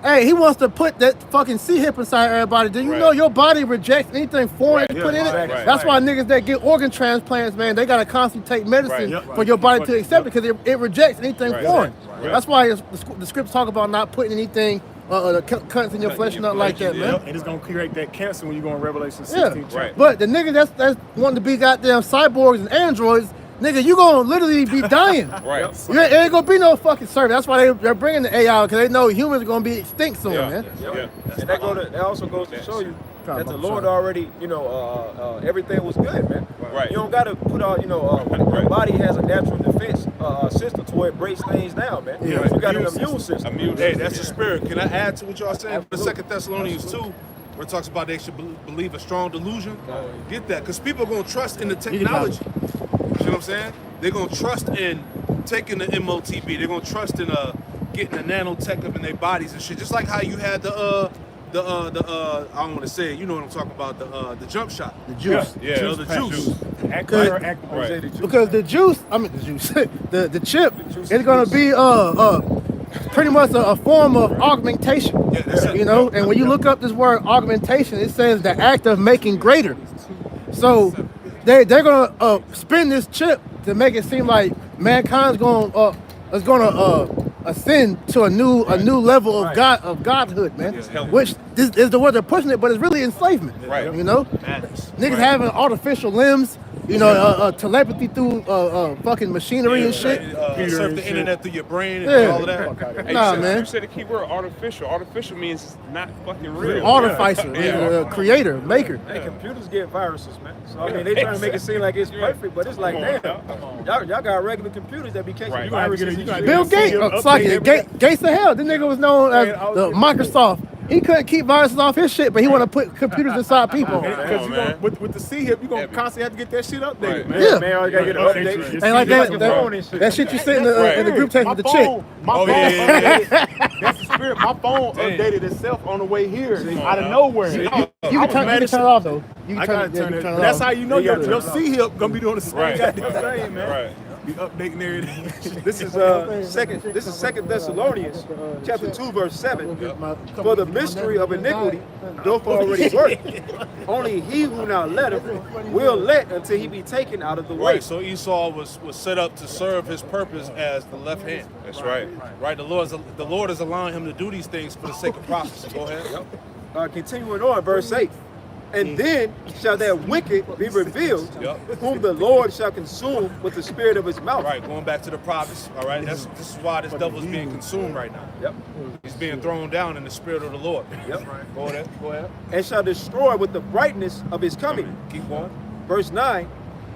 Hey, he wants to put that fucking C-hip inside everybody. Do you know your body rejects anything foreign to put in it? That's why niggas that get organ transplants, man, they gotta constantly take medicine for your body to accept it because it rejects anything foreign. That's why the scripts talk about not putting anything, cuts in your flesh, nothing like that, man. And it's gonna create that cancer when you go in Revelation 16. Yeah, but the nigga that's wanting to be goddamn cyborgs and androids, nigga, you gonna literally be dying. Right. There ain't gonna be no fucking service. That's why they're bringing the AI because they know humans are gonna be extinct soon, man. And that also goes to show you that the Lord already, everything was good, man. Right. You don't gotta put all, your body has a natural defense system to where it breaks things down, man. Yeah. You got an immune system. Hey, that's the spirit. Can I add to what y'all saying? The 2 Thessalonians 2, where it talks about they should believe a strong delusion. Get that, because people are gonna trust in the technology. You know what I'm saying? They're gonna trust in taking the MOTB. They're gonna trust in getting the nanotech up in their bodies and shit. Just like how you had the I don't want to say it, you know what I'm talking about, the jump shot. The juice. Yeah, the juice. Because the chip is gonna be pretty much a form of augmentation. Yeah, that's it. You know, and when you look up this word augmentation, it says the act of making greater. So they're gonna spin this chip to make it seem like mankind's gonna ascend to a new level of godhood, man. Which is the word they're pushing it, but it's really enslavement. Right. You know, niggas having artificial limbs. You know, telepathy through fucking machinery and shit. Surf the internet through your brain and all of that. Hey, nah, man. You said the key word artificial. Artificial means not fucking real. Artificer, creator, maker. Hey, computers get viruses, man. So I mean, they trying to make it seem like it's perfect, but it's like, damn, y'all got regular computers that be catching viruses. Bill Gates, Gates of Hell. This nigga was known as the Microsoft. He couldn't keep viruses off his shit, but he want to put computers inside people. Because with the C-hip, you're going to constantly have to get that shit updated, man. Yeah. Man, I gotta get it updated. Ain't like that shit you sit in the group text with the chick. That's the spirit. My phone updated itself on the way here out of nowhere. You can turn it off though. I gotta turn it. That's how you know your C-hip gonna be doing the same goddamn thing, man. Right. Be updating everything. This is Second Thessalonians, chapter 2, verse 7. For the mystery of iniquity doth already work. Only he who now letteth will let until he be taken out of the way. Right. So Esau was set up to serve his purpose as the left hand. That's right. Right. The Lord is allowing him to do these things for the sake of prophecy. Go ahead. Continuing on, verse 8. And then shall that wicked be revealed, whom the Lord shall consume with the spirit of his mouth. Right, going back to the prophets. All right, this is why this devil is being consumed right now. Yep. He's being thrown down in the spirit of the Lord. Yep. Go ahead. Go ahead. And shall destroy with the brightness of his coming. Keep going. Verse 9,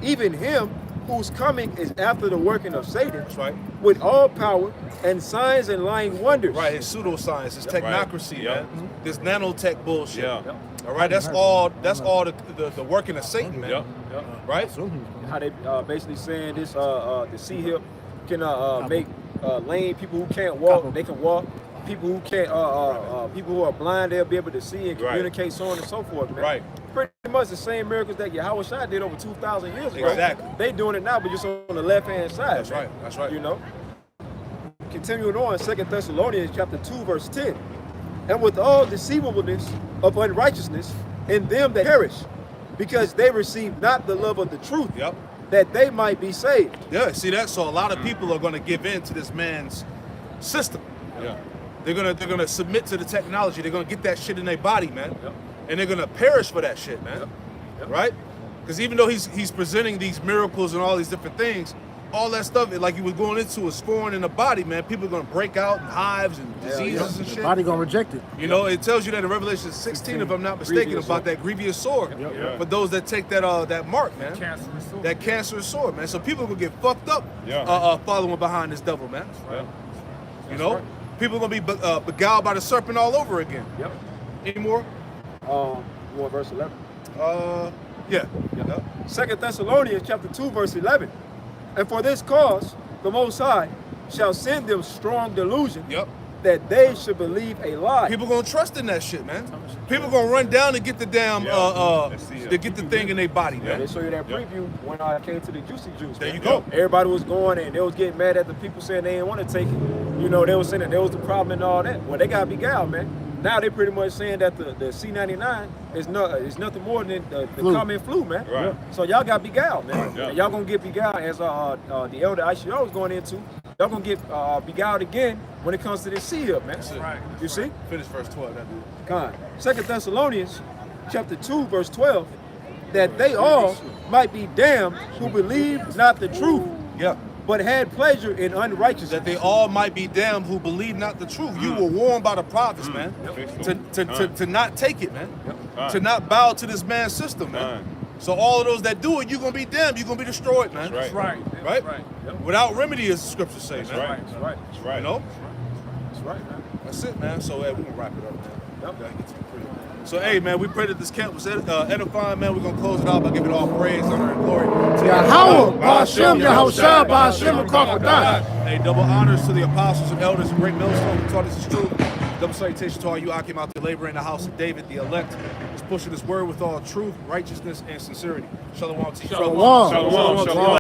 even him whose coming is after the working of Satan, That's right. with all power and signs and lying wonders. Right, his pseudoscience, his technocracy, Yep. man. This nanotech bullshit. Yeah. All right, that's all the working of Satan, man. Yep. Yep. Right? How they basically saying this, the sea hip can make lame people who can't walk, they can walk. People who can't, people who are blind, they'll be able to see and communicate, so on and so forth, man. Right. Pretty much the same miracles that Yahweh Shai did over 2,000 years ago. Exactly. They doing it now, but just on the left-hand side. That's man. right. That's right. You know? Continuing on, 2 Thessalonians chapter 2, verse 10. And with all deceivableness of unrighteousness in them that perish, because they receive not the love of the truth, Yep. that they might be saved. Yeah, see that? So a lot of people are gonna give in to this man's system. Yeah. They're gonna submit to the technology. They're gonna get that shit in their body, man. Yep. And they're gonna perish for that shit, man. Yep. Right? Because even though he's presenting these miracles and all these different things, all that stuff, like he was going into, is foreign in the body, man. People are gonna break out in hives and diseases and shit. Body gonna reject it. You know, it tells you that in Revelation 16, if I'm not mistaken, Grievous about sword. that grievous sword. Yeah. For those that take that mark, man. Cancerous sword. That cancerous sword, man. So people are gonna get fucked up following behind this devil, man. Yeah. You know? People are gonna be beguiled by the serpent all over again. Yep. Any more? You want verse 11? Yeah. 2 Thessalonians chapter 2, verse 11. And for this cause, the Most High shall send them strong delusion, Yep. that they should believe a lie. People gonna trust in that shit, man. People gonna run down and get the damn to get the thing in their body, Yeah, they man. show you that preview when I came to the Juicy Juice. There man. you go. Everybody was going and they was getting mad at the people saying they didn't want to take it. You know, they was saying that there was the problem and all that. Well, they got beguiled, man. Now they pretty much saying that the C99 is nothing more than the common flu, man. Right. So y'all got beguiled, man. Yeah. And y'all gonna get beguiled as the elder ICO was going into. Y'all gonna get beguiled again when it comes to this sea up, man. Right. You see? Finish verse 12, that dude. God. 2 Thessalonians chapter 2, verse 12, that they all might be damned who believe not the truth, Yeah. but had pleasure in unrighteousness. That they all might be damned who believe not the truth. You were warned by the prophets, man. To not take it, man. To not bow to this man's system, man. So all of those that do it, you're gonna be damned. You're gonna be destroyed, man. That's Right. Right? Without remedy, as the scriptures say, man. right. That's right. That's right. You know? That's right, man. That's it, man. So we're gonna wrap it up, man. Gotta get to the crib. So hey, man, we pray that this camp was edifying, man. We're gonna close it out by giving all praise, honor, and glory to Yahweh, Ba'ashem, Yahushua, Ba'ashem, and Kwakwadan. Hey, double honors to the apostles and elders and great millstone who taught us the truth. Double salutation to all you Akim out there laboring in the house of David, the elect, is pushing this word with all truth, righteousness, and sincerity. Shalom to you. Shalom. Shalom. Shalom.